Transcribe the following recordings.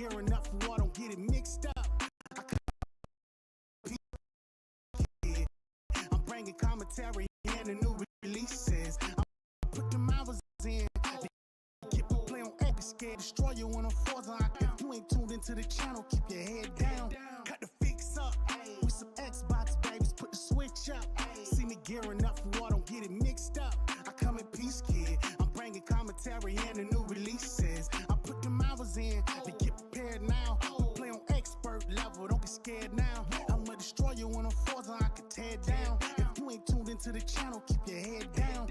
gearing up for war, don't get it mixed up. I'm bringing commentary and the new releases. I put them hours in. Get me play on epic, scared destroy you when I'm forza. If you ain't tuned into the channel, keep your head down. Cut the fix up with some Xbox babies. Put the switch up. See me gearing up for war, don't get it mixed up. I come in peace, kid. I'm bringing commentary and the new releases. I put them hours in to get prepared now. We play on expert level, don't be scared now. I'ma destroy you when I'm forza, I can tear down. If you ain't tuned into the channel, keep your head down.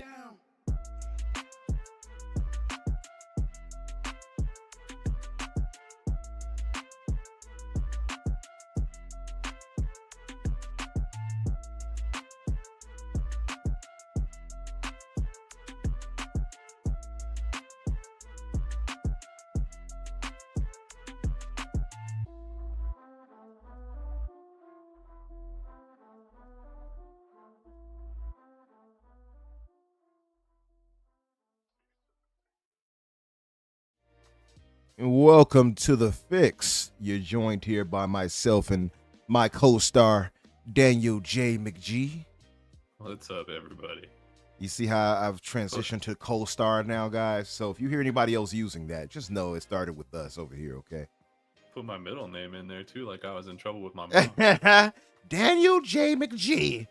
Welcome to The Fix. You're joined here by myself and my co-star, Daniel J. McGee. What's up, everybody? You see how I've transitioned to co-star now, guys? So if you hear anybody else using that, just know it started with us over here, okay? Put my middle name in there, too, like I was in trouble with my mom. Daniel J. McGee.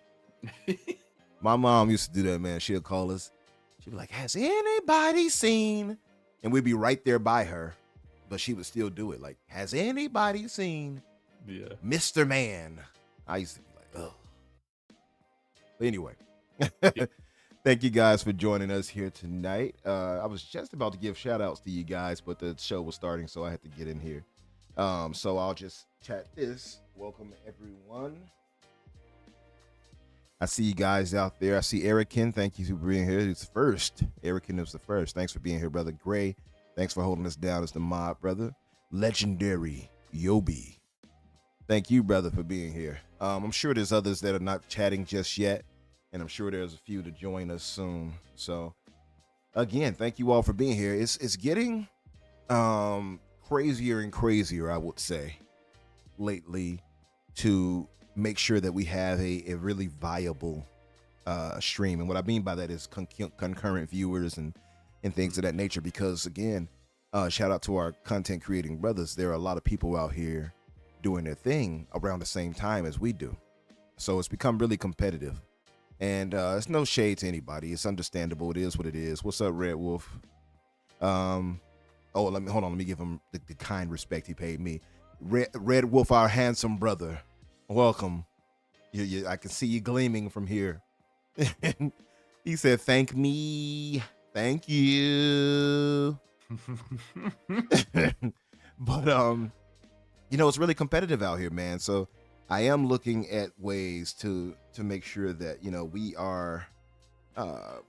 My mom used to do that, man. She'll call us. She'd be like, has anybody seen? And we'd be right there by her. But she would still do it. Like, has anybody seen Mr. Man? I used to be like, ugh. But anyway, thank you guys for joining us here tonight. I was just about to give shout outs to you guys, but the show was starting, so I had to get in here. So I'll just chat this. Welcome, everyone. I see you guys out there. I see Erican. Thank you for being here. It's the first. Erican is the first. Thanks for being here, brother. Gray. Thanks for holding us down as the mod, brother. Legendary Yobi. Thank you, brother, for being here. I'm sure there's others that are not chatting just yet, and I'm sure there's a few to join us soon. So, again, thank you all for being here. It's getting crazier and crazier, I would say, lately, to make sure that we have a really viable stream. And what I mean by that is concurrent viewers and things of that nature, because again, shout out to our content creating brothers. There are a lot of people out here doing their thing around the same time as we do, so it's become really competitive, and it's no shade to anybody. It's understandable. It is what it is. What's up, Red Wolf? Let me give him the kind respect he paid me. Red Wolf, our handsome brother, welcome. I can see you gleaming from here. He said, thank me. Thank you. But it's really competitive out here, man. So I am looking at ways to make sure that we are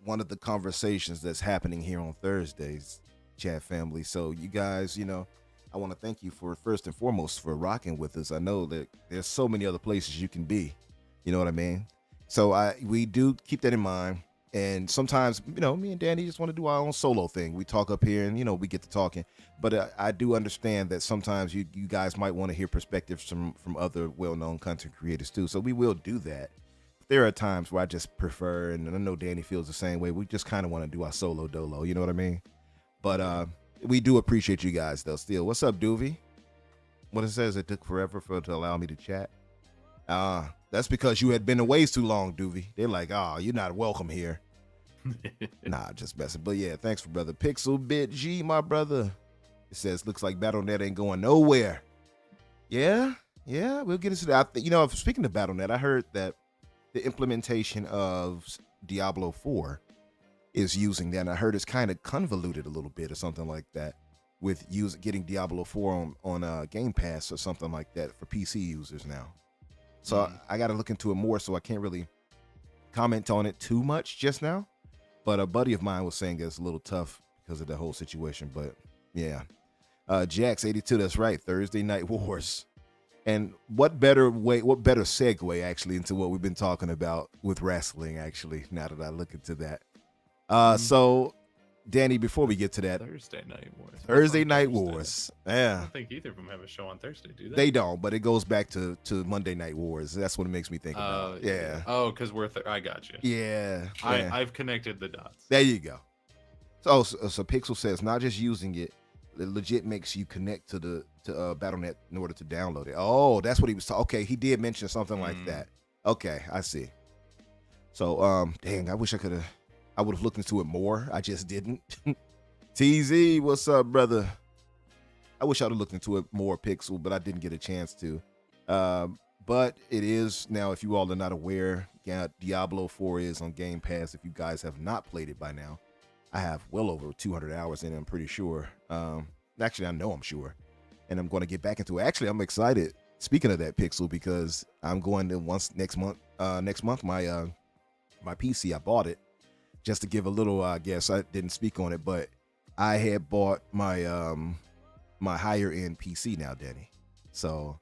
one of the conversations that's happening here on Thursdays, chat family. So you guys, I want to thank you for first and foremost for rocking with us. I know that there's so many other places you can be. You know what I mean? So we do keep that in mind. And sometimes, me and Danny just want to do our own solo thing. We talk up here and, we get to talking. But I do understand that sometimes you guys might want to hear perspectives from other well-known content creators too. So we will do that. There are times where I just prefer, and I know Danny feels the same way, we just kind of want to do our solo dolo. You know what I mean? But we do appreciate you guys, though, still. What's up, Doovie? What it says, it took forever to allow me to chat. That's because you had been away too long, Doovie. They're like, you're not welcome here. Nah, just messing. But yeah, thanks for brother. Pixel Bit G, my brother. It says, looks like BattleNet ain't going nowhere. Yeah, we'll get into that. Speaking of BattleNet, I heard that the implementation of Diablo 4 is using that. And I heard it's kind of convoluted a little bit or something like that with getting Diablo 4 on Game Pass or something like that for PC users now. So I got to look into it more, so I can't really comment on it too much just now. But a buddy of mine was saying it's a little tough because of the whole situation. But yeah, Jax82, that's right. Thursday Night Wars. And what better segue actually into what we've been talking about with wrestling, actually, now that I look into that. So Danny, before we get to that, Thursday Night Wars. What's Thursday on Night Thursday? Wars. I Yeah. don't think either of them have a show on Thursday, do they? They don't, but it goes back to Monday Night Wars. That's what it makes me think about. Yeah. Oh, because I got you. Yeah. I've connected the dots. There you go. So Pixel says not just using it legit makes you connect to BattleNet in order to download it. Oh, that's what he was talking. Okay, he did mention something like that. Okay, I see. So dang, I wish I would have looked into it more. I just didn't. TZ, what's up, brother? I wish I'd have looked into it more, Pixel, but I didn't get a chance to. But it is now, if you all are not aware, Diablo 4 is on Game Pass. If you guys have not played it by now, I have well over 200 hours in it, I'm pretty sure. Actually, I know I'm sure. And I'm going to get back into it. Actually, I'm excited. Speaking of that, Pixel, because I'm going to next month, my PC, I bought it just to give a little, I guess I didn't speak on it, but I had bought my my higher end PC now, Danny. So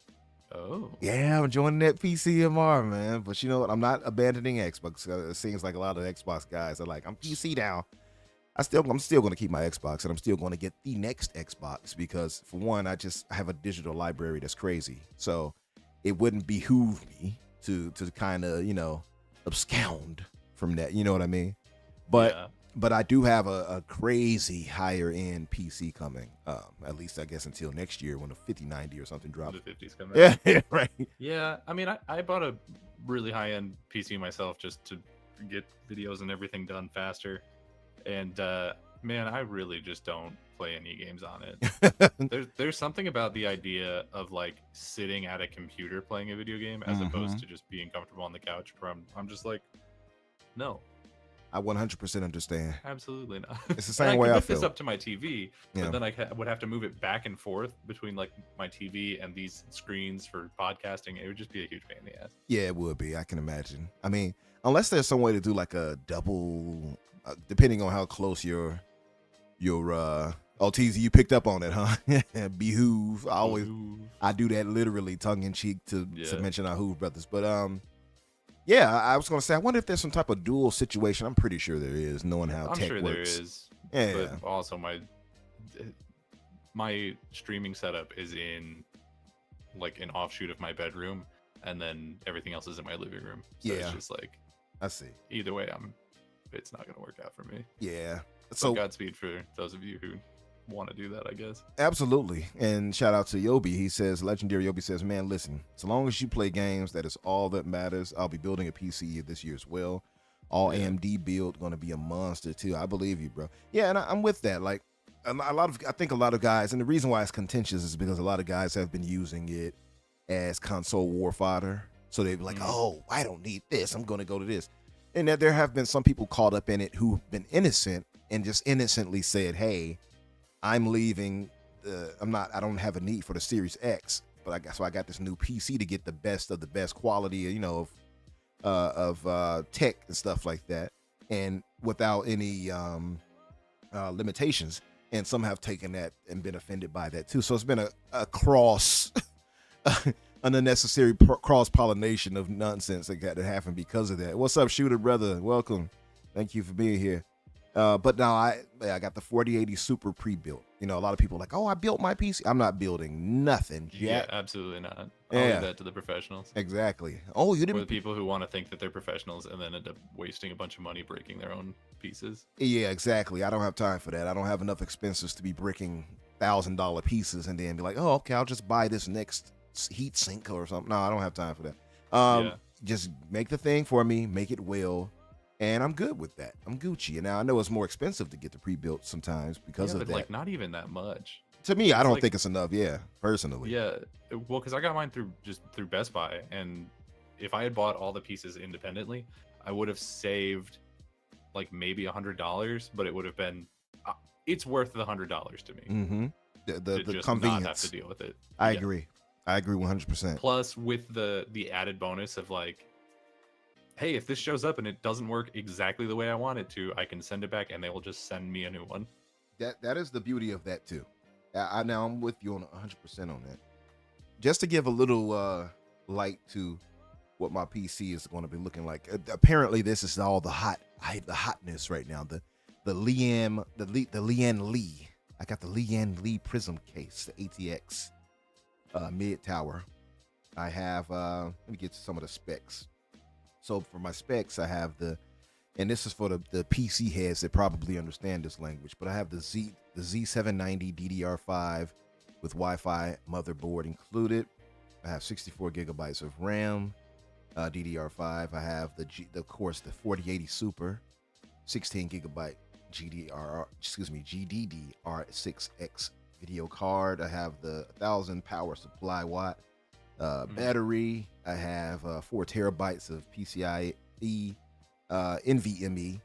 yeah, I'm joining that PCMR, man. But you know what? I'm not abandoning Xbox. It seems like a lot of Xbox guys are like, I'm PC now. I'm still going to keep my Xbox, and I'm still going to get the next Xbox because, for one, I have a digital library that's crazy. So it wouldn't behoove me to kind of, abscond from that. You know what I mean? But I do have a crazy higher end PC coming. At least I guess until next year when the 5090 or something drops. The 50s come out. Yeah, right. Yeah, I mean, I bought a really high end PC myself just to get videos and everything done faster. And man, I really just don't play any games on it. There's something about the idea of like sitting at a computer playing a video game as opposed to just being comfortable on the couch. Where I'm just like, no. I 100% understand. Absolutely not. It's the same way I feel. This up to my TV, but then I would have to move it back and forth between like my TV and these screens for podcasting. It would just be a huge pain in the ass. Yeah, it would be. I can imagine. I mean, unless there's some way to do like a double, depending on how close your TZ, you picked up on it, huh? Behoove. I do that literally tongue in cheek to mention our Hoove brothers, but yeah, I was going to say, I wonder if there's some type of dual situation. I'm pretty sure there is, knowing how tech works. I'm sure there is. Yeah. But also, my streaming setup is in like an offshoot of my bedroom, and then everything else is in my living room. So it's just like, I see. Either way, it's not going to work out for me. Yeah. So Godspeed for those of you who want to do that, I guess. Absolutely. And shout out to Yobi. He says, Legendary Yobi says, man, listen, so long as you play games, that is all that matters. I'll be building a PC this year as well. All AMD build, going to be a monster too. I believe you, bro. Yeah, and I'm with that. Like I think a lot of guys, and the reason why it's contentious is because a lot of guys have been using it as console war fodder. So they'd be like, oh, I don't need this. I'm going to go to this. And that there have been some people caught up in it who've been innocent and just innocently said, hey, I'm leaving. I don't have a need for the Series X, but I got this new PC to get the best of the best quality, of tech and stuff like that, and without any limitations. And some have taken that and been offended by that too. So it's been a cross, an unnecessary cross pollination of nonsense that got to happen because of that. What's up, Shooter brother? Welcome. Thank you for being here. But now I got the 4080 Super pre-built. A lot of people are like, oh, I built my PC. I'm not building nothing yet. Yeah, absolutely not. I'll leave that to the professionals. Exactly. Oh, you didn't. Or the people who want to think that they're professionals and then end up wasting a bunch of money breaking their own pieces. Yeah, exactly. I don't have time for that. I don't have enough expenses to be bricking $1,000 pieces and then be like, oh, okay, I'll just buy this next heat sink or something. No, I don't have time for that. Just make the thing for me, make it well. And I'm good with that. I'm Gucci. And now I know it's more expensive to get the pre-built sometimes because of that. Like not even that much. To me, I don't think it's enough. Yeah, personally. Yeah, well, because I got mine through Best Buy, and if I had bought all the pieces independently, I would have saved like maybe $100, but it would have been it's worth the $100 to me. Mm-hmm. The just convenience. Not have to deal with it. I agree 100%. Plus, with the added bonus of like, hey, if this shows up and it doesn't work exactly the way I want it to, I can send it back and they will just send me a new one. That is the beauty of that too. Now I'm with you on 100% on that. Just to give a little light to what my PC is going to be looking like. Apparently, this is all the hotness right now. The the Leanne Lee. I got the Leanne Lee Prism case, the ATX mid tower. I have let me get to some of the specs. So for my specs, I have and this is for the PC heads that probably understand this language, but I have the Z790 DDR5 with Wi-Fi motherboard included. I have 64 gigabytes of RAM, DDR5. I have of course the 4080 Super, 16 gigabyte GDDR6X video card. I have the 1000 power supply watt battery. I have 4 terabytes of PCIe NVMe.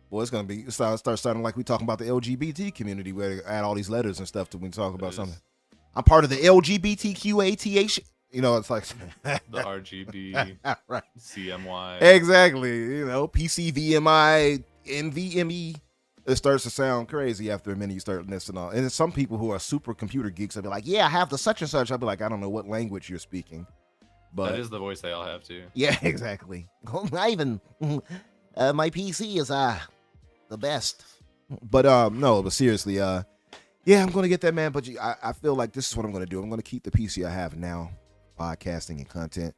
Boy, it's gonna start sounding like we talking about the LGBT community, where they add all these letters and stuff to when we talk about something. I'm part of the LGBTQATH. You know, it's like the RGB, right? CMY. Exactly. You know, PCVMI, NVMe. It starts to sound crazy after a minute. You start listening on, and some people who are super computer geeks, I'll be like, "Yeah, I have the such and such." I'll be like, "I don't know what language you're speaking," but that is the voice they all have too. Yeah, exactly. I even my PC is the best. But no, but seriously, yeah, I'm gonna get that, man. But I feel like this is what I'm gonna do. I'm gonna keep the PC I have now, podcasting and content,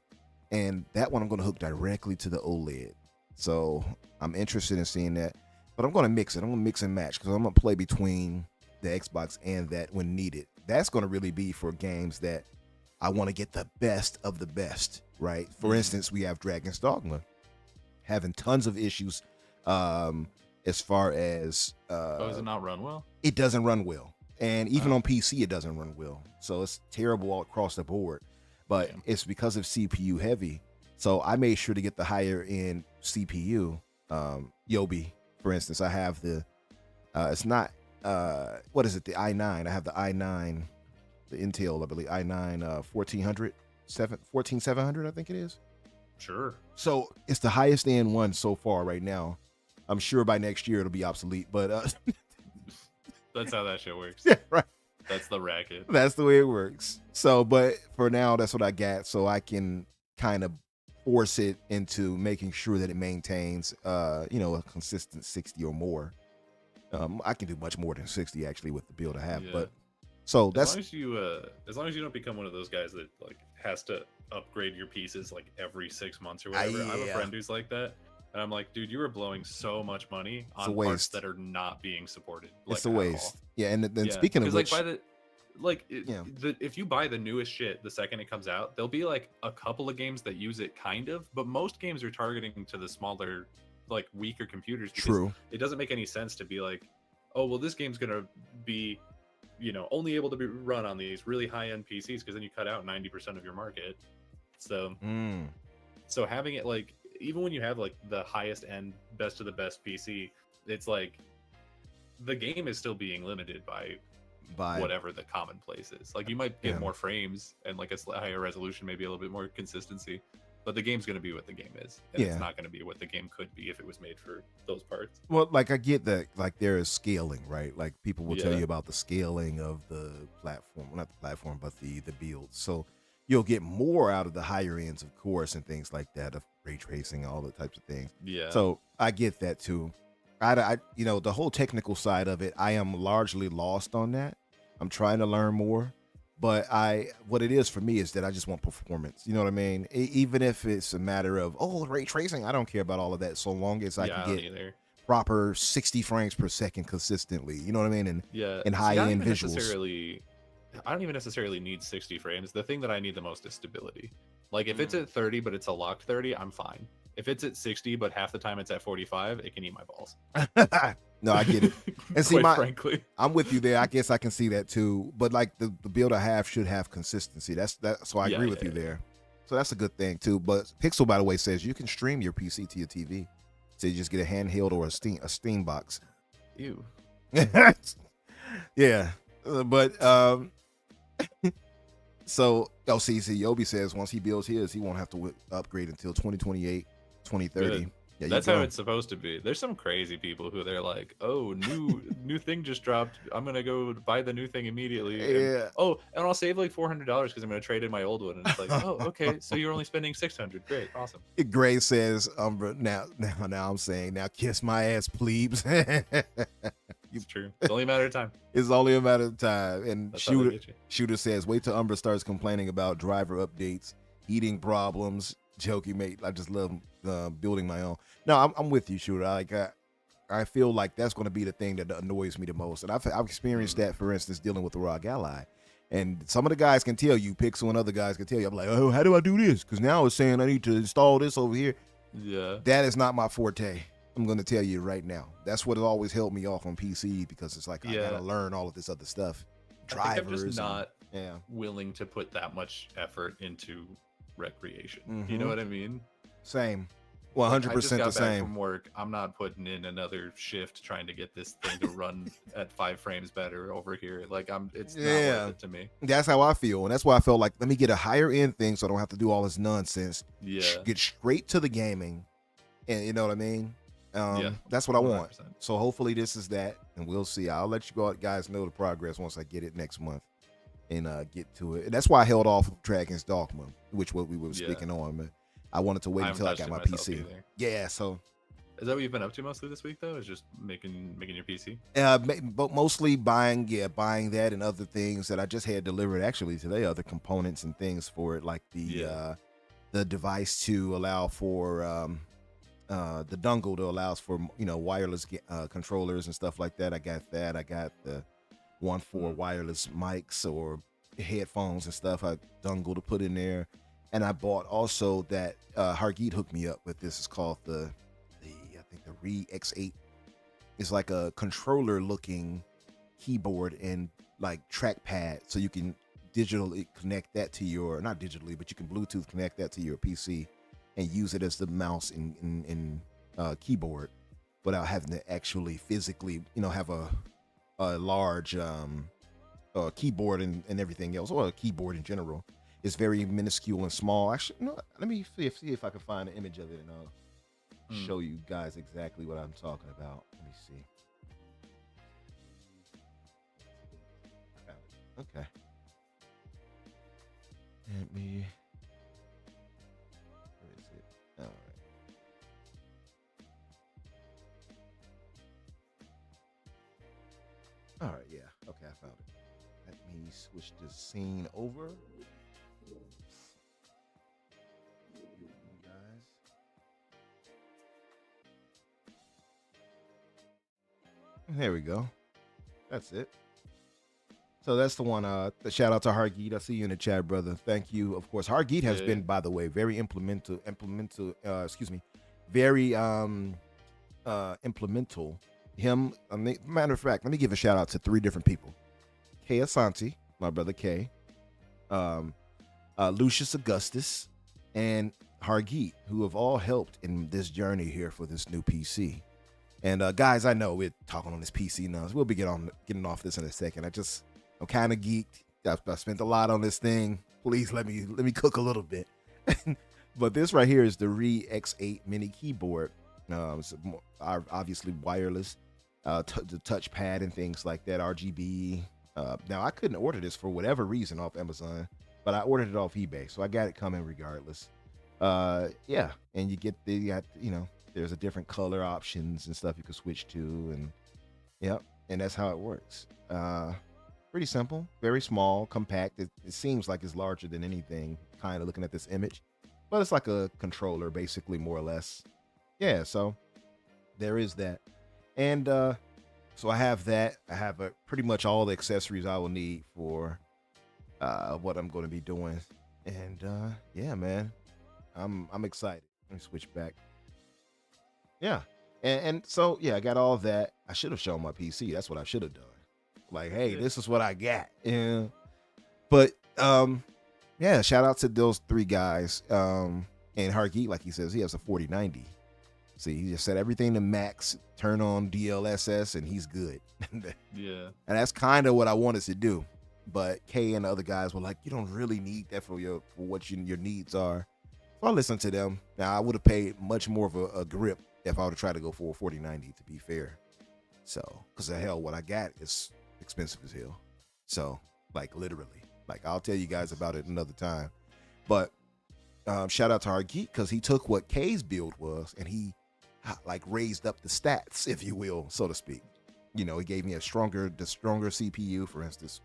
and that one I'm gonna hook directly to the OLED. So I'm interested in seeing that. But I'm going to mix it. I'm going to mix and match because I'm going to play between the Xbox and that when needed. That's going to really be for games that I want to get the best of the best, right? For instance, we have Dragon's Dogma having tons of issues as far as... does it not run well? It doesn't run well. And even on PC, it doesn't run well. So it's terrible all across the board. But it's because of CPU heavy. So I made sure to get the higher end CPU, Yobi. For instance, I have it's not, what is it? The i9. I have the i9, the Intel, I believe, i9 14700, I think it is. Sure. So it's the highest end one so far right now. I'm sure by next year it'll be obsolete, but that's how that shit works. Yeah, right. That's the racket. That's the way it works. So, but for now, that's what I got. So I can kind of force it into making sure that it maintains, a consistent 60 or more. I can do much more than 60 actually with the build I have. Yeah. But so that's as long as you don't become one of those guys that like has to upgrade your pieces like every 6 months or whatever. I have a friend who's like that, and I'm like, dude, you are blowing so much money on parts that are not being supported. It's a waste. Yeah, and then speaking of which, if you buy the newest shit the second it comes out, there'll be like a couple of games that use it kind of, but most games are targeting to the smaller, like weaker computers. True. It doesn't make any sense to be like, oh well, this game's gonna be, only able to be run on these really high-end PCs, because then you cut out 90% of your market. So so having it like, even when you have like the highest end, best of the best PC, it's like the game is still being limited by whatever the commonplace is. Like you might get more frames and like a higher resolution, maybe a little bit more consistency, but the game's going to be what the game is, and it's not going to be what the game could be if it was made for those parts. Well, like I get that, like there is scaling, right? Like people will tell you about the scaling of the platform, not the platform, but the build. So you'll get more out of the higher ends, of course, and things like that, of ray tracing, all the types of things. Yeah. So I get that too. I the whole technical side of it, I am largely lost on that. I'm trying to learn more, but what it is for me is that I just want performance. You know what I mean? Even if it's a matter of, ray tracing, I don't care about all of that so long as I can get proper 60 frames per second consistently. You know what I mean? And high-end visuals. I don't even necessarily need 60 frames. The thing that I need the most is stability. Like if it's at 30 but it's a locked 30, I'm fine. If it's at 60 but half the time it's at 45, it can eat my balls. No, I get it. And see, frankly, I'm with you there. I guess I can see that too. But like the build I have should have consistency. So I agree with you there. So that's a good thing too. But Pixel, by the way, says you can stream your PC to your TV. So you just get a handheld or a Steam box. Ew. Yeah. But so LCC Yobi says once he builds his, he won't have to upgrade until 2028, 2030. Good. Yeah, you That's how go. it's supposed to be. There's some crazy people who they're like, "Oh, new thing just dropped. I'm gonna go buy the new thing immediately." And Yeah. I'll save like $400 because I'm gonna trade in my old one. And it's like, "Oh, okay. So you're only spending 600. Great, awesome." Gray says, Umbra, now I'm saying, now kiss my ass, plebes. It's true. It's only a matter of time. It's only a matter of time. And That's how they Shooter, get you. Shooter says, wait till Umbra starts complaining about driver updates, eating problems. Joking, mate. I just love building my own. No, I'm with you, Shooter. I feel like that's going to be the thing that annoys me the most. And I've experienced that, for instance, dealing with the ROG Ally. And some of the guys can tell you, Pixel and other guys can tell you, I'm like, oh, how do I do this? Because now it's saying I need to install this over here. Yeah. That is not my forte. I'm going to tell you right now. That's what has always held me off on PC, because it's like I got to learn all of this other stuff. I think I'm Drivers. just not Yeah. willing to put that much effort into recreation. Mhm. You know what I mean? Same. Like, 100% I just got the back same. from work. I'm not putting in another shift trying to get this thing to run at 5 frames better over here. Like it's not worth it to me. That's how I feel. And that's why I felt like, let me get a higher end thing so I don't have to do all this nonsense. Yeah. Get straight to the gaming. And you know what I mean? Yeah. That's what I want. 100%. So hopefully this is that, and we'll see. I'll let you guys know the progress once I get it next month and get to it. And that's why I held off Dragon's Dogma, which what we were speaking on. Man. I wanted to wait until I got my PC. Either. Yeah, so is that what you've been up to mostly this week though? Is just making your PC? but mostly buying that and other things that I just had delivered actually today, other components and things for it, like the device to allow for the dongle to allows for wireless controllers and stuff like that. I got that. I got the one for wireless mics or headphones and stuff. I dongle to put in there, and I bought also that Hargeet hooked me up with. This is called the I think the Re-X8. It's like a controller looking keyboard and like trackpad, so you can digitally connect that to your, not digitally, but you can Bluetooth connect that to your PC and use it as the mouse and keyboard without having to actually physically, have a large keyboard and everything else, or a keyboard in general. It's very minuscule and small. Actually, let me see if I can find an image of it and I'll show you guys exactly what I'm talking about. Let me see. Okay. Let me. Where is it? All right. All right. Yeah. Okay, I found it. Let me switch the scene over. Guys. There we go. That's it. So that's the one. The shout out to Hargeet. I see you in the chat, brother. Thank you. Of course, Hargeet has been, by the way, very implemental. Very implemental. Him. Matter of fact, let me give a shout out to 3 different people: Kay Asante, my brother Kay, Lucius Augustus, and Hargeet, who have all helped in this journey here for this new PC. And guys, I know we're talking on this PC now. So we'll be getting off this in a second. I'm kind of geeked. I spent a lot on this thing. Please let me cook a little bit. But this right here is the Re-X8 mini keyboard. It's obviously wireless, the touchpad and things like that, RGB. Now I couldn't order this for whatever reason off Amazon, but I ordered it off eBay, so I got it coming regardless. Yeah, and you got there's a different color options and stuff you can switch to, and and that's how it works. Pretty simple, very small, compact. It seems like it's larger than anything, kind of looking at this image, but it's like a controller, basically, more or less. Yeah, so there is that. And so I have that. I have pretty much all the accessories I will need for what I'm going to be doing. And yeah, man, I'm excited. Let me switch back. Yeah. And so, yeah, I got all that. I should have shown my PC. That's what I should have done. Like, hey, this is what I got. Yeah. But, yeah, shout out to those 3 guys. And Hargeet, like he says, he has a 4090. See, he just set everything to max, turn on DLSS, and he's good. Yeah. And that's kind of what I wanted to do. But Kay and the other guys were like, you don't really need that for what your needs are. So I listened to them. Now I would have paid much more of a grip if I would have tried to go for a 4090, to be fair. So, because the hell, what I got is expensive as hell. So, like literally, like I'll tell you guys about it another time. But shout out to our geek because he took what K's build was and he like raised up the stats, if you will, so to speak. You know, he gave me the stronger CPU, for instance.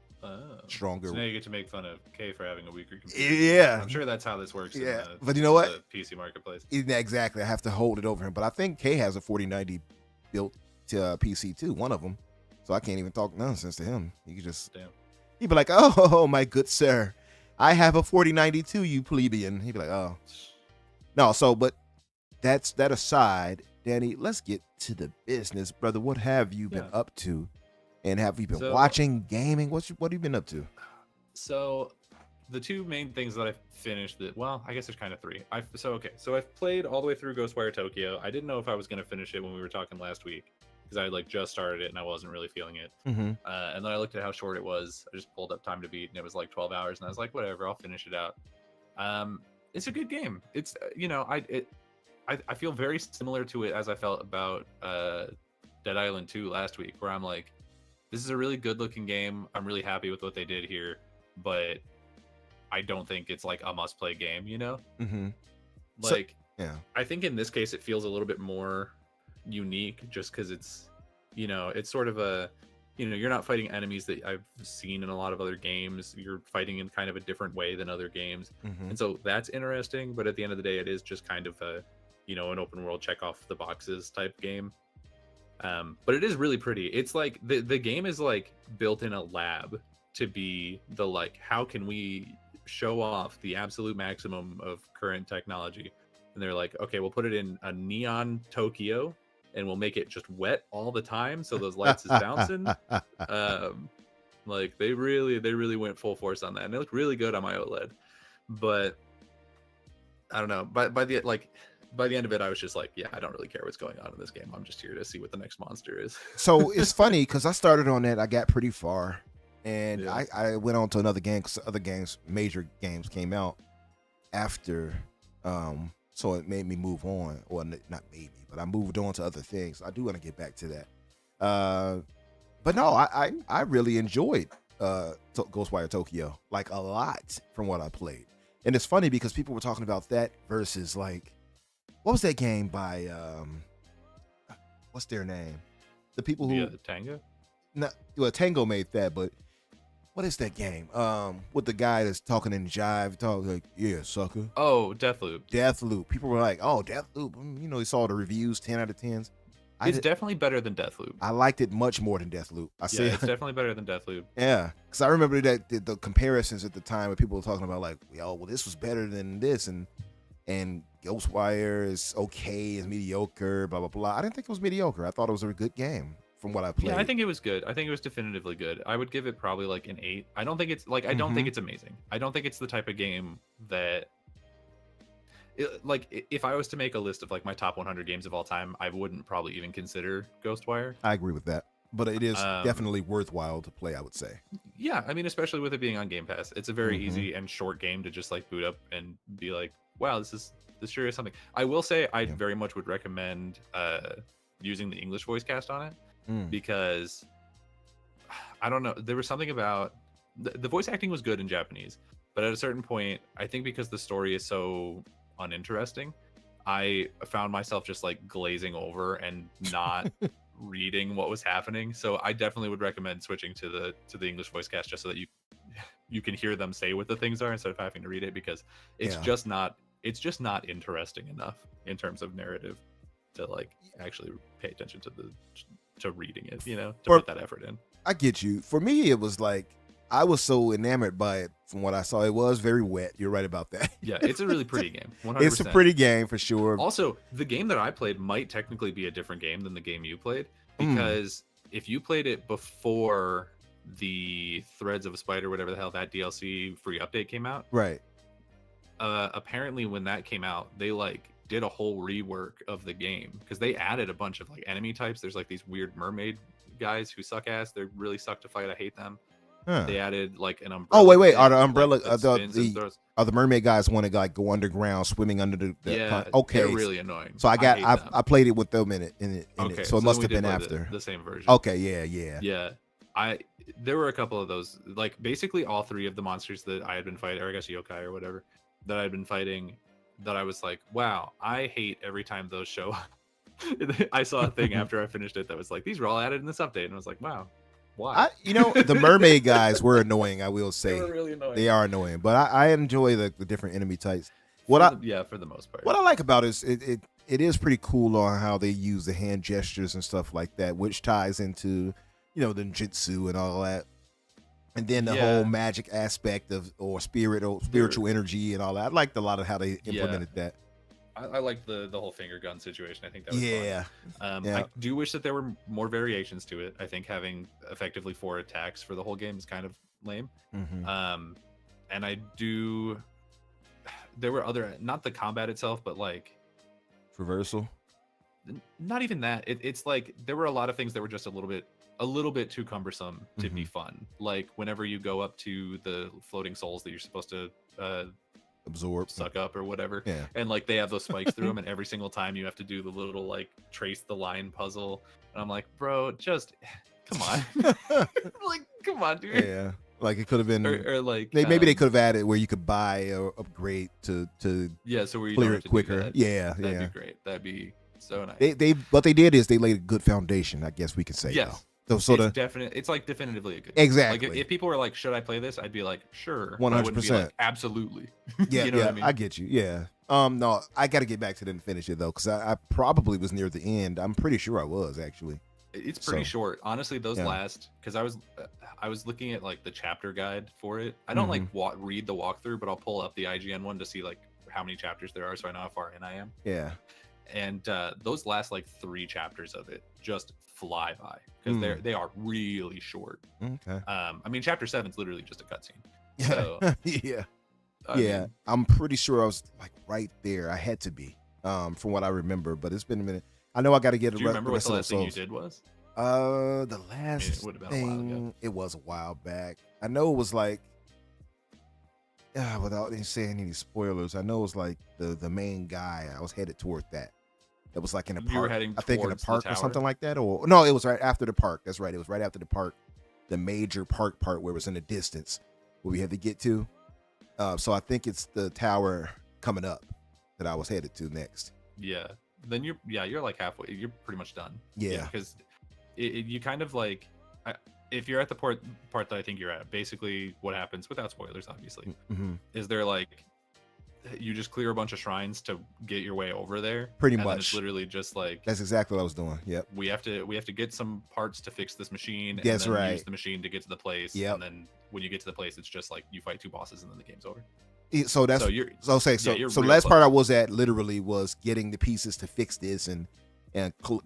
Stronger. So now you get to make fun of K for having a weaker computer. Yeah. I'm sure that's how this works. Yeah. In But you know what? The PC marketplace. Yeah, exactly. I have to hold it over him. But I think K has a 4090 built to PC too, one of them. So I can't even talk nonsense to him. He could just, he'd be like, oh, my good sir, I have a 4092, you plebeian. He'd be like, oh. No, so, but that's that aside, Danny, let's get to the business, brother. What have you been up to? And have you been watching, gaming? What have you been up to? So the two main things that I finished well, I guess there's kind of three. So I've played all the way through Ghostwire Tokyo. I didn't know if I was going to finish it when we were talking last week because I like just started it and I wasn't really feeling it. And then I looked at how short it was. I just pulled up Time to Beat and it was like 12 hours and I was like, whatever, I'll finish it out. It's a good game. It's I feel very similar to it as I felt about Dead Island 2 last week, where I'm like, this is a really good looking game. I'm really happy with what they did here, but I don't think it's like a must play game, you know? Like, I think in this case, it feels a little bit more unique just because it's, it's sort of a, you're not fighting enemies that I've seen in a lot of other games. You're fighting in kind of a different way than other games. And so that's interesting. But at the end of the day, it is just kind of a, an open world check off the boxes type game. But it is really pretty. It's like the game is like built in a lab to be the like, how can we show off the absolute maximum of current technology? And they're like, okay, we'll put it in a neon Tokyo and we'll make it just wet all the time so those lights is bouncing. Like they really went full force on that, and it looked really good on my OLED. But I don't know. By the end of it, I was just like, yeah, I don't really care what's going on in this game. I'm just here to see what the next monster is. So it's funny because I started on that. I got pretty far. And I went on to another game because other games, major games came out after. So it made me move on. Or not made me, but I moved on to other things. I do want to get back to that. But no, I really enjoyed Ghostwire Tokyo. Like a lot from what I played. And it's funny because people were talking about that versus like, what was that game by what's their name? The people who Tango? No, well, Tango made that, but what is that game? With the guy that's talking in jive, talking like, yeah, sucker. Oh, Deathloop. Deathloop. People were like, oh, Deathloop. They saw the reviews, 10 out of 10s. It's definitely better than Deathloop. I liked it much more than Deathloop. It's definitely better than Deathloop. Yeah, because I remember that the comparisons at the time where people were talking about like, well, this was better than this, and Ghostwire is okay, is mediocre, blah blah blah. I didn't think it was mediocre. I thought it was a good game from what I played. Yeah, I think it was good. I think it was definitively good. I would give it probably like an 8. I don't think it's like I don't think it's amazing. I don't think it's the type of game that like if I was to make a list of like my top 100 games of all time, I wouldn't probably even consider Ghostwire. I agree with that. But it is definitely worthwhile to play, I would say. Yeah, I mean, especially with it being on Game Pass. It's a very easy and short game to just like boot up and be like, wow, this sure is something. I will say I very much would recommend using the English voice cast on it because I don't know, there was something about the voice acting was good in Japanese, but at a certain point, I think because the story is so uninteresting, I found myself just like glazing over and not reading what was happening. So I definitely would recommend switching to the English voice cast just so that you can hear them say what the things are instead of having to read it, because it's just not interesting enough in terms of narrative to like actually pay attention to reading it, to put that effort in. I get you. For me, it was like I was so enamored by it from what I saw. It was very wet. You're right about that. Yeah, it's a really pretty game. 100%. It's a pretty game for sure. Also, the game that I played might technically be a different game than the game you played, because if you played it before the Threads of a Spider, whatever the hell, that DLC free update came out. Right. Apparently when that came out, they like did a whole rework of the game because they added a bunch of like enemy types. There's like these weird mermaid guys who suck ass. They really suck to fight. I hate them. Huh. They added like an umbrella. Oh wait, thing, are the like, umbrella that spins and throws. are the mermaid guys want to like go underground, swimming under the Yeah, okay. they're really annoying. So I hate them. played it with them in it. Okay, So it then must we have did been play after. the same version. Okay, yeah. Yeah, there were a couple of those, like basically all three of the monsters that I had been fighting, or I guess yokai or whatever, that I had been fighting, that I was like, wow, I hate every time those show up. I saw a thing after I finished it that was like, these were all added in this update, and I was like, wow, why? The mermaid guys were annoying. I will say They were really annoying. they are annoying, but I enjoy the different enemy types. For the most part. What I like about it is it is pretty cool on how they use the hand gestures and stuff like that, which ties into the ninjutsu and all that, and then the whole magic aspect of or spiritual energy and all that. I liked a lot of how they implemented that. I liked the whole finger gun situation. I think that was fun. Yeah. I do wish that there were more variations to it. I think having effectively 4 attacks for the whole game is kind of lame. Mm-hmm. And I do. There were other, not the combat itself, but like Traversal. Not even that. It's like there were a lot of things that were just a little bit too cumbersome to be fun. Like whenever you go up to the floating souls that you're supposed to absorb, suck up or whatever, yeah, and like they have those spikes through them, and every single time you have to do the little like trace the line puzzle, and I'm like, bro, just come on. Like, come on, dude. Yeah, like it could have been, or like maybe they could have added where you could buy or upgrade to so where you clear don't have it to quicker. do that. Yeah, That'd be great. That'd be so nice. They what they did is they laid a good foundation, I guess we could say. Yes. Though. So It's like definitively a good exactly. Like if people were like, should I play this? I'd be like, sure. 100%. Like, absolutely. Yeah, you know what I mean? I get you. Yeah. No, I got to get back to it and finish it though, because I probably was near the end. I'm pretty sure I was actually. It's pretty short, honestly. Those last, because I was looking at like the chapter guide for it. I don't like read the walkthrough, but I'll pull up the IGN one to see like how many chapters there are, so I know how far in I am. Yeah. And those last like 3 chapters of it just fly by because they are really short. Okay. I mean, chapter 7 is literally just a cutscene. So, yeah. I mean, I'm pretty sure I was like right there. I had to be, from what I remember. But it's been a minute. I know I got to get. Do you remember what the last thing you did was? The last it thing. It was a while back. I know it was like. Without saying any spoilers, I know it was like the main guy. I was headed toward that. It was like in a park. You were heading I think in a towards the park or tower? something like that. Or no, it was right after the park. That's right. It was right after the park, the major park part where it was in the distance where we had to get to. So I think it's the tower coming up that I was headed to next. Yeah. Then you're like halfway. You're pretty much done. Yeah. Because you kind of like, if you're at the part that I think you're at, basically what happens, without spoilers, obviously, is there like, you just clear a bunch of shrines to get your way over there. Pretty and much. Then it's literally just like, That's exactly what I was doing. Yep. we have to get some parts to fix this machine. That's and then right. Use the machine to get to the place. Yep. And then when you get to the place, it's just like you fight 2 bosses and then the game's over. So that's you're so the real last part close. I was at literally was getting the pieces to fix this and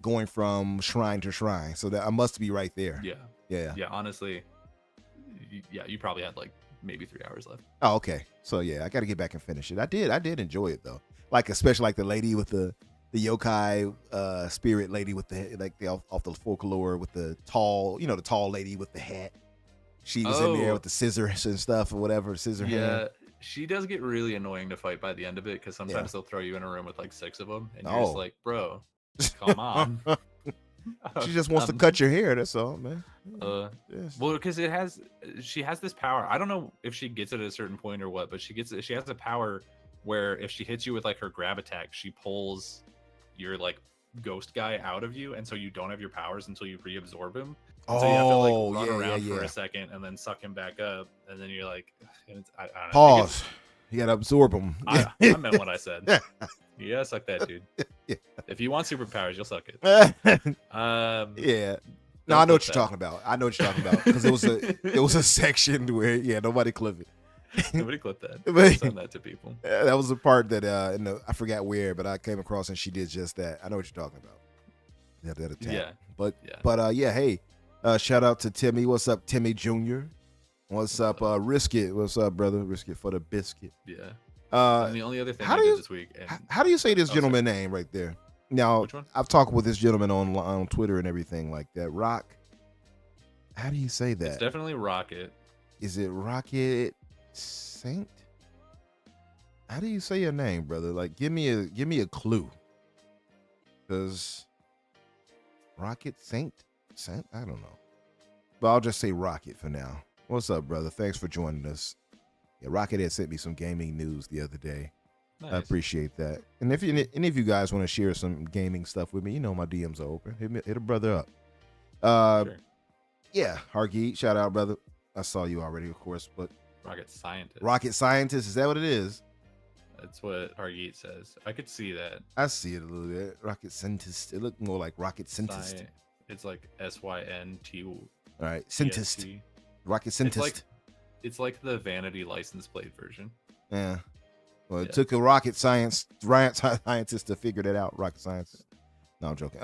going from shrine to shrine. So that I must be right there. Yeah. Honestly, you probably had like maybe 3 hours left. Oh, okay. So yeah, I got to get back and finish it. I did enjoy it though. Like especially like the lady with the yokai spirit lady with the off the folklore with the tall lady with the hat. She was in there with the scissors and stuff or whatever, hand. Yeah, she does get really annoying to fight by the end of it because sometimes they'll throw you in a room with like 6 of them and you're just like, bro, come on. She just wants to cut your hair. That's all, man. Yes. Well, because she has this power. I don't know if she gets it at a certain point or what, but she has a power where if she hits you with like her grab attack, she pulls your like ghost guy out of you, and so you don't have your powers until you reabsorb him. And so you have to like run around for a second and then suck him back up, and then you're like, I don't know. Pause. You gotta absorb him. I meant what I said. You gotta suck that, dude. If you want superpowers, you'll suck it. Yeah. No, I know what you're talking about. Because there was a section where nobody clipped it. Nobody clipped that. Send that to people. That was the part that I forgot where, but I came across and she did just that. I know what you're talking about. That attack. Yeah. But hey, shout out to Timmy. What's up, Timmy Jr.? What's up, Risket? What's up, brother? Risket for the biscuit. Yeah. And the only other thing I did this week. How do you say this gentleman's name right there? Now, Which one? I've talked with this gentleman on Twitter and everything like that. Rock. How do you say that? It's definitely Rocket. Is it Rocket Saint? How do you say your name, brother? Like, give me a clue. Cause Rocket Saint, I don't know. But I'll just say Rocket for now. What's up, brother? Thanks for joining us. Yeah, Rocket had sent me some gaming news the other day. Nice. I appreciate that. And if any of you guys want to share some gaming stuff with me, you know my DMs are open. Hit a brother up. Sure. Yeah, Hargeet, shout out, brother. I saw you already, of course, but Rocket scientist. Rocket Scientist, is that what it is? That's what Hargeet says. I could see that. I see it a little bit. Rocket Scientist. It looked more like Rocket Scientist. It's like SYNT. All right, Scientist. Rocket Scientist. It's like the Vanity license plate version. Yeah. Well, it took a rocket scientist to figure that out. Rocket science. No, I'm joking.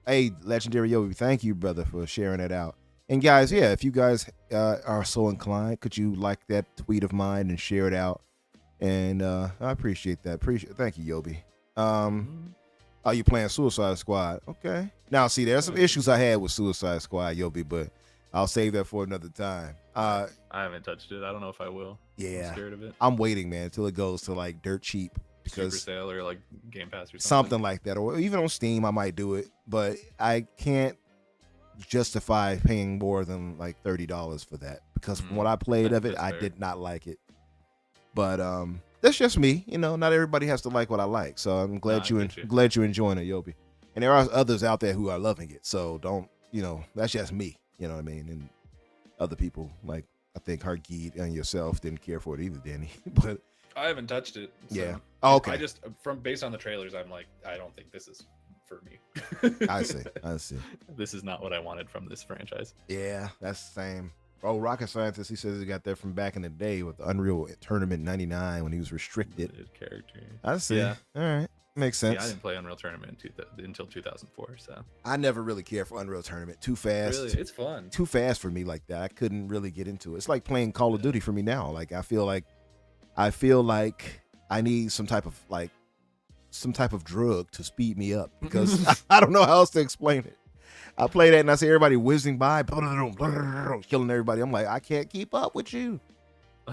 Hey, Legendary Yobi, thank you, brother, for sharing it out. And guys, yeah, if you guys are so inclined, could you like that tweet of mine and share it out? And I appreciate that. Thank you, Yobi. Are you playing Suicide Squad? Okay. Now, see, there's some issues I had with Suicide Squad, Yobi, but I'll save that for another time. I haven't touched it. I don't know if I will. Yeah. I'm scared of it. I'm waiting, man, until it goes to like dirt cheap. Because Super sale or like Game Pass or something like that, or even on Steam I might do it, but I can't justify paying more than like $30 for that, because from what I played of it, I did not like it. But that's just me, you know. Not everybody has to like what I like, so I'm glad glad you're enjoying it, Yobi. And there are others out there who are loving it, so don't, you know, that's just me, you know what I mean. And other people, like I think Hargeet and yourself, didn't care for it either, Danny. But I haven't touched it. So yeah. Oh, okay. I just based on the trailers, I'm like, I don't think this is for me. I see. This is not what I wanted from this franchise. Yeah, that's the same. Oh, Rocket Scientist, he says he got that from back in the day with the Unreal Tournament 99 when he was restricted. His character. I see. Yeah. All right. Makes sense. Yeah, I didn't play Unreal Tournament until 2004, so. I never really cared for Unreal Tournament. Too fast. Really? It's fun. Too fast for me like that. I couldn't really get into it. It's like playing Call of Duty for me now. Like, I feel like I need some type of drug to speed me up, because I don't know how else to explain it. I play that and I see everybody whizzing by, killing everybody. I'm like, I can't keep up with you.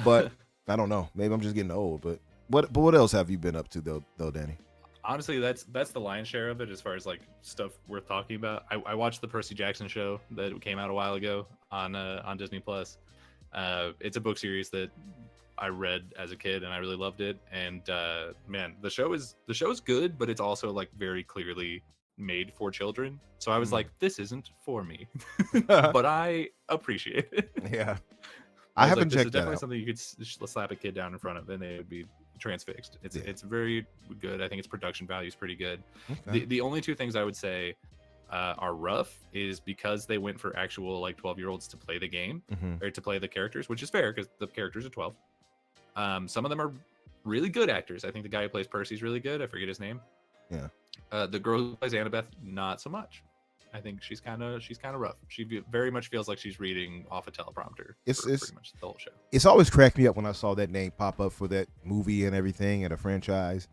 But I don't know. Maybe I'm just getting old. But what else have you been up to though, Danny? Honestly, that's the lion's share of it as far as like stuff worth talking about. I watched the Percy Jackson show that came out a while ago on Disney Plus. It's a book series that I read as a kid and I really loved it. And man, the show is good, but it's also like very clearly made for children. So I was like, this isn't for me, but I appreciate it. Yeah, I haven't checked that out. This is definitely something you could slap a kid down in front of and they would be transfixed. It's very good. I think its production value is pretty good. Okay. The only two things I would say are rough is because they went for actual like 12-year-olds to play the game or to play the characters, which is fair because the characters are 12. Some of them are really good actors. I think the guy who plays Percy is really good. I forget his name. Yeah. The girl who plays Annabeth, not so much. I think she's kind of rough. She very much feels like she's reading off a teleprompter. It's pretty much the whole show. It's always cracked me up when I saw that name pop up for that movie and everything and a franchise,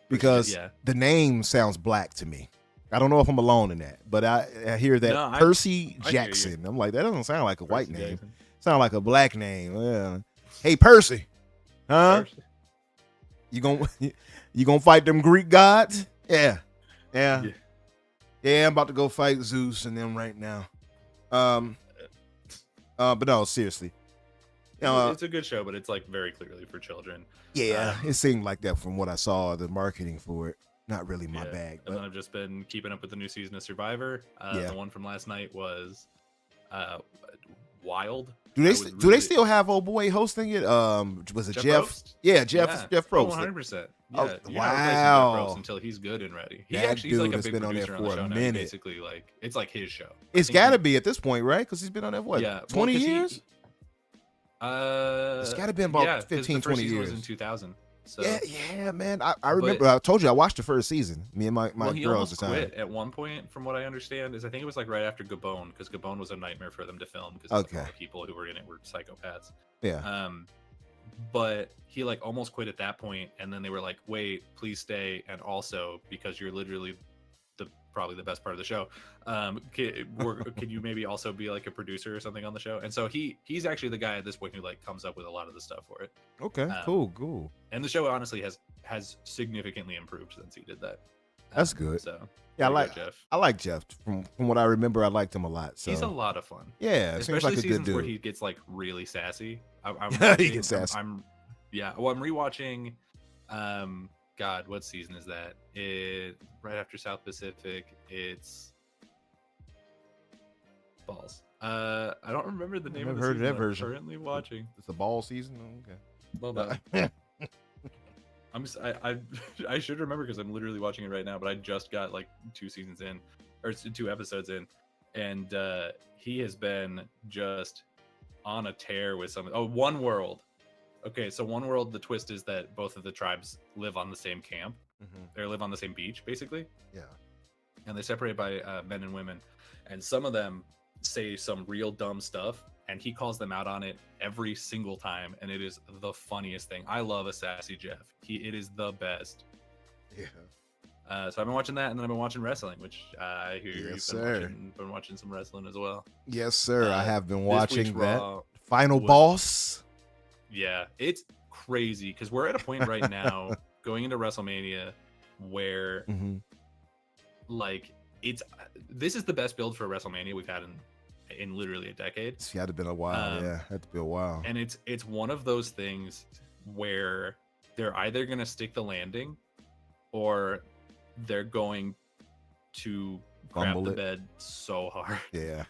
because the name sounds black to me. I don't know if I'm alone in that, but I hear that Percy Jackson. I'm like, that doesn't sound like a white name. Sound like a black name. Yeah. Hey, Percy. Huh? Percy. You gonna fight them Greek gods? Yeah. I'm about to go fight Zeus and them right now. But no, seriously. It's a good show, but it's like very clearly for children. Yeah, it seemed like that from what I saw, the marketing for it. Not really my bag. But... And then I've just been keeping up with the new season of Survivor. The one from last night was wild. Do they still have old boy hosting it? Was it Jeff? Probst? Yeah, Jeff Probst. 100%. Yeah, wow. Jeff Probst until he's good and ready. He's like a big been producer on there for a minute. Basically, like it's like his show. It's got to be at this point, right? Because he's been on there 20 years. It's got to be about 15, 20 years. Was in 2000. So. Yeah, man. I remember. I told you I watched the first season. Me and my girls at the time. Quit at one point, from what I understand, I think it was like right after Gabon, because Gabon was a nightmare for them to film because all the people who were in it were psychopaths. Yeah. But he like almost quit at that point, and then they were like, "Wait, please stay," and also because you're literally the probably the best part of the show. Can you maybe also be like a producer or something on the show? And so he's actually the guy at this point who like comes up with a lot of the stuff for it. Okay, cool. And the show honestly has significantly improved since he did that. That's good. So yeah, Jeff. I like Jeff. From what I remember, I liked him a lot. So He's a lot of fun. Yeah, especially seems like a seasons good dude. where he gets like really sassy. I'm He gets sassy. I'm rewatching. God, what season is that? Right after South Pacific. It's Balls. I don't remember the name of the heard season that I'm version. currently watching. It's a ball season. Okay. Well, I should remember because I'm literally watching it right now, but I just got like 2 episodes in, and he has been just on a tear with some. Oh, One World. Okay, so One World, the twist is that both of the tribes live on the same camp. They live on the same beach, basically. Yeah. And they're separated by men and women, and some of them say some real dumb stuff, and he calls them out on it every single time, and it is the funniest thing. I love a sassy Jeff. It is the best. Yeah. So I've been watching that, and then I've been watching wrestling, which I hear Yes, you've been watching some wrestling as well. Yes, sir. I have been watching that. Raw Final Boss. Yeah, it's crazy because we're at a point right now going into WrestleMania where like this is the best build for WrestleMania we've had in literally a decade. It's had to been a while. Had to be a while. And it's one of those things where they're either going to stick the landing or they're going to crap the bed so hard. Yeah.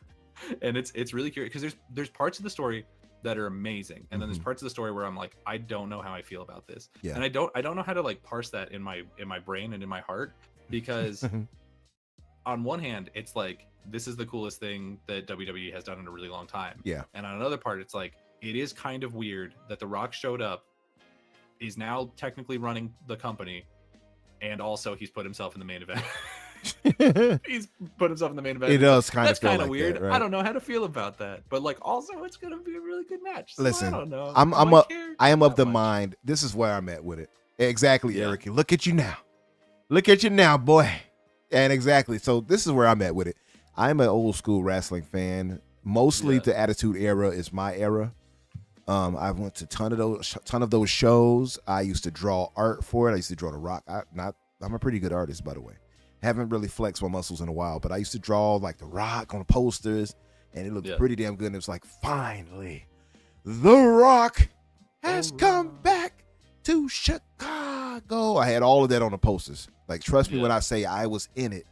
And it's really curious because there's parts of the story that are amazing, and then there's parts of the story where I'm like, I don't know how I feel about this. Yeah. And I don't know how to like parse that in my brain and in my heart, because on one hand it's like this is the coolest thing that WWE has done in a really long time. Yeah. And on another part it's like it is kind of weird that The Rock showed up, is now technically running the company, and also he's put himself in the main event. He's put himself in the main event. It does kind of That's feel kind of like weird. that, right? I don't know how to feel about that, but like also it's gonna be a really good match. So Listen, I don't know. I am of the mind. This is where I'm at with it. Exactly, Yeah. Eric. Look at you now. Look at you now, boy. And exactly. So this is where I'm at with it. I'm an old school wrestling fan. Mostly the Attitude Era is my era. I went to ton of those shows. I used to draw art for it. I used to draw The Rock. I'm a pretty good artist, by the way. Haven't really flexed my muscles in a while, but I used to draw like The Rock on posters, and it looked pretty damn good. And it was like, finally, The Rock has come back to Chicago. I had all of that on the posters. Like, trust me when I say I was in it.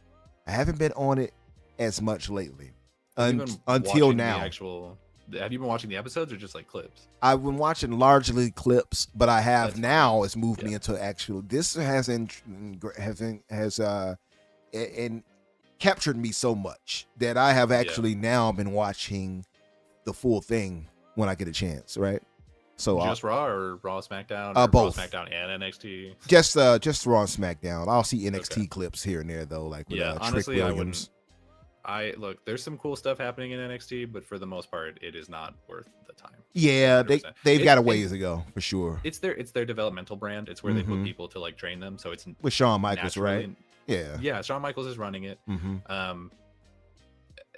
I haven't been on it as much lately until now. Have you been watching the episodes or just like clips? I've been watching largely clips, but I have now. It's moved me into actual. This has captured me so much that I have actually now been watching the full thing when I get a chance. Right. So just Raw or Raw SmackDown? Or both. Raw SmackDown and NXT. Just Raw and SmackDown. I'll see NXT clips here and there though, like with, honestly, Trick Williams. Look, there's some cool stuff happening in NXT, but for the most part, it is not worth the time. Yeah, 100%. they've got a ways to go for sure. It's their developmental brand. It's where they put people to like train them. So it's with Shawn Michaels, right? Yeah, Shawn Michaels is running it.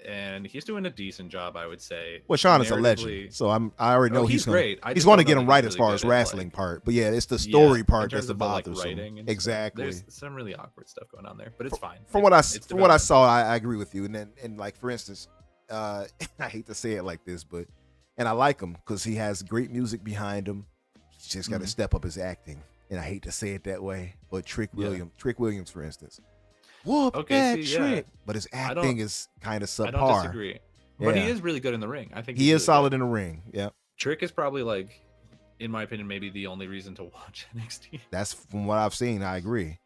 And he's doing a decent job, I would say. Well, Shawn is a legend, so I already know he's great. He's going to get him right as far as wrestling part, but it's the story part that's the bothersome. Exactly. There's some really awkward stuff going on there, but it's fine. From what I saw, I agree with you. And like for instance, I hate to say it like this, and I like him because he has great music behind him. He's just got to step up his acting, and I hate to say it that way, but Trick Williams, for instance. Trick. But his acting is kind of subpar. I don't disagree. But he is really good in the ring. I think he is solid in the ring. Yeah. Trick is probably like, in my opinion, maybe the only reason to watch NXT. That's from what I've seen. I agree.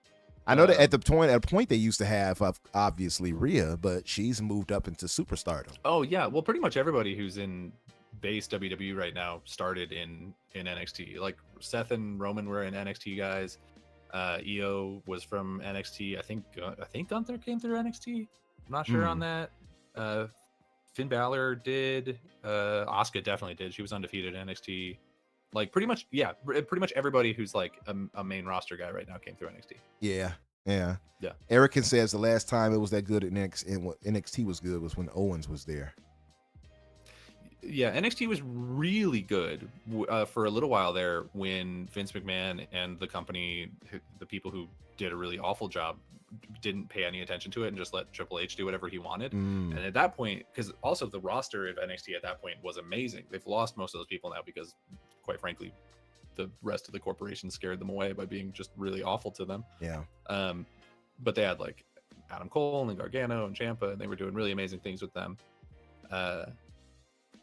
I know that at a point they used to have obviously Rhea, but she's moved up into superstardom. Oh yeah, well pretty much everybody who's in base WWE right now started in NXT. Like Seth and Roman were in NXT guys. EO was from NXT. I think Gunther came through NXT. I'm not sure on that. Finn Balor did. Asuka definitely did. She was undefeated in NXT. Like pretty much everybody who's like a main roster guy right now came through NXT. Yeah, Yeah. Yeah. Erican says the last time it was that good in NXT was good was when Owens was there. Yeah, NXT was really good for a little while there when Vince McMahon and the company, the people who did a really awful job, didn't pay any attention to it and just let Triple H do whatever he wanted. And at that point, because also the roster of NXT at that point was amazing. They've lost most of those people now because, quite frankly, the rest of the corporation scared them away by being just really awful to them. Yeah. But they had like Adam Cole and Gargano and Ciampa, and they were doing really amazing things with them.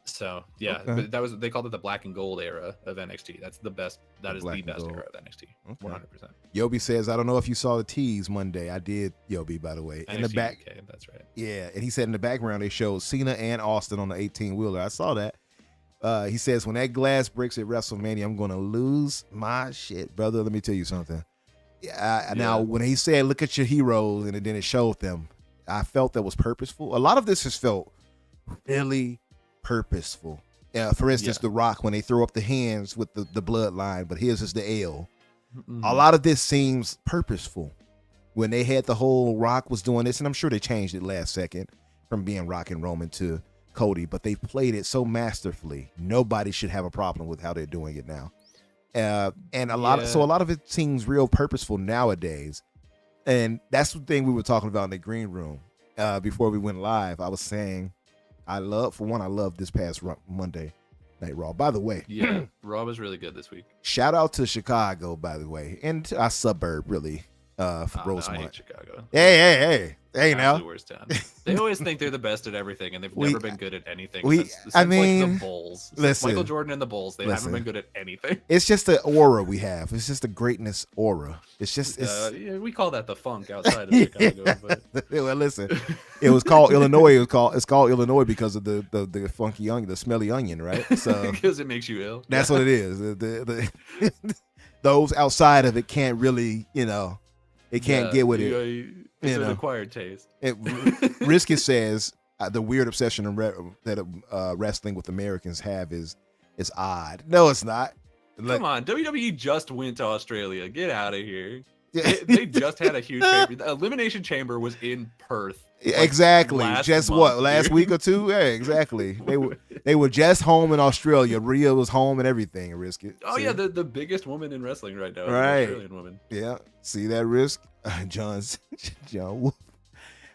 So yeah, Okay. but they called it the black and gold era of NXT. That's the best. That is the best era of NXT. Okay. 100%. Yobi says, I don't know if you saw the tease Monday. I did, Yobi, by the way. In the NXT back. UK, that's right. Yeah, and he said in the background they showed Cena and Austin on the 18-wheeler. I saw that. He says, when that glass breaks at WrestleMania, I'm going to lose my shit. Brother, let me tell you something. Now, when he said, look at your heroes, and then it showed them, I felt that was purposeful. A lot of this has felt really purposeful. For instance, The Rock, when they throw up the hands with the bloodline, but his is the L. Mm-hmm. A lot of this seems purposeful. When they had the whole Rock was doing this, and I'm sure they changed it last second from being Rock and Roman to Cody, but they played it so masterfully. Nobody should have a problem with how they're doing it now. And a lot of it seems real purposeful nowadays. And that's the thing we were talking about in the green room before we went live. I was saying, I love this past Monday Night Raw. By the way, yeah, Raw was really good this week. Shout out to Chicago, by the way, and to our suburb, really, for Rosemont. I hate Chicago. Hey now. The worst town. They always think they're the best at everything, and they've never been good at anything since I like mean, the Bulls. Listen, Michael Jordan and the Bulls, they haven't been good at anything. It's just the aura we have. It's just the greatness aura. It's just we call that the funk outside of Chicago. But well, listen, it was called Illinois. It's called Illinois because of the funky onion, the smelly onion, right? So because it makes you ill. That's what it is. The those outside of it can't really, it can't get with it. It's an acquired taste. Risky says the weird obsession that wrestling with Americans have is odd. No, it's not. Come on, WWE just went to Australia. Get out of here. They just had a huge pay-per-view. The Elimination Chamber was in Perth. Exactly. Just month, last week or two? Yeah, exactly. They were just home in Australia. Rhea was home and everything. Risky. Oh yeah, the biggest woman in wrestling right now. Right. Is an Australian woman. Yeah. See that, Risk? John Wolf.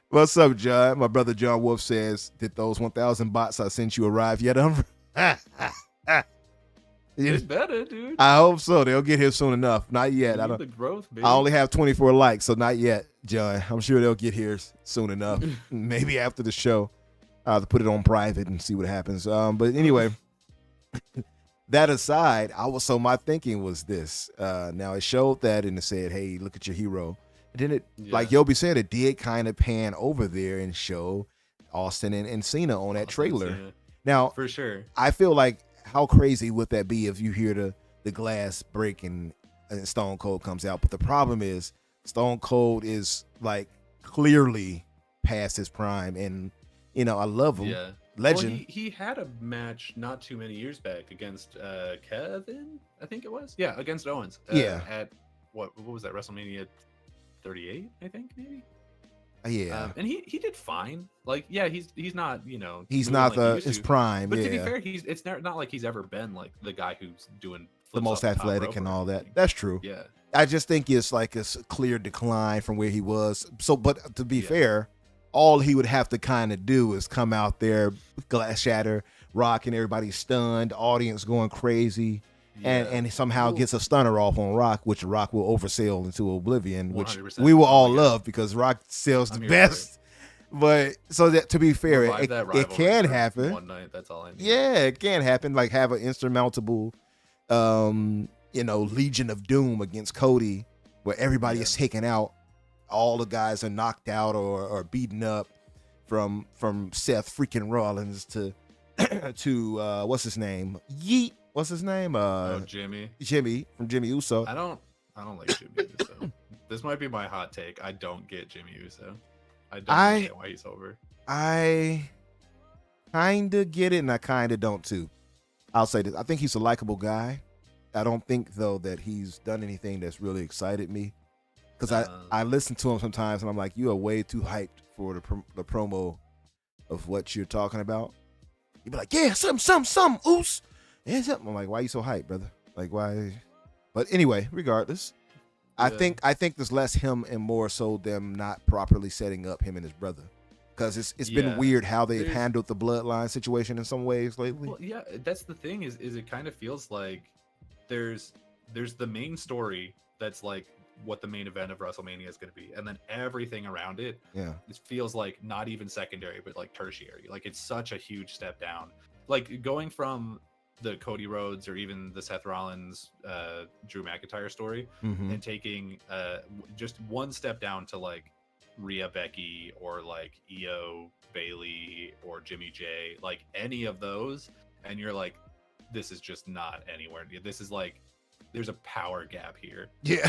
What's up, John? My brother John Wolf says, did those 1,000 bots I sent you arrive yet, Umbra? It's better, dude. I hope so. They'll get here soon enough. Not yet. The growth, baby. I only have 24 likes, so not yet, John. I'm sure they'll get here soon enough. Maybe after the show. I'll have to put it on private and see what happens. But anyway, that aside, my thinking was this. Now it showed that and it said, hey, look at your hero. And then it, like Yobi said, it did kind of pan over there and show Austin and Cena on that trailer. Now, for sure, I feel like, how crazy would that be if you hear the glass break and Stone Cold comes out? But the problem is Stone Cold is like clearly past his prime, and I love him. Yeah, legend. Well, he had a match not too many years back against Kevin, I think it was. Yeah, against Owens. At what was that, WrestleMania 38, I think, maybe. Yeah, and he did fine. Like, yeah, he's not, he's not his prime. But to be fair, it's not like he's ever been like the guy who's doing the most athletic and all that. That's true. Yeah, I just think it's like a clear decline from where he was. So, but to be fair, all he would have to kind of do is come out there, glass shatter, Rock, and everybody stunned, audience going crazy. And somehow gets a stunner off on Rock, which Rock will oversell into oblivion, which we will all love because Rock sells the best. But so that, to be fair, it can happen. One night, that's all I need. Yeah, it can happen. Like have an insurmountable, Legion of Doom against Cody, where everybody is taken out. All the guys are knocked out or beaten up, from Seth freaking Rollins to what's his name? Yeet. What's his name? Jimmy. Jimmy from Jimmy Uso. I don't like Jimmy Uso. This might be my hot take. I don't get Jimmy Uso. I don't understand why he's over. I kinda get it and I kinda don't too. I'll say this. I think he's a likable guy. I don't think though that he's done anything that's really excited me. because I listen to him sometimes and I'm like, you are way too hyped for the promo of what you're talking about. You'd be like, yeah, some oos. And something. I'm like, why are you so hyped, brother? Like, why? But anyway, regardless, I think there's less him and more so them not properly setting up him and his brother. Because it's been weird how they've handled the bloodline situation in some ways lately. Well, yeah, that's the thing is it kind of feels like there's the main story that's like what the main event of WrestleMania is going to be, and then everything around it, it feels like not even secondary, but like tertiary. Like it's such a huge step down. Like going from the Cody Rhodes or even the Seth Rollins, Drew McIntyre story, and taking just one step down to like Rhea Becky or like Io Bailey or Jimmy J, like any of those, and you're like, this is just not anywhere near. This is like there's a power gap here. Yeah.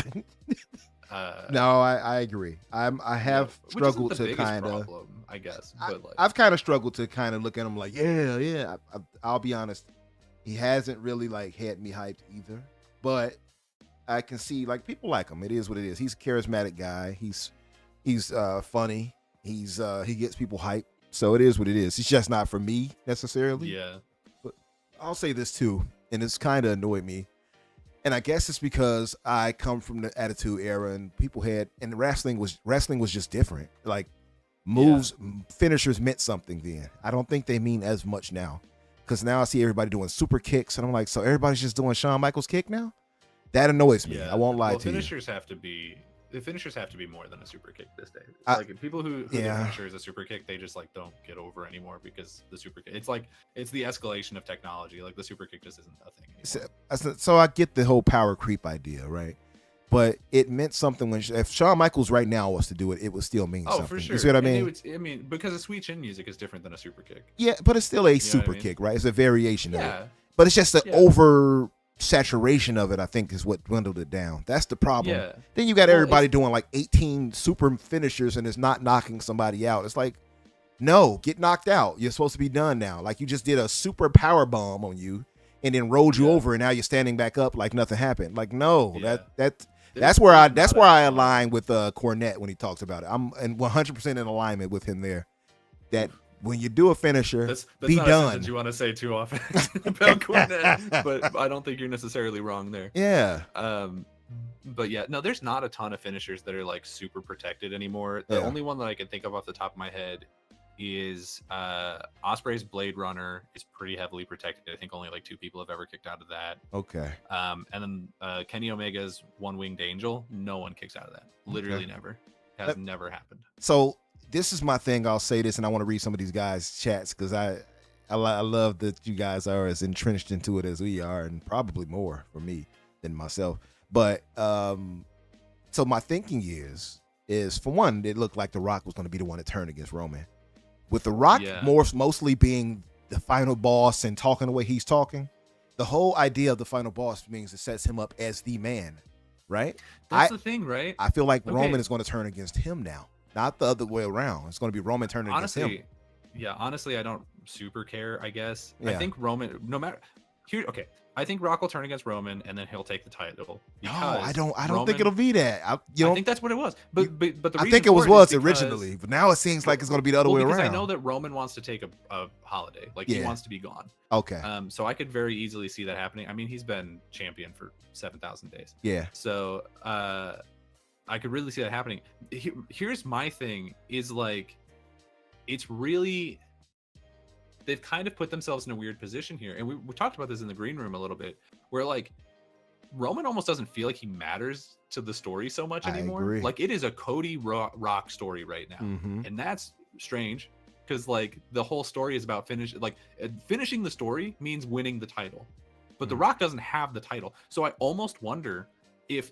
No, I agree. I have struggled to kind of, I guess, but like I've kind of struggled to kind of look at him like, yeah. I'll be honest, he hasn't really like had me hyped either, but I can see like people like him. It is what it is. He's a charismatic guy. He's funny. He gets people hyped. So it is what it is. It's just not for me necessarily. Yeah. But I'll say this too, and it's kind of annoyed me. And I guess it's because I come from the Attitude Era, and wrestling was just different. Like moves, finishers meant something then. I don't think they mean as much now, because now I see everybody doing super kicks, and I'm like, so everybody's just doing Shawn Michaels kick now? That annoys me. I won't lie to you. The finishers have to be more than a super kick this day. Like people who the finisher is a super kick, they just like don't get over anymore because the super kick. It's the escalation of technology. Like the super kick just isn't a thing anymore. So I get the whole power creep idea, right? But it meant something if Shawn Michaels right now was to do it, it would still mean something. For sure. You see what I mean? Because a sweet chin music is different than a super kick. Yeah, but it's still a super kick, right? It's a variation of it. But it's just the over saturation of it, I think, is what dwindled it down. That's the problem. Yeah. Then you got everybody doing like 18 super finishers and it's not knocking somebody out. It's like, no, get knocked out. You're supposed to be done now. Like you just did a super power bomb on you and then rolled you over and now you're standing back up like nothing happened. Like, no, that's where I align with Cornette when he talks about it. I'm 100% in alignment with him there. That when you do a finisher, that's be not done. A sentence you want to say too often about Cornette, but I don't think you're necessarily wrong there. Yeah. But yeah, no, there's not a ton of finishers that are like super protected anymore. The only one that I can think of off the top of my head is Ospreay's Blade Runner is pretty heavily protected. I think only like 2 people have ever kicked out of that. Okay. And then Kenny Omega's One Winged Angel, no one kicks out of that. Literally never. Has never happened. So this is my thing. I'll say this, and I want to read some of these guys' chats because I love that you guys are as entrenched into it as we are, and probably more for me than myself. But so my thinking is for one, it looked like The Rock was going to be the one to turn against Roman. With The Rock mostly being the final boss and talking the way he's talking, the whole idea of the final boss means it sets him up as the man, right? That's the thing, right? I feel like Roman is going to turn against him now. Not the other way around. It's going to be Roman turning against him. Yeah, honestly, I don't super care, I guess. Yeah. I think Roman, no matter here, okay. I think Rock will turn against Roman and then he'll take the title. No, I don't think it'll be that. I think that's what it was. But the I think it was originally, but now it seems like it's going to be the other way around. I know that Roman wants to take a holiday. Like he wants to be gone. Okay. So I could very easily see that happening. I mean, he's been champion for 7,000 days. Yeah. So I could really see that happening. Here's my thing is like, it's really, they've kind of put themselves in a weird position here. And we talked about this in the green room a little bit, where like Roman almost doesn't feel like he matters to the story so much anymore. I agree. Like it is a Cody Rock story right now. And that's strange because like the whole story is about finishing the story means winning the title. But The Rock doesn't have the title. So I almost wonder if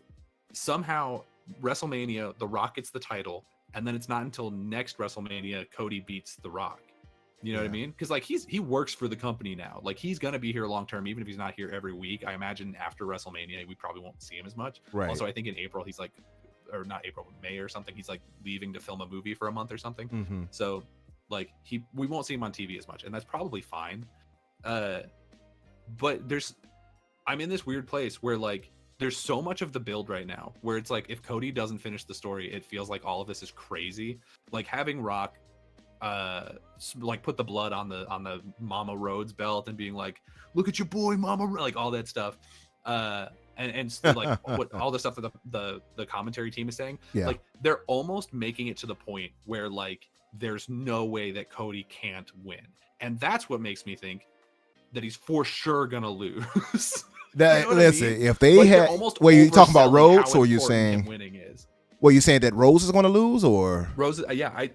somehow WrestleMania, The Rock gets the title, and then it's not until next WrestleMania Cody beats The Rock. You know what I mean? Because like he works for the company now. Like he's gonna be here long term, even if he's not here every week. I imagine after WrestleMania we probably won't see him as much. Right. Also, I think in April he's like, or not April, May or something. He's like leaving to film a movie for a month or something. So like we won't see him on TV as much, and that's probably fine. But I'm in this weird place where like there's so much of the build right now where it's like if Cody doesn't finish the story, it feels like all of this is crazy. Like having Rock like put the blood on the Mama Rhodes belt and being like, look at your boy Mama, like all that stuff. And still like what all the stuff that the commentary team is saying, like they're almost making it to the point where like there's no way that Cody can't win. And that's what makes me think that he's for sure gonna lose. That, you know listen, I mean? if they like had, wait, you talking about Rhodes, or you saying winning is? Well, you saying that Rose is going to lose, or Rose? Yeah,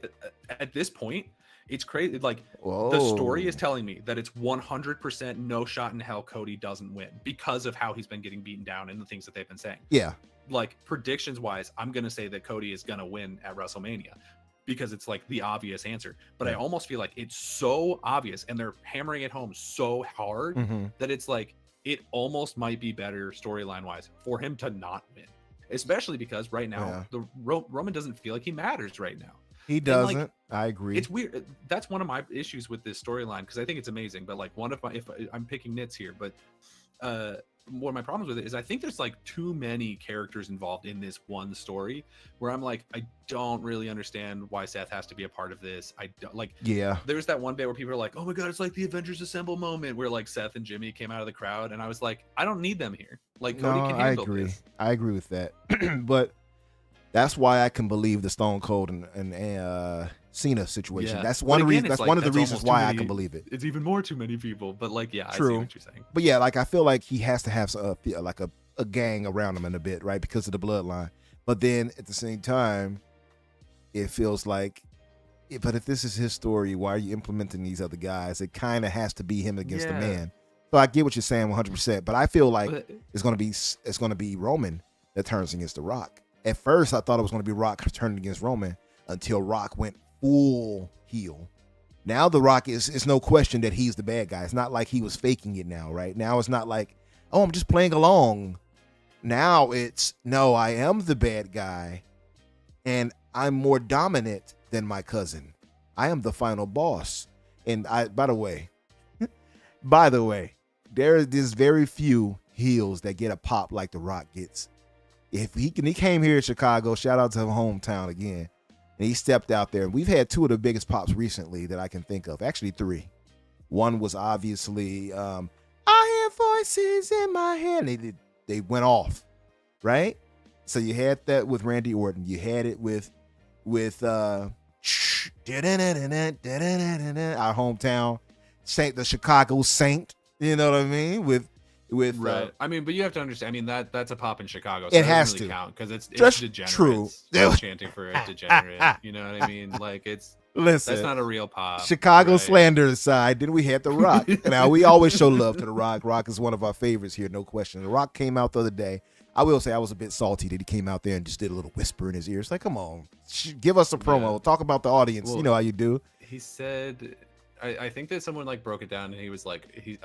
at this point, it's crazy. Like Whoa. The story is telling me that it's 100% no shot in hell Cody doesn't win because of how he's been getting beaten down and the things that they've been saying. Yeah. Like predictions wise, I'm gonna say that Cody is gonna win at WrestleMania because it's like the obvious answer. But I almost feel like it's so obvious and they're hammering it home so hard that it's like it almost might be better storyline wise for him to not win, especially because right now the Roman doesn't feel like he matters right now. He doesn't. Like, I agree. It's weird. That's one of my issues with this storyline because I think it's amazing. But like one of my, if I'm picking nits here, but one of my problems with it is I think there's like too many characters involved in this one story where I'm like, I don't really understand why Seth has to be a part of this. I don't like, there's that one bit where people are like, oh my God, it's like the Avengers Assemble moment where like Seth and Jimmy came out of the crowd. And I was like, I don't need them here. Like Cody can handle this. I agree with that. But that's why I can believe the Stone Cold and Cena situation. Yeah. That's one reason. That's like, one of the reasons why I can believe it. It's even more too many people. But like, yeah, True. I see what you're saying. But yeah, like I feel like he has to have like a gang around him in a bit, right? Because of the bloodline. But then at the same time, it feels like, but if this is his story, why are you implementing these other guys? It kind of has to be him against the man. So I get what you're saying 100%. But I feel like it's gonna be Roman that turns against The Rock. At first, I thought it was going to be Rock turning against Roman until Rock went full heel. Now The Rock is no question that he's the bad guy. It's not like he was faking it now, right? Now it's not like, oh, I'm just playing along. Now it's, no, I am the bad guy, and I'm more dominant than my cousin. I am the final boss. And by the way, there's very few heels that get a pop like The Rock gets. If he came here in Chicago, shout out to his hometown again, and he stepped out there. We've had two of the biggest pops recently that I can think of. Actually, three. One was obviously, I hear voices in my head. They went off, right? So you had that with Randy Orton. You had it with our hometown Saint, the Chicago Saint. You know what I mean? With right. I mean, but you have to understand. I mean, that's a pop in Chicago. it So it has doesn't really to count because it's degenerates. True. Chanting for a degenerate. You know what I mean? Like that's not a real pop. Chicago slander aside, then we had The Rock. Now we always show love to The Rock. Rock is one of our favorites here, no question. The Rock came out the other day. I will say I was a bit salty that he came out there and just did a little whisper in his ear. It's like, come on, give us a promo. Yeah. Talk about the audience. Well, you know how you do. He said. I think that someone like broke it down and he was like he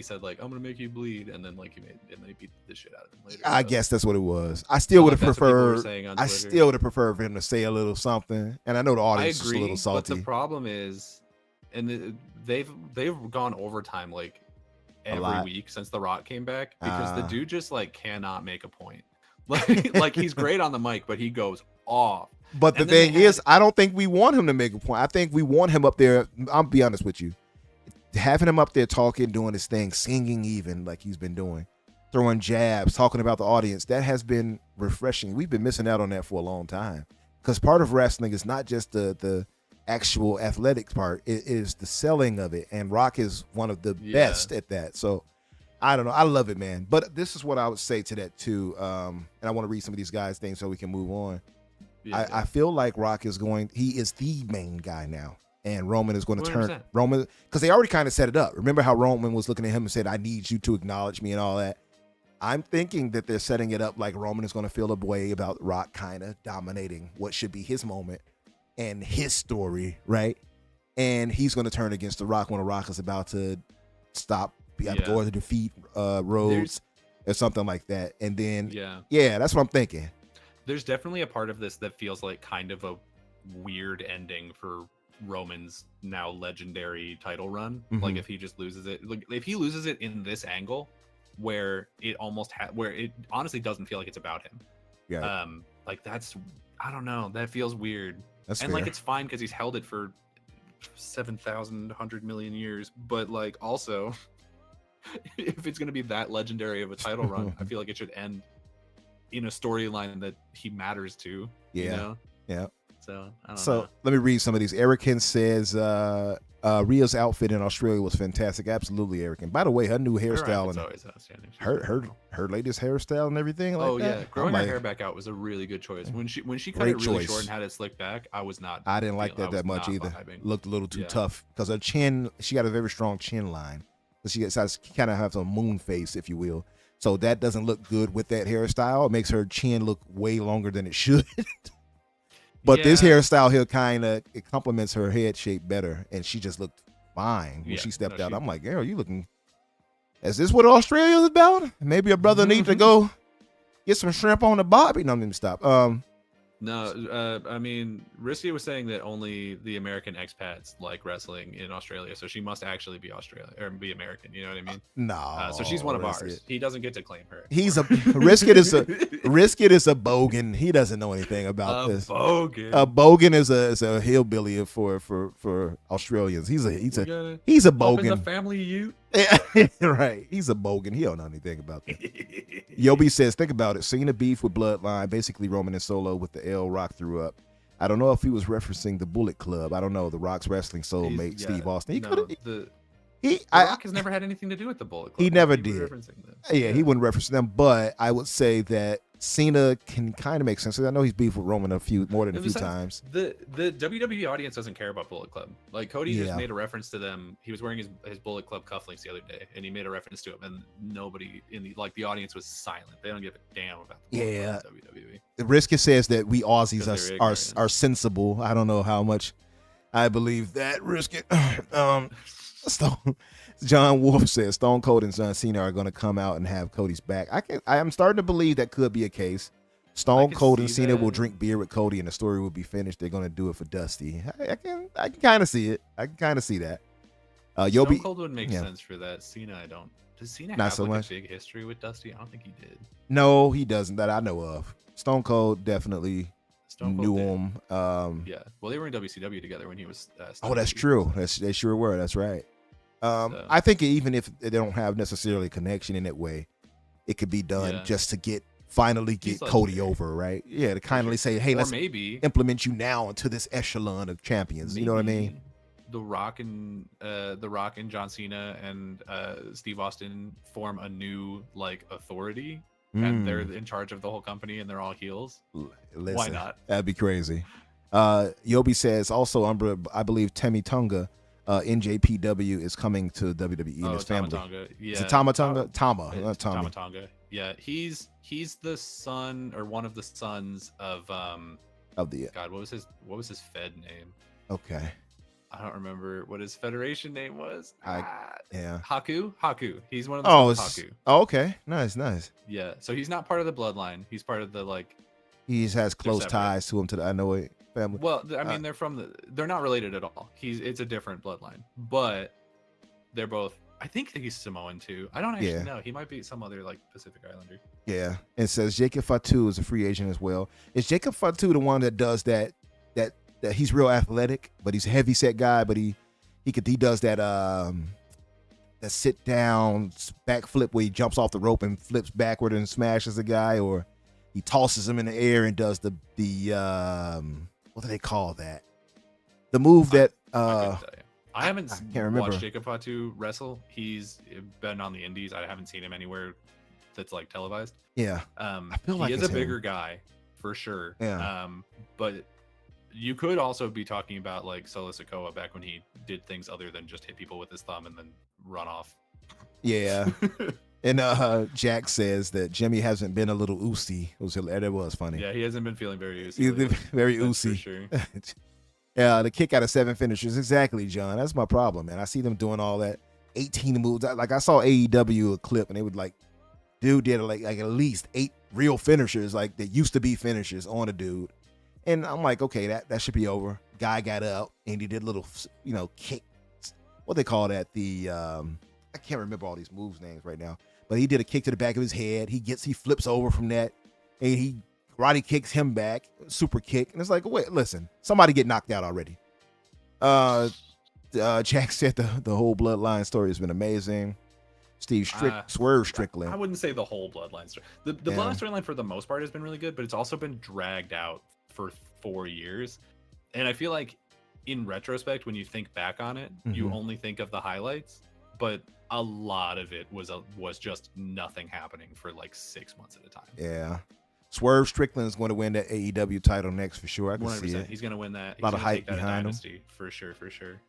said like I'm gonna make you bleed and then like he beat the shit out of him later. I guess that's what it was. I still would have preferred. I still would have preferred for him to say a little something. And I know the audience is a little salty. But the problem is, and they've gone overtime like every week since The Rock came back because the dude just like cannot make a point. Like he's great on the mic, but he goes off. But the thing is, I don't think we want him to make a point. I think we want him up there. I'll be honest with you. Having him up there talking, doing his thing, singing even like he's been doing, throwing jabs, talking about the audience, that has been refreshing. We've been missing out on that for a long time. Because part of wrestling is not just the actual athletics part. It is the selling of it. And Rock is one of the best at that. So I don't know. I love it, man. But this is what I would say to that too. And I want to read some of these guys' things so we can move on. I feel like Rock he is the main guy now. And Roman is going to 100%. turn Roman, because they already kind of set it up. Remember how Roman was looking at him and said, I need you to acknowledge me and all that. I'm thinking that they're setting it up like Roman is going to feel a way about Rock kind of dominating what should be his moment and his story, right? And he's going to turn against The Rock when The Rock is about to or to defeat Rhodes or something like that. And then, that's what I'm thinking. There's definitely a part of this that feels like kind of a weird ending for Roman's now legendary title run. Like if he just loses it, like if he loses it in this angle, where it where it honestly doesn't feel like it's about him. Yeah. Like that's, I don't know, that feels weird. That's and fair. like it's fine because he's held it for 7,100 million years, but like also if it's gonna be that legendary of a title run, I feel like it should end in a storyline that he matters to. Yeah. You know? Yeah. So I don't So know. let me read some of these. Erican says Rhea's outfit in Australia was fantastic. Absolutely, Erican. By the way, her new hairstyle and Always outstanding. She's her latest hairstyle and everything. Like oh that. yeah, growing I'm her like, hair back out was a really good choice. When she cut Great it really choice. short and had it slicked back, I was not. I didn't like I that was much not either. vibing. Looked a little too Yeah. tough because her chin. She got a very strong chin line. So she kind of has a moon face, if you will. So that doesn't look good with that hairstyle. It makes her chin look way longer than it should. But this Yeah. hairstyle here it complements her head shape better, and she just looked fine when Yeah, she stepped no, out. she- I'm like, girl, you looking. Is this what Australia's about? Maybe a brother need to go get some shrimp on the barbie. No, let me stop. No, I mean, Risky was saying that only the American expats like wrestling in Australia, so she must actually be Australian or be American. You know what I mean? No. So she's one of that's ours. it. He doesn't get to claim her. He's a Risket is a bogan. He doesn't know anything about this. Bogan. A bogan is a hillbilly for Australians. He's a Up in the bogan. family ute. Right. He's a bogan. He don't know anything about that. Yobi says, think about it. Cena beef with Bloodline, basically Roman and Solo with the L Rock threw up. I don't know if he was referencing the Bullet Club. I don't know. The Rock's wrestling soulmate, Steve Austin. The Rock has never had anything to do with the Bullet Club. He never Why are you did. referencing them? Yeah, he wouldn't reference them, but I would say that Cena can kind of make sense. I know he's beefed with Roman more than a few times. The WWE audience doesn't care about Bullet Club. Like Cody just made a reference to them. He was wearing his Bullet Club cufflinks the other day, and he made a reference to him, and nobody in the audience was silent. They don't give a damn about the Bullet Club in WWE. Risky says that we Aussies are are sensible. I don't know how much I believe that. Risky. John Wolf says Stone Cold and John Cena are going to come out and have Cody's back. I am starting to believe that could be a case. Stone Cold and Cena will drink beer with Cody, and the story will be finished. They're going to do it for Dusty. I can kind of see it. I can kind of see that. Stone Cold would make sense for that. Cena, I don't. Does Cena have a big history with Dusty? I don't think he did. No, he doesn't. That I know of. Stone Cold definitely knew him. Yeah. Well, they were in WCW together when he was. Oh, that's true. They sure were. That's right. I think even if they don't have necessarily a connection in that way, it could be done just to finally get Cody over, right? Yeah, to kindly say, hey, let's implement you now into this echelon of champions. You know what I mean? The Rock and John Cena and Steve Austin form a new authority, and they're in charge of the whole company, and they're all heels. Listen, why not? That'd be crazy. Yobi says also, Umbra, I believe Temi Tonga. NJPW is coming to WWE and his family. Tonga. Yeah. Is it Tama Tonga? Tama Tonga. Yeah, he's the son or one of the sons of the God. What was his Fed name? Okay. I don't remember what his Federation name was. Haku. He's one of the sons of Haku. Oh, okay. Nice. Yeah. So he's not part of the bloodline. He's part of the He has close ties to him to the Inoue family. Well, I mean, they're not related at all. It's a different bloodline, but they're both. I think he's Samoan too. I don't actually know. He might be some other Pacific Islander. Yeah. It says Jacob Fatu is a free agent as well. Is Jacob Fatu the one that does that he's real athletic, but he's a heavy set guy, but he does that sit down backflip where he jumps off the rope and flips backward and smashes a guy, or he tosses him in the air and does the what do they call that? The move that I haven't can't remember. Watched Jacob Fatu wrestle. He's been on the indies. I haven't seen him anywhere that's televised. Yeah. I feel like he is a bigger guy for sure. Yeah. But you could also be talking about Solo Sikoa back when he did things other than just hit people with his thumb and then run off. Yeah. And Jack says that Jimmy hasn't been a little oosy. That was funny. Yeah, he hasn't been feeling very oosy. Very oosy. Sure. Yeah, the kick out of 7 finishers. Exactly, John. That's my problem, man. I see them doing all that 18 moves. I saw AEW a clip, and they would dude did at least 8 real finishers, that used to be finishers on a dude. And I'm like, okay, that should be over. Guy got up and he did little, kick. What they call that? I can't remember all these moves names right now. but he did a kick to the back of his head. He flips over from that, and he karate kicks him back, super kick, and it's like, wait, listen, somebody get knocked out already. Jack said the whole Bloodline story has been amazing. Swerve Strickland. I wouldn't say the whole Bloodline story. The Bloodline storyline for the most part has been really good, but it's also been dragged out for 4 years. And I feel like in retrospect, when you think back on it, you only think of the highlights, but a lot of it was just nothing happening for like 6 months at a time. Yeah. Swerve Strickland is going to win that AEW title next for sure. I can 100%. See it. He's going to win that. A lot of hype behind him. For sure.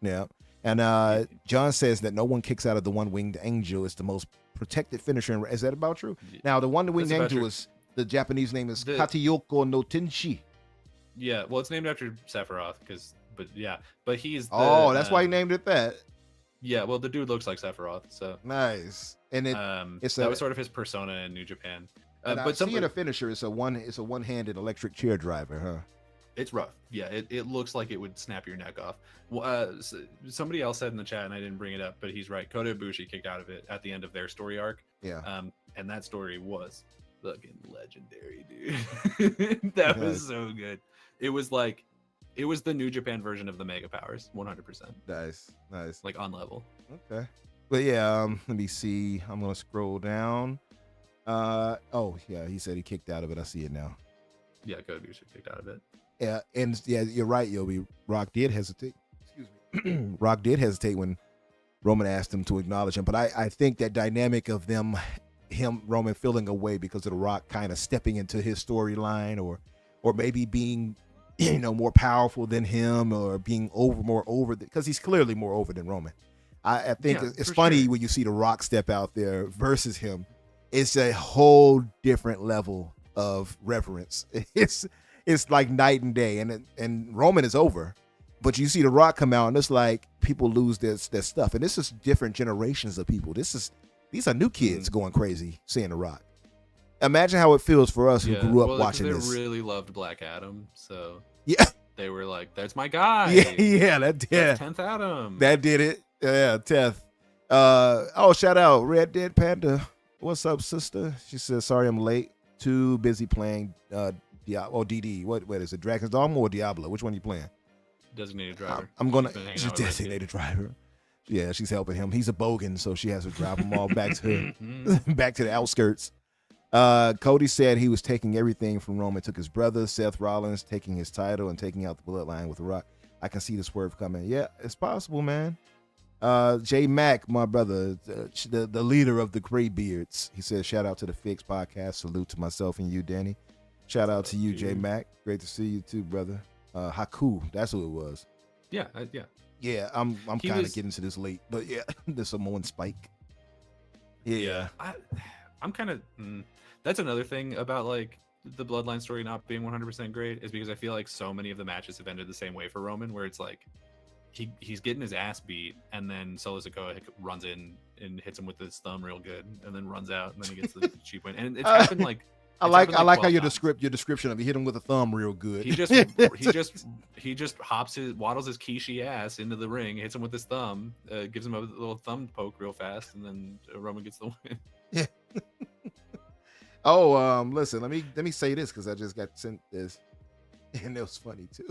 Yeah. And John says that no one kicks out of the one-winged angel. It's the most protected finisher. Is that about true? Now, the one-winged angel is, the Japanese name is Katayoko no Tenshi. Yeah, well, it's named after Sephiroth, but he's the, that's why he named it that. Yeah, well, the dude looks like Sephiroth, so nice. And that was sort of his persona in New Japan. But seeing a finisher, it's a one-handed electric chair driver, huh? It's rough. Yeah, it looks like it would snap your neck off. Well, somebody else said in the chat, and I didn't bring it up, but he's right. Kota Ibushi kicked out of it at the end of their story arc. Yeah. And that story was fucking legendary, dude. That was so good. It was the New Japan version of the Mega Powers, 100%. Nice. Like on level. Okay. But yeah, let me see. I'm gonna scroll down. He said he kicked out of it. I see it now. Yeah, Kota Ibushi kicked out of it. Yeah, and yeah, you're right, Yobi. Rock did hesitate. Excuse me. Rock did hesitate when Roman asked him to acknowledge him. But I think that dynamic of Roman feeling away because of the Rock kind of stepping into his storyline, or maybe being, more powerful than him, or being more over, because he's clearly more over than Roman. I think it's funny when you see the Rock step out there versus him. It's a whole different level of reverence. It's like night and day, and Roman is over, but you see the Rock come out, and it's like people lose their stuff, and this is different generations of people. These are new kids going crazy seeing the Rock. Imagine how it feels for us who grew up watching this. They really loved Black Adam, so yeah, they were like, "That's my guy." Yeah, that's 10th Adam. That did it. Yeah, 10th. Shout out Red Dead Panda. What's up, sister? She says, "Sorry, I'm late. Too busy playing." DD. What is it? Dragon's Dogma or Diablo? Which one are you playing? Designated driver. She's designated driver. Yeah, she's helping him. He's a bogan, so she has to drive them all back to the outskirts. Cody said he was taking everything from Roman. Took his brother, Seth Rollins, taking his title and taking out the bloodline with the Rock. I can see the swerve coming. Yeah, it's possible, man. J Mac, my brother, the leader of the Graybeards. He says, shout out to the Fix podcast. Salute to myself and you, Danny. Shout out to you, J Mac. Great to see you too, brother. Haku, that's who it was. Yeah. Yeah, I'm kind of getting to this late, but yeah, there's some more Spike. Yeah. I'm kind of. That's another thing about like the Bloodline story not being 100% great, is because I feel like so many of the matches have ended the same way for Roman, where it's like he's getting his ass beat, and then Solo Sikoa runs in and hits him with his thumb real good, and then runs out, and then he gets the cheap win. And it's happened like. I like how your description of it hit him with a thumb real good. He just waddles his quiche ass into the ring, hits him with his thumb, gives him a little thumb poke real fast, and then Roman gets the win. Yeah. Listen, let me say this because I just got sent this, and it was funny too.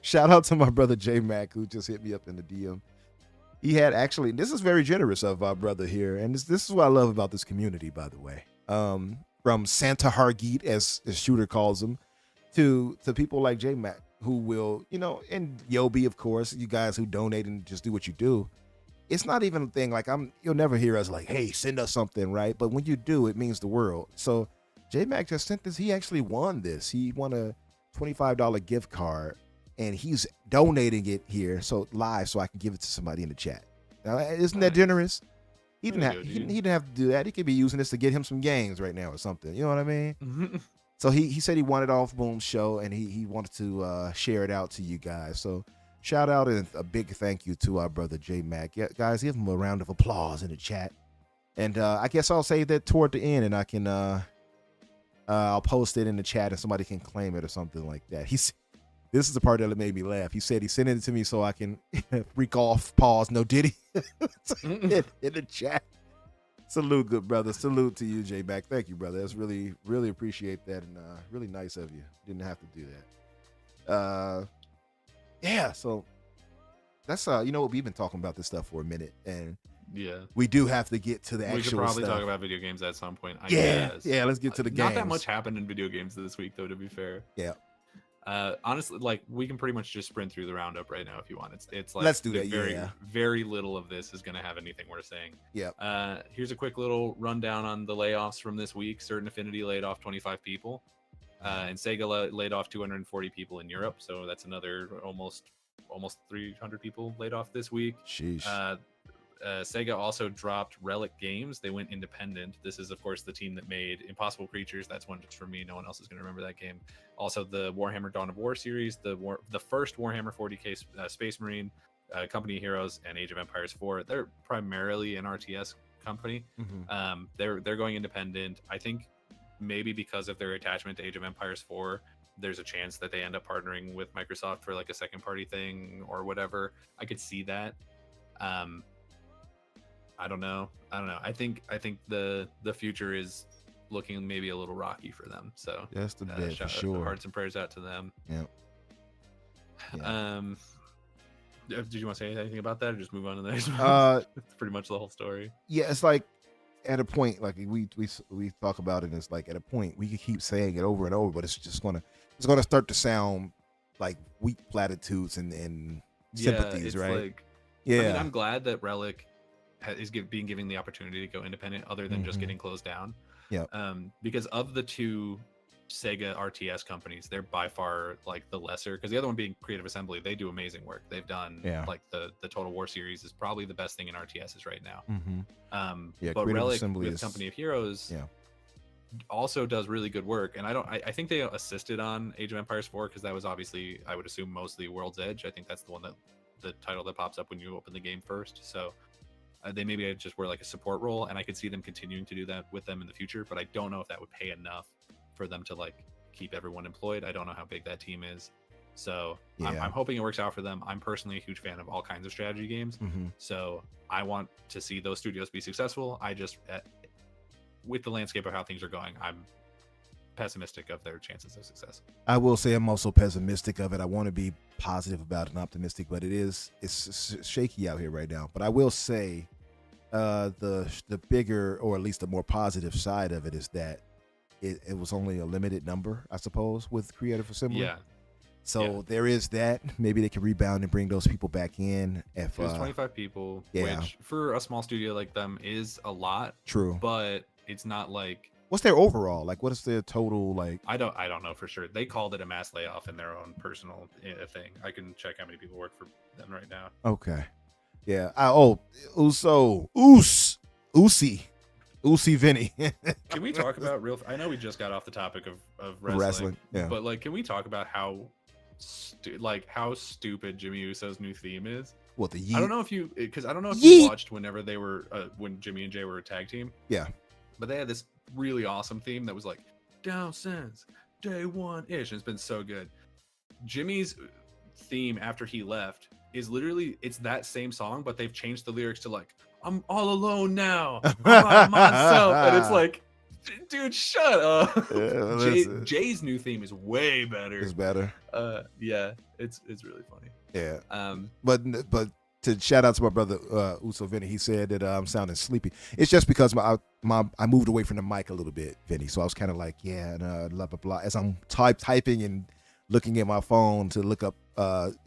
Shout out to my brother J Mac, who just hit me up in the DM. He had this is very generous of our brother here, and this is what I love about this community, by the way. From Santa Hargeet, as Shooter calls him, to people like J Mac, who will, and Yobi, of course, you guys who donate and just do what you do. It's not even a thing like you'll never hear us like, hey, send us something, right? But when you do, it means the world. So J Mac just sent this. He actually won this. He won a $25 gift card, and he's donating it here live so I can give it to somebody in the chat. Now, isn't that generous? He didn't have to do that. He could be using this to get him some games right now or something. You know what I mean? So he said he wanted Off Boom show, and he wanted to share it out to you guys. So shout out and a big thank you to our brother J Mac. Yeah, guys, give him a round of applause in the chat. And I guess I'll say that toward the end, and I can I'll post it in the chat, and somebody can claim it or something like that. This is the part that made me laugh. He said he sent it to me so I can freak off, pause, no diddy in the chat. Salute, good brother. Salute to you, J-Back. Thank you, brother. That's really, really appreciate that, and really nice of you. Didn't have to do that. Yeah. So that's you know what, we've been talking about this stuff for a minute, and Yeah. we do have to get to the We actual should probably stuff. talk about video games at some point. I Yeah, guess. yeah. Let's get to the games. Not that much happened in video games this week, though. To be fair. Yeah. Honestly, like we can pretty much just sprint through the roundup right now if you want. It's like Let's do that. Very, Yeah. very little of this is gonna have anything worth saying. Yeah. Here's a quick little rundown on the layoffs from this week. Certain Affinity laid off 25 people, and Sega laid off 240 people in Europe. So that's another almost 300 people laid off this week. Sheesh. Sega also dropped Relic Games. They went independent. This is, of course, the team that made Impossible Creatures. That's one just for me. No one else is going to remember that game. Also, the Warhammer Dawn of War series, the first Warhammer 40k Space Marine, Company of Heroes, and Age of Empires 4. They're primarily an RTS company. Mm-hmm. They're going independent. I think maybe because of their attachment to Age of Empires 4, there's a chance that they end up partnering with Microsoft for like a second party thing or whatever. I could see that. I don't know. I think the future is looking maybe a little rocky for them. So that's the bit for sure. Hearts and prayers out to them. Yeah. Did you want to say anything about that, or just move on to the next one? That's pretty much the whole story. Yeah, it's like at a point, like we talk about it. It's like at a point we can keep saying it over and over, but it's gonna start to sound like weak platitudes and sympathies, right? Like, I mean, I'm glad that Relic is being given the opportunity to go independent, other than just getting closed down. Yeah. Because of the two Sega RTS companies, they're by far like the lesser. Because the other one being Creative Assembly, they do amazing work. They've done like the Total War series is probably the best thing in RTSs right now. But Creative Relic Assembly with Company of Heroes also does really good work. And I think they assisted on Age of Empires 4 because that was obviously, I would assume, mostly World's Edge. I think that's the title that pops up when you open the game first. So they maybe just were like a support role, and I could see them continuing to do that with them in the future, but I don't know if that would pay enough for them to like keep everyone employed. I don't know how big that team is. So I'm hoping it works out for them. I'm personally a huge fan of all kinds of strategy games. So I want to see those studios be successful. I just, with the landscape of how things are going, I'm pessimistic of their chances of success. I will say I'm also pessimistic of it. I want to be positive about it and optimistic, but it's shaky out here right now. But I will say the bigger, or at least the more positive side of it, is that it was only a limited number, I suppose, with Creative Assembly. Yeah. So there is that. Maybe they can rebound and bring those people back in. If it was 25 people, which for a small studio like them is a lot. True. But it's not like, what's their overall? Like, what is their total? Like, I don't know for sure. They called it a mass layoff in their own personal thing. I can check how many people work for them right now. Okay. Yeah. Uzi Vinny. Can we talk about I know we just got off the topic of wrestling. Yeah. But like, can we talk about how stupid Jimmy Uso's new theme is? What, the yeet? I don't know if you watched whenever they were when Jimmy and Jay were a tag team. Yeah. But they had this really awesome theme that was like down since day one ish, and it's been so good. Jimmy's theme after he left is literally, it's that same song, but they've changed the lyrics to like, I'm all alone now, I'm by myself, and it's like, dude, shut up. Yeah, Jay's new theme is way better. It's better. Yeah, it's really funny. Yeah. But to shout out to my brother Uso Vinny, he said that I'm sounding sleepy. It's just because I moved away from the mic a little bit, Vinny. So I was kind of like, blah blah blah. As I'm typing and looking at my phone to look up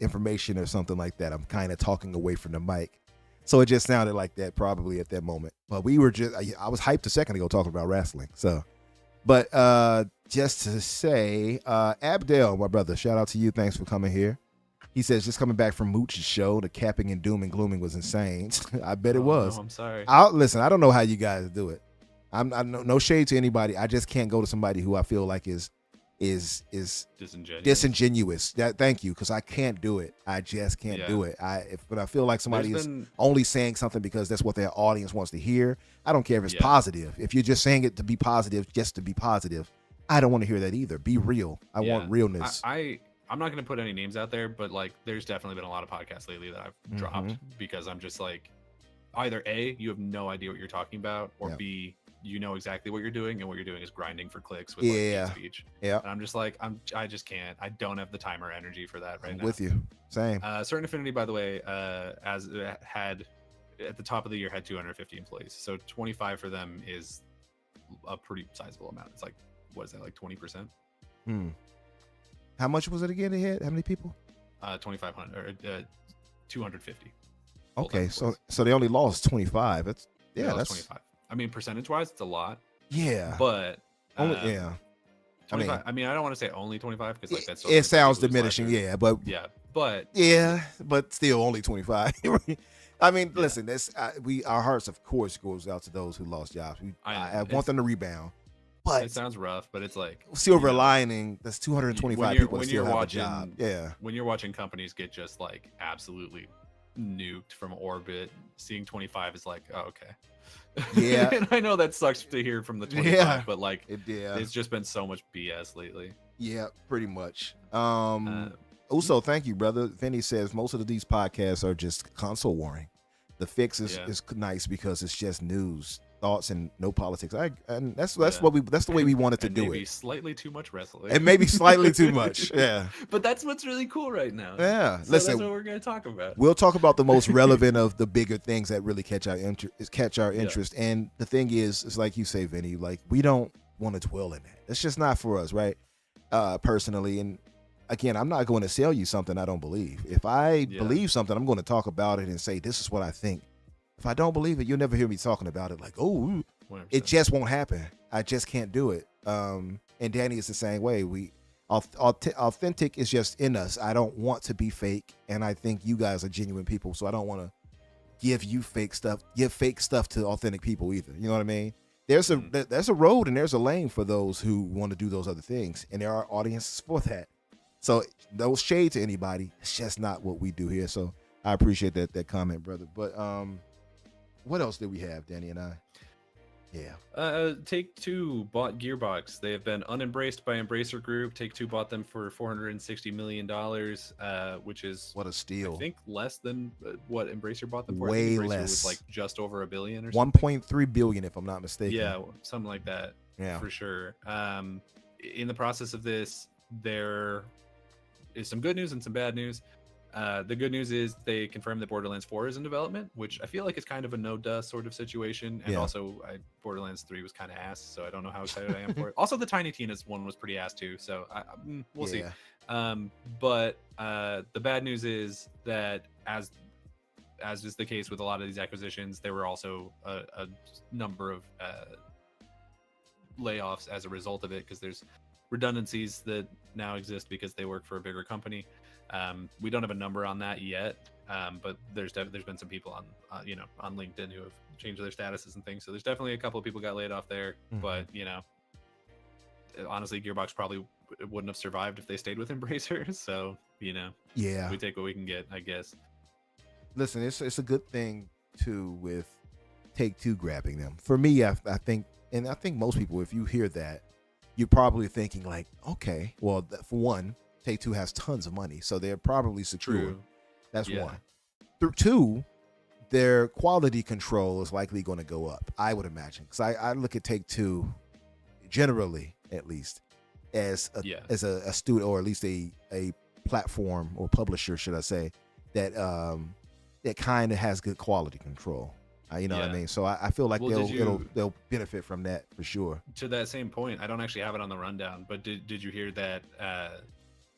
information or something like that, I'm kind of talking away from the mic. So it just sounded like that probably at that moment. But we were I was hyped a second ago talking about wrestling. So, but just to say, Abdel, my brother, shout out to you. Thanks for coming here. He says, just coming back from Mooch's show, the capping and doom and glooming was insane. I bet it was. No, I'm sorry. Listen, I don't know how you guys do it. I'm no shade to anybody. I just can't go to somebody who I feel like is disingenuous. Thank you, because I can't do it. I just can't do it. When I feel like somebody is only saying something because that's what their audience wants to hear, I don't care if it's positive. If you're just saying it to be positive, just to be positive, I don't want to hear that either. Be real. I want realness. I'm not going to put any names out there, but like, there's definitely been a lot of podcasts lately that I've dropped because I'm just like, either A, you have no idea what you're talking about, or Yeah. B, you know exactly what you're doing, and what you're doing is grinding for clicks with like hate Yeah. speech. Yeah. And I'm just like, I just can't. I don't have the time or energy for that right I'm now. with you. Same. Certain Affinity, by the way, as had at the top of the year had 250 employees. So 25 for them is a pretty sizable amount. It's like, what is that, like 20%? How much was it again? They had how many people? 2,500 or 250. Okay, so they only lost 25. That's that's 25. I mean, percentage wise, it's a lot. Yeah. But Only, yeah. 25. I mean, I don't want to say only 25 because like that's it sounds diminishing. Yeah, but still only 25. I mean, listen, that's our hearts, of course, goes out to those who lost jobs. I want them to rebound, but it sounds rough. But it's like silver lining. That's 225 people that still have a job. Yeah, when you're watching companies get just like absolutely nuked from orbit, seeing 25 is like, oh, okay. Yeah. And I know that sucks to hear from the 25, but like, it's just been so much BS lately. Yeah, pretty much. Also, thank you, brother. Vinny says most of these podcasts are just console warring. The fix is nice because it's just news, thoughts, and no politics. And that's the way we wanted to do maybe it. Slightly too much wrestling. And maybe slightly too much. Yeah. But that's what's really cool right now. Yeah. So Listen, that's what we're gonna talk about. We'll talk about the most relevant of the bigger things that really catch our interest. And the thing is, it's like you say, Vinny, like we don't want to dwell in that. It's just not for us, right? Personally, and again, I'm not going to sell you something I don't believe. If I believe something, I'm going to talk about it and say, this is what I think. If I don't believe it, you'll never hear me talking about it like, oh, 100%. It just won't happen. I just can't do it. And Danny is the same way. Authentic is just in us. I don't want to be fake. And I think you guys are genuine people. So I don't want to give fake stuff to authentic people either. You know what I mean? There's a road and there's a lane for those who want to do those other things. And there are audiences for that. So no shade to anybody. It's just not what we do here. So I appreciate that comment, brother. But what else did we have, Danny and I? Yeah. Take-Two bought Gearbox. They have been unembraced by Embracer Group. Take-Two bought them for $460 million, which is what a steal. I think less than what Embracer bought them for. Way I think Embracer less. was like just over $1 billion or something. 1.3 billion, if I'm not mistaken. Yeah, something like that. Yeah, for sure. In the process of this, there is some good news and some bad news. The good news is they confirmed that Borderlands 4 is in development, which I feel like is kind of a no-duh sort of situation. And also, Borderlands 3 was kind of ass, so I don't know how excited I am for it. Also, the Tiny Tina's one was pretty ass too, so we'll see. But the bad news is that as is the case with a lot of these acquisitions, there were also a number of layoffs as a result of it, because there's redundancies that now exist because they work for a bigger company. We don't have a number on that yet, but there's been some people on on LinkedIn who have changed their statuses and things. So there's definitely a couple of people got laid off there. But honestly, Gearbox probably wouldn't have survived if they stayed with Embracer. So we take what we can get, I guess. Listen, it's a good thing too with Take-Two grabbing them. For me, I think most people, if you hear that, you're probably thinking like, okay, well, for one, Take-Two has tons of money, so they're probably secure. True. That's one. Through two, their quality control is likely going to go up, I would imagine. Because I look at Take-Two, generally at least, as a studio, or at least a platform or publisher, should I say, that kind of has good quality control. What I mean? So I feel like they'll benefit from that for sure. To that same point, I don't actually have it on the rundown, but did you hear that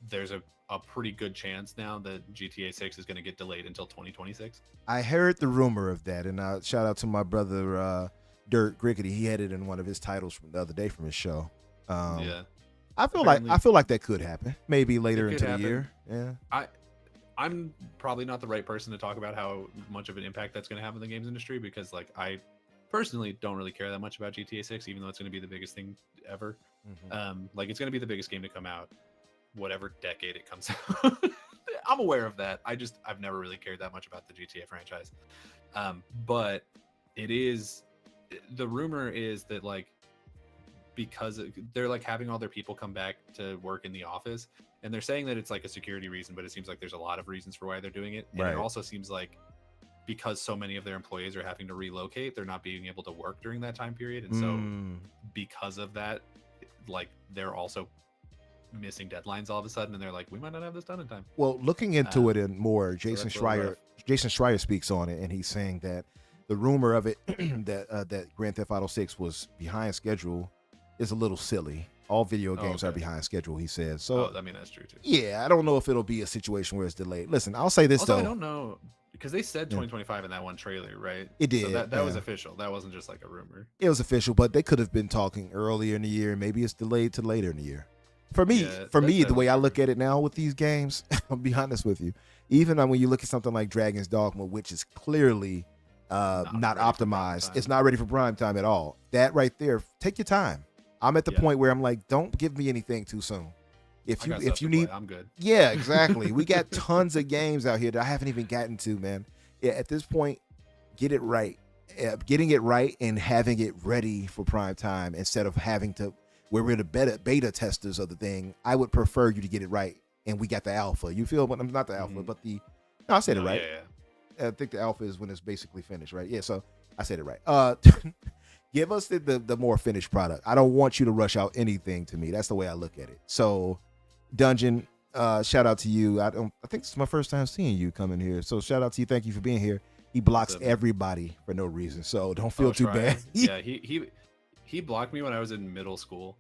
there's a pretty good chance now that GTA 6 is going to get delayed until 2026? I heard the rumor of that, and shout out to my brother Dirt Grickety. He had it in one of his titles from the other day from his show. I feel like that could happen, maybe later into the year. Yeah. I'm probably not the right person to talk about how much of an impact that's going to have in the games industry, because like I personally don't really care that much about GTA 6, even though it's going to be the biggest thing ever. Like it's going to be the biggest game to come out, whatever decade it comes out. I'm aware of that. I've never really cared that much about the GTA franchise. But the rumor is that like, because they're like having all their people come back to work in the office, and they're saying that it's like a security reason, but it seems like there's a lot of reasons for why they're doing it. And it also seems like because so many of their employees are having to relocate, they're not being able to work during that time period. And so because of that, like they're also missing deadlines all of a sudden, and they're like, we might not have this done in time. Well, looking into it in more, that's a little rough. Jason Schreier speaks on it, and he's saying that the rumor of it that Grand Theft Auto 6 was behind schedule is a little silly. All video games are behind schedule, he says. So I mean, that's true too. Yeah, I don't know if it'll be a situation where it's delayed. Listen, I'll say this Also, though. I don't know, because they said 2025 in that one trailer, right? It did. So that was official. That wasn't just like a rumor. It was official, but they could have been talking earlier in the year. Maybe it's delayed to later in the year. For me, the way I look at it now with these games, I'll be honest with you. Even when you look at something like Dragon's Dogma, which is clearly not optimized, it's not ready for prime time at all. That right there, take your time. I'm at the point where I'm like, don't give me anything too soon. If you need, I'm good. Yeah, exactly. We got tons of games out here that I haven't even gotten to, man. Yeah, at this point, get it right. Getting it right and having it ready for prime time instead of having to, where we're the beta testers of the thing. I would prefer you to get it right. And we got the alpha. You feel, but I'm not the alpha, but I said it right. Yeah. I think the alpha is when it's basically finished, right? Yeah, so I said it right. Give us the more finished product. I don't want you to rush out anything to me. That's the way I look at it. So, Dungeon, shout out to you. I think it's my first time seeing you coming here. So shout out to you. Thank you for being here. He blocks everybody for no reason, so don't feel too bad. Yeah, he blocked me when I was in middle school.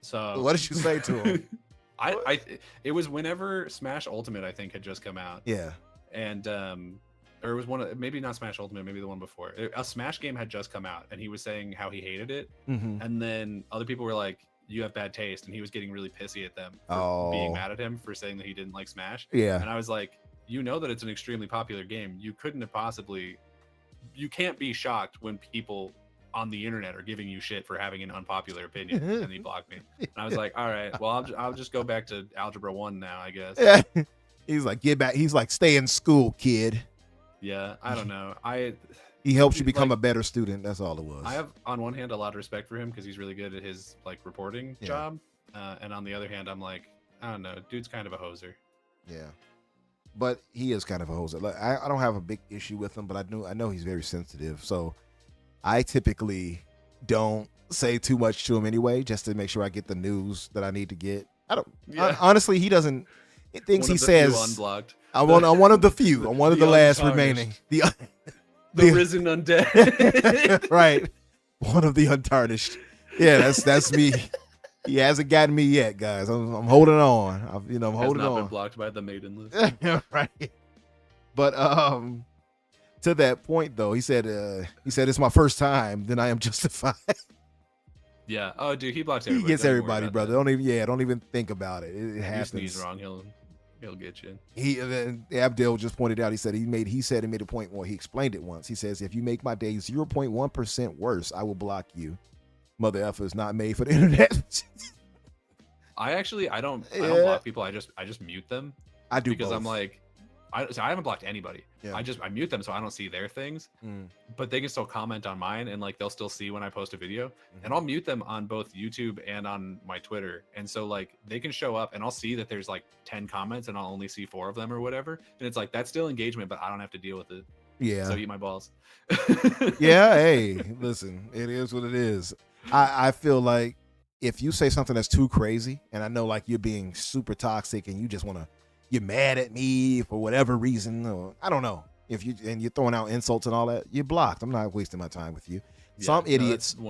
So what did you say to him? It was whenever Smash Ultimate, I think, had just come out. Yeah. And or it was maybe not Smash Ultimate, maybe the one before. A Smash game had just come out, and he was saying how he hated it. And then other people were like, you have bad taste, and he was getting really pissy at them for being mad at him for saying that he didn't like Smash. Yeah. And I was like, you know that it's an extremely popular game. You can't be shocked when people on the internet are giving you shit for having an unpopular opinion. And he blocked me. And I was like, all right, well, I'll just go back to Algebra 1 now, I guess. Yeah. He's like, get back. He's like, stay in school, kid. Yeah, I don't know. He helps you become a better student. That's all it was. I have, on one hand, a lot of respect for him because he's really good at his reporting job, and on the other hand, I'm like, I don't know, dude's kind of a hoser. Yeah, but he is kind of a hoser. Like, I don't have a big issue with him, but I know he's very sensitive. So I typically don't say too much to him anyway, just to make sure I get the news that I need to get. Honestly, he doesn't. Things he says. Unblocked. I'm one of the few. I'm one of the last remaining. The risen undead. Right. One of the untarnished. Yeah, that's me. He hasn't gotten me yet, guys. I'm holding on. I'm holding on. Been blocked by the maiden list. Right. But to that point though, he said it's my first time, then I am justified. Yeah. Oh, dude, he blocks everybody. He gets everybody, brother. Don't even think about it. It happens. You sneeze wrong, he'll get you. Abdel just pointed out. He said he made a point where he explained it once. He says, if you make my day 0.1% worse, I will block you. Mother effer is not made for the internet. I don't block people. I just mute them. I do because both. I'm like, I haven't blocked anybody. Yeah. I mute them so I don't see their things, but they can still comment on mine, and like they'll still see when I post a video, and I'll mute them on both YouTube and on my Twitter, and so like they can show up and I'll see that there's like 10 comments and I'll only see 4 of them or whatever, and it's like that's still engagement, but I don't have to deal with it. Yeah. So eat my balls. Yeah. Hey, listen, it is what it is. I feel like if you say something that's too crazy, and I know like you're being super toxic and you're mad at me for whatever reason, or I don't know. If you're throwing out insults and all that, you're blocked. I'm not wasting my time with you. Yeah,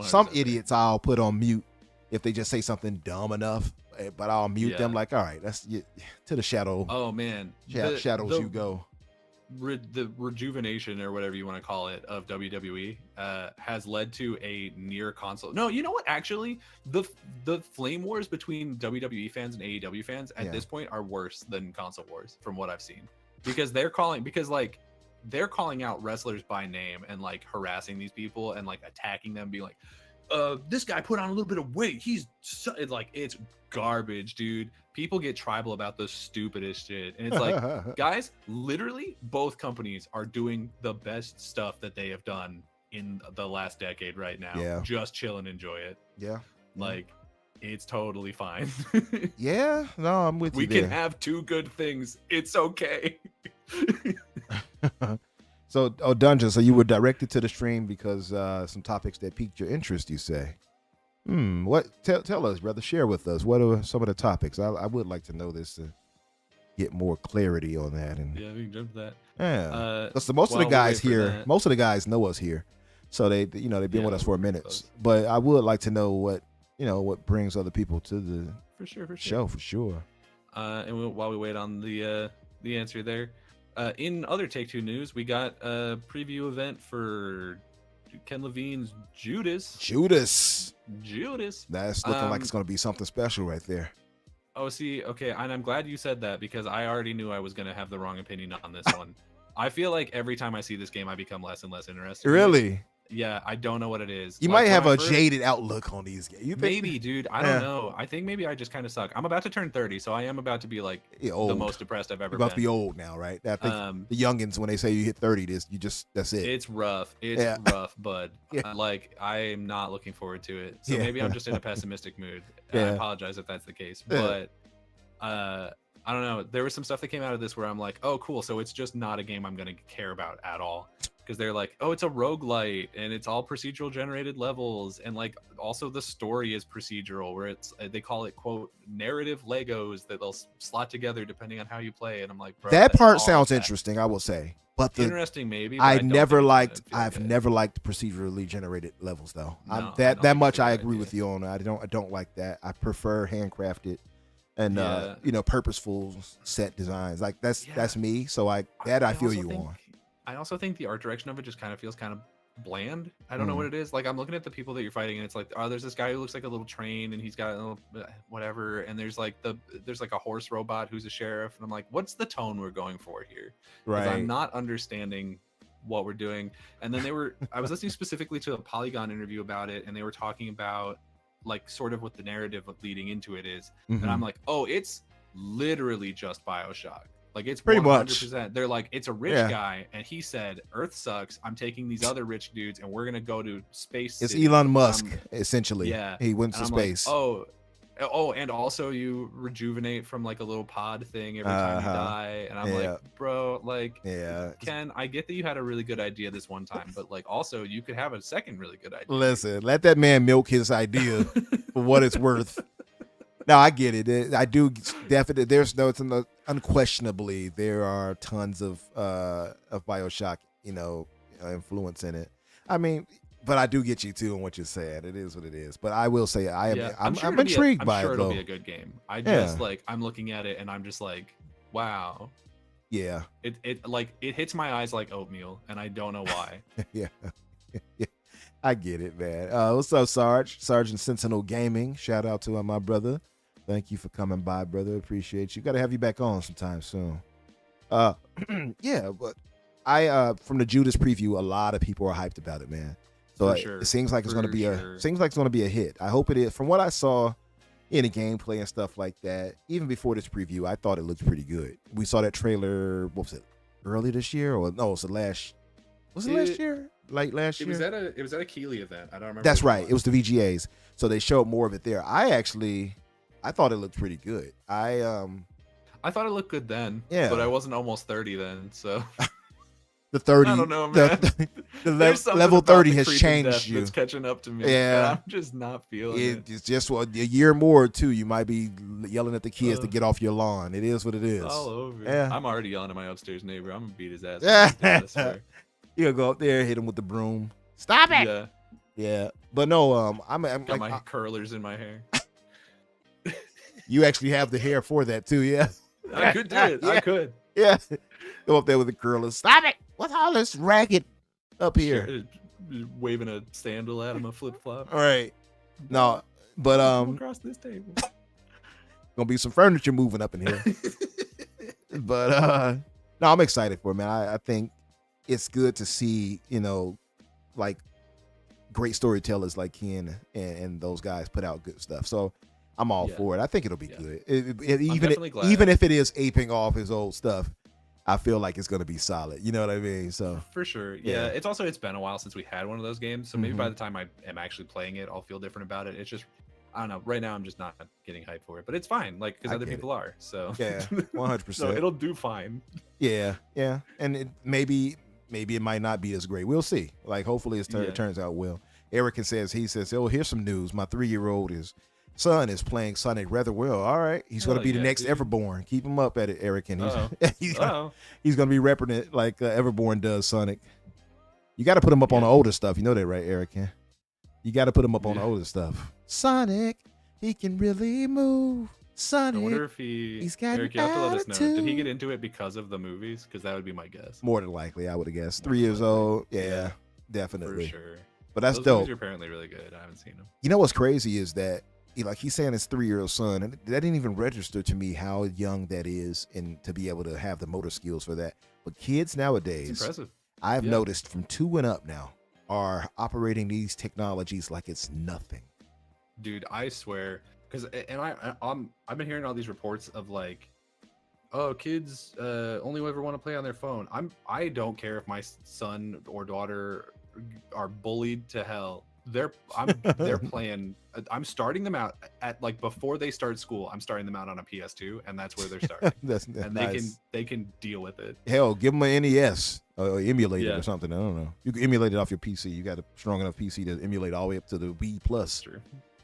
some idiots I'll put on mute if they just say something dumb enough, but I'll mute them. Like, all right, that's to the shadow. Oh man, shadows you go. The rejuvenation or whatever you want to call it of WWE has led to a near console. No, you know what? Actually, the flame wars between WWE fans and AEW fans at this point are worse than console wars from what I've seen, because they're calling out wrestlers by name and like harassing these people and like attacking them, being like, this guy put on a little bit of weight. It's garbage, dude. People get tribal about the stupidest shit. And it's like, guys, literally both companies are doing the best stuff that they have done in the last decade right now. Yeah. Just chill and enjoy it. Yeah. Like, it's totally fine. Yeah. No, I'm with you. We can have two good things. It's okay. So, Dungeon, so you were directed to the stream because some topics that piqued your interest, you say? What? Tell us, brother. Share with us. What are some of the topics? I would like to know this to get more clarity on that. And Yeah, we can jump to that. yeah, because most of the while we guys wait for here, that- most of the guys know us here, so they've been Yeah, with us for a we're minute. close. But I would like to know what brings other people to the For sure. show for sure. While we wait on the answer there, in other Take-Two news, we got a preview event for Ken Levine's Judas. Judas, that's looking like Um, it's going to be something special right there. Oh, see, okay, and I'm glad you said that because I already knew I was gonna have the wrong opinion on this one. I feel like every time I see this game, I become less and less interested. in it. Really, Yeah, I don't know what it is. you Like, might when have I a first- jaded outlook on these games. You think Maybe, dude. I Yeah. don't know. I think maybe I just kind of suck. I'm about to turn 30, so I am about to be like you're old. the most depressed I've You're ever about to been. be old now, right? I think Um, the youngins, when they say you hit 30, that's it. It's rough. It's Yeah. rough, bud. Yeah. Like I'm not looking forward to it. So Yeah. maybe I'm just in a pessimistic mood. And I Yeah. apologize if that's the case. Yeah. But I don't know. There was some stuff that came out of this where I'm like, oh, cool. So it's just not a game I'm gonna care about at all. Because they're like, oh, it's a roguelite and it's all procedural generated levels, and like also the story is procedural, where it's they call it quote narrative Legos that they'll slot together depending on how you play. And I'm like, bro, that that's part all sounds that. interesting, I will say. But Interesting, maybe. But I don't think it's gonna feel good. never liked procedurally generated levels though. No, I don't that think much it's a I good agree idea. with you on. I don't like that. I prefer handcrafted and Yeah. purposeful set designs. Like that's Yeah. me. So I feel also you think- on. I also think the art direction of it just kind of feels kind of bland. I don't know what it is. Like I'm looking at the people that you're fighting, and it's like, oh, there's this guy who looks like a little train, and he's got a little whatever, and there's like a horse robot who's a sheriff, and I'm like, what's the tone we're going for here? 'Cause I'm not understanding what we're doing. And then I was listening specifically to a Polygon interview about it, and they were talking about like sort of what the narrative leading into it is. Mhm. And I'm like, oh, it's literally just BioShock. Like it's Pretty 100%. They're like, it's a rich Yeah. guy, and he said, "Earth sucks. I'm taking these other rich dudes, and we're gonna go to space." It's City." Elon Musk, Um, essentially. yeah. He went and to I'm space. Like, oh, and also you rejuvenate from like a little pod thing every time you Uh-huh. die, and I'm Yeah. like, bro, like, Yeah. Ken, I get that you had a really good idea this one time, but like also you could have a second really good idea. Listen, let that man milk his idea for what it's worth. No, I get it. I do definitely. Unquestionably, there are tons of BioShock, influence in it. I mean, but I do get you too on what you're saying. It is what it is. But I will say, I'm sure it'll be intrigued I'm by sure it it'll though. be a good game. I Yeah. just like I'm looking at it and I'm just like, wow. Yeah, It hits my eyes like oatmeal, and I don't know why. yeah, yeah. I get it, man. What's up, Sarge? Sergeant Sentinel Gaming. Shout out to my brother. Thank you for coming by, brother. Appreciate you. Got to have you back on sometime soon. Yeah, but from the Judas preview, a lot of people are hyped about it, man. So For sure. it seems like it's going to For be sure. a hit. I hope it is. From what I saw in the gameplay and stuff like that, even before this preview, I thought it looked pretty good. We saw that trailer. What was it? Early this year, or no? Was it last year? Late last year? It was at a Keeley event. I don't remember. That's which right. one. It was the VGAs. So they showed more of it there. I thought it looked pretty good. I thought it looked good then. Yeah. But I wasn't almost 30 then, so the 30. I don't know, man. The There's something level about 30 the has creeping death changed you. That's catching up to me. Yeah. and I'm just not feeling it. It's just a year more or two. You might be yelling at the kids to get off your lawn. It is what it is. It's all over. Yeah. I'm already yelling at my upstairs neighbor. I'm gonna beat his ass. Yeah. I swear. You'll go up there, hit him with the broom. Stop it. Yeah. Yeah. But no, I'm Got like, my curlers in my hair. you actually have the hair for that too. Yeah. I could do it. I Yeah. could. Yeah. Go up there with the curlers. Stop it. What's all this ragged up here? Sure, waving a sandal at him, a flip flop. All right. No, but across this table. gonna be some furniture moving up in here. But no, I'm excited for it, man. I think it's good to see, like great storytellers like Ken and those guys put out good stuff. So I'm all Yeah. for it. I think it'll be Yeah. good. definitely glad. Even if it is aping off his old stuff, I feel like it's gonna be solid. You know what I mean? So For sure. Yeah. Yeah. It's been a while since we had one of those games. So maybe Mhm. by the time I am actually playing it, I'll feel different about it. It's just I don't know. Right now, I'm just not getting hyped for it, but it's fine. Like because I other get people are. So Yeah, 100%. so it'll do fine. Yeah, and maybe it might not be as great. We'll see. Like hopefully it turns out well. Eric says oh, here's some news. My 3-year-old son is playing Sonic rather well. All right, he's going to be the next dude. Everborn. Keep him up at it, Eric, and he's going to be repping it like Everborn does Sonic. You got to put him up on the older stuff. You know that, right, Eric? Yeah? You got to put him up on the older stuff. Sonic, he can really move. Sonic, I wonder if he's got Eric, you have to let us know. Did he get into it because of the movies? Because that would be my guess. More than likely, I would have guessed. 3 years old, yeah, definitely. For sure. But that's Those dope. movies are apparently really good. I haven't seen them. You know what's crazy is that he's saying his 3-year-old son, and that didn't even register to me how young that is, and to be able to have the motor skills for that. But kids nowadays, it's impressive. I've noticed from 2 and up now are operating these technologies like it's nothing. Dude, I swear, because I've been hearing all these reports of like, oh, kids only ever want to play on their phone. I don't care if my son or daughter are bullied to hell. They're playing. I'm starting them out at like before they start school. I'm starting them out on a PS2, and that's where they're starting. that's and nice. they can deal with it. Hell, give them an NES or emulate it or something. I don't know. You can emulate it off your PC. You got a strong enough PC to emulate all the way up to the Wii Plus. True.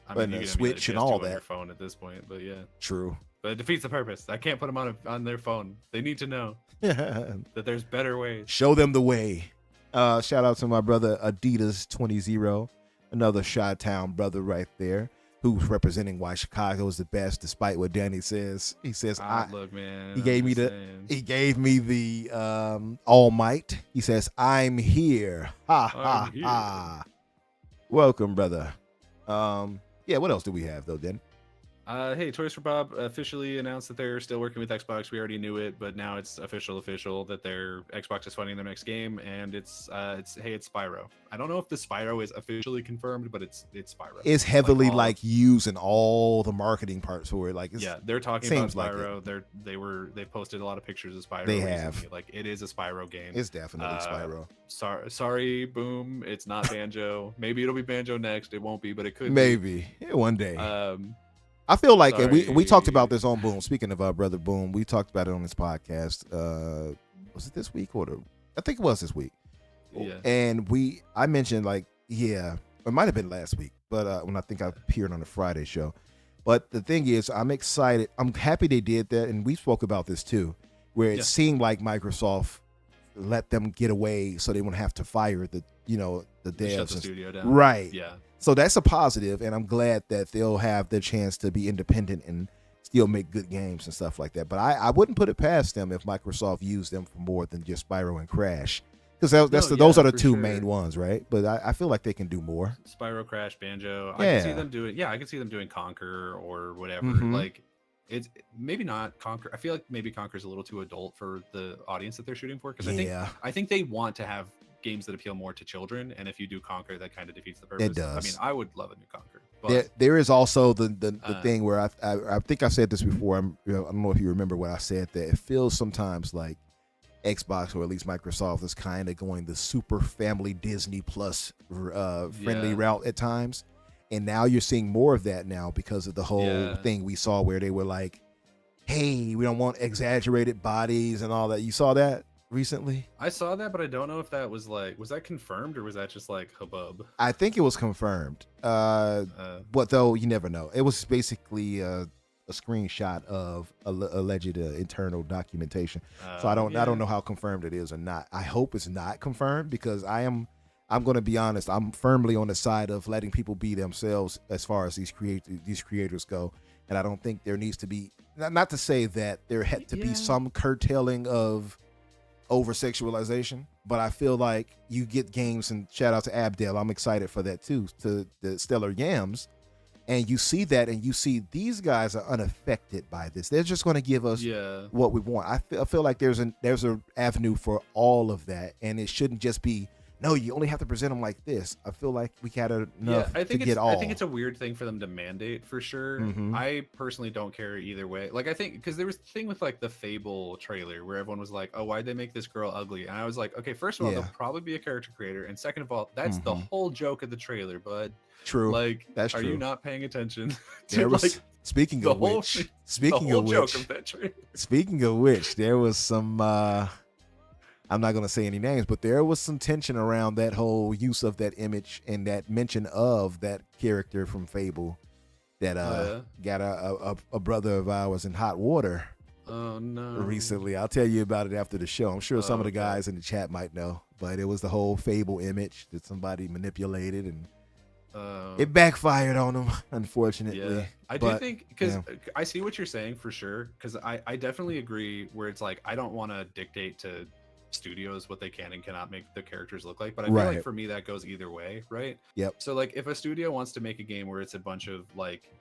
I mean, you can Switch and all on that. your phone at this point, but yeah. True. But it defeats the purpose. I can't put them on their phone. They need to know that there's better ways. Show them the way. Shout out to my brother Adidas 20, another Chi-Town brother right there, who's representing why Chicago is the best, despite what Danny says. He says, look, man. He gave me the All Might. He says, I'm here. Ha. Welcome, brother. What else do we have though, Danny? Hey, Toys for Bob officially announced that they're still working with Xbox. We already knew it, but now it's official that their Xbox is funding their next game, and it's Spyro. I don't know if the Spyro is officially confirmed, but it's Spyro. It's heavily used in all the marketing parts for it. They're talking about Spyro. They posted a lot of pictures of Spyro. They recently. have. It is a Spyro game. It's definitely Spyro. Sorry, Boom. It's not Banjo. Maybe it'll be Banjo next. It won't be, but it could. Maybe one day. I feel like we talked about this on Boom. Speaking of our brother Boom, we talked about it on this podcast. Was it this week I think it was this week. Yeah. And I mentioned it might have been last week, but when I think I appeared on the Friday show. But the thing is, I'm excited. I'm happy they did that, and we spoke about this too, where it seemed like Microsoft let them get away so they wouldn't have to fire the devs. Shut the studio down. Right. Yeah. So that's a positive, and I'm glad that they'll have the chance to be independent and still make good games and stuff like that. But I wouldn't put it past them if Microsoft used them for more than just Spyro and Crash, because those are the two main ones, right? But I feel like they can do more. Spyro, Crash, Banjo. Yeah. I can see them doing. Yeah, I can see them doing Conquer or whatever. Mm-hmm. Like, it's maybe not Conquer. I feel like maybe Conquer's a little too adult for the audience that they're shooting for. Because I think they want to have games that appeal more to children, and if you do Conquer, that kind of defeats the purpose. It does. I mean, I would love a new Conquer. But there is also the thing where I think I said this before. I don't know if you remember what I said, that it feels sometimes like Xbox, or at least Microsoft, is kind of going the super family Disney Plus friendly route at times. And now you're seeing more of that now because of the whole thing we saw where they were like, hey, we don't want exaggerated bodies and all that. You saw that recently? I saw that, but I don't know if that was that confirmed or was that just like hubbub? I think it was confirmed. But though, you never know. It was basically a screenshot of alleged internal documentation. So I don't know how confirmed it is or not. I hope it's not confirmed, because I'm going to be honest. I'm firmly on the side of letting people be themselves as far as these creators go. And I don't think there needs to be, not to say that there had to be some curtailing of over sexualization, but I feel like you get games, and shout out to Abdel, I'm excited for that too, to the Stellar Yams, and you see that, and you see these guys are unaffected by this. They're just going to give us what we want. I feel like there's an avenue for all of that, and it shouldn't just be no, you only have to present them like this. I feel like we got enough I to think get all. I think it's a weird thing for them to mandate for sure. Mhm. I personally don't care either way. Like I think because there was the thing with like the Fable trailer where everyone was like, "Oh, why'd they make this girl ugly?" And I was like, "Okay, first of all, Yeah. there'll probably be a character creator, and second of all, that's the Mhm. whole joke of the trailer, bud. True. Like, That's are true. you not paying attention to There was, like speaking the of whole which, the speaking whole of joke which, of that trailer? speaking of which, there was some. I'm not going to say any names, but there was some tension around that whole use of that image and that mention of that character from Fable that got a brother of ours in hot water Oh no! recently. I'll tell you about it after the show. I'm sure some of the Okay. guys in the chat might know, but it was the whole Fable image that somebody manipulated, and it backfired on them, unfortunately. Yeah, I do But, think because yeah. I see what you're saying for sure. Because I definitely agree where it's like I don't want to dictate to studios what they can and cannot make the characters look like. But I feel Right. like for me that goes either way, right? Yep. So like if a studio wants to make a game where it's a bunch of like,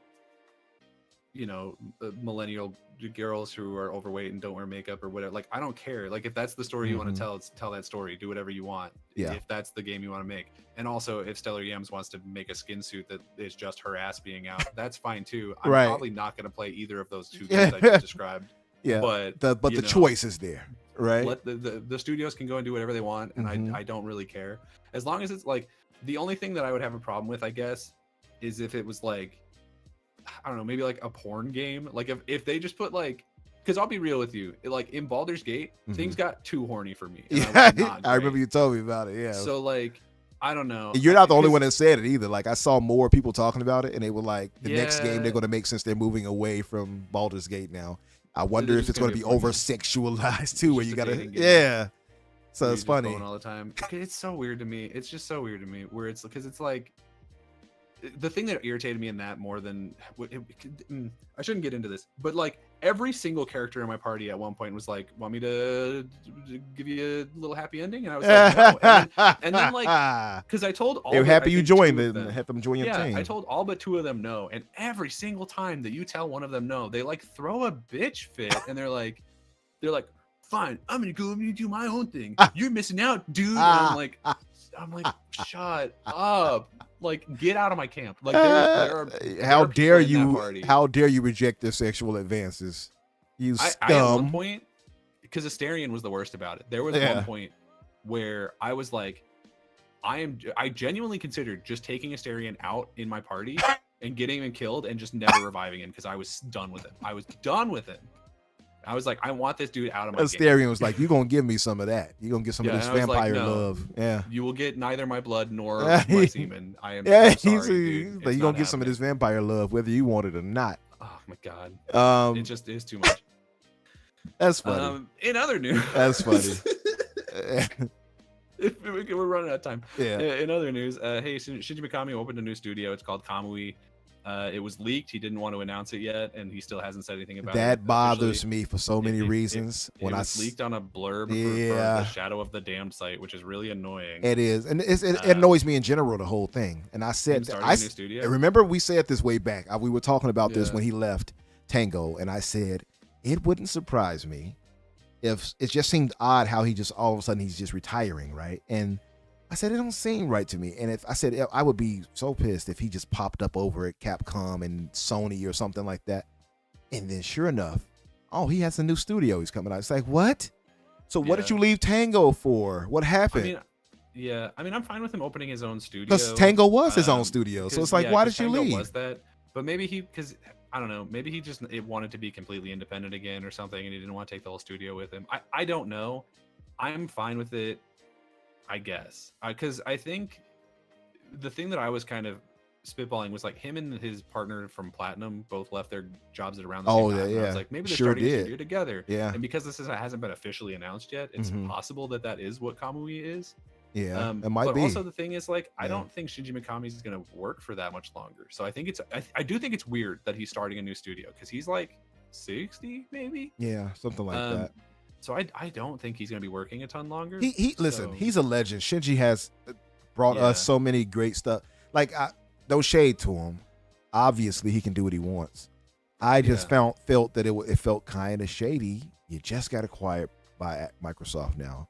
millennial girls who are overweight and don't wear makeup or whatever, like I don't care. Like if that's the story you want to tell that story. Do whatever you want. Yeah. If that's the game you want to make. And also if Stellar Yams wants to make a skin suit that is just her ass being out, that's fine too. I'm Right. probably not going to play either of those two games I just described. Yeah, But the choice is there, right? let the studios can go and do whatever they want, and I don't really care as long as it's like the only thing that I would have a problem with, I guess, is if it was like I don't know, maybe like a porn game, like if they just put like, because I'll be real with you, like in Baldur's Gate, things got too horny for me. And Yeah, not I remember great. you told me about it. Yeah, So like I don't know. and you're not the only because- one that said it either. Like I saw more people talking about it, and they were like, the next game Yeah. they're going to make, since they're moving away from Baldur's Gate now. I wonder they're if just it's going gonna to be be a porn over game. sexualized too, where just you a got to, dating game. yeah. So where it's you're just funny. going all the time. It's so weird to me. It's just so weird to me. Where it's because it's like the thing that irritated me in that more than I shouldn't get into this, but like every single character in my party at one point was like, "Want me to give you a little happy ending?" And I was like, "No." And then like, because I told all they were but, I happy you think, two joined of it and them- had them join your yeah, team. I told all but two of them no, and every single time that you tell one of them no, they like throw a bitch fit, and they're like, "Fine, I'm gonna go and do my own thing. You're missing out, dude." And I'm like, shut up. Like, get out of my camp. Like, there are how people dare in that you? party. How dare you reject their sexual advances? You I at one scum! point, because Asterion was the worst about it. There was Yeah. one point where I was like, I genuinely considered just taking Asterion out in my party and getting him killed and just never reviving him because I was done with him. I was done with him. I was like, I want this dude out of my game. Asterion was like, "You gonna give me some of that? You gonna get some Yeah, of this and I was like, vampire no. love?" Yeah. You will get neither my blood nor Yeah, my semen. I am Yeah, so sorry, he's dude. like, It's you gonna not get some of happening. this vampire love, whether you want it or not. Oh my god. It just is too much. That's funny. In other news, That's funny. we're running out of time. Yeah. In other news, hey, Shinji Mikami opened a new studio. It's called Kamui. It was leaked. He didn't want to announce it yet, and he still hasn't said anything about it. That bothers officially. me for so many reasons. It was leaked on a blurb for the Shadow of the Damned site, which is really annoying. It is, and it annoys me in general, the whole thing. And I said, starting a new studio? remember we said this way back. We were talking about this Yeah. when he left Tango, and I said it wouldn't surprise me if it just seemed odd how he just all of a sudden he's just retiring, right? And I said it don't seem right to me. And if I said I would be so pissed if he just popped up over at Capcom and Sony or something like that. And then sure enough, he has a new studio he's coming out. It's like, what? So what did Yeah. you leave Tango for? What happened? I mean, I'm fine with him opening his own studio. Because Tango was his own studio. So it's like, why did you Tango leave? Was that? But maybe because I don't know. Maybe he just wanted to be completely independent again or something, and he didn't want to take the whole studio with him. I don't know. I'm fine with it, I guess. Because I think the thing that I was kind of spitballing was like him and his partner from Platinum both left their jobs at around the same time. And I was like, maybe they're Sure starting a did. studio together. Yeah. And because this hasn't been officially announced yet, it's possible that is what Kamui is. Yeah, it might but be. also the thing is, like, I Yeah. don't think Shinji Mikami is going to work for that much longer. So I think I do think it's weird that he's starting a new studio because he's like 60 maybe. Yeah, something like that. So I don't think he's going to be working a ton longer. Listen, So- he's a legend. Shinji has brought Yeah. us so many great stuff. Like, no shade to him. Obviously, he can do what he wants. I just felt that it felt kind of shady. You just got acquired by Microsoft now.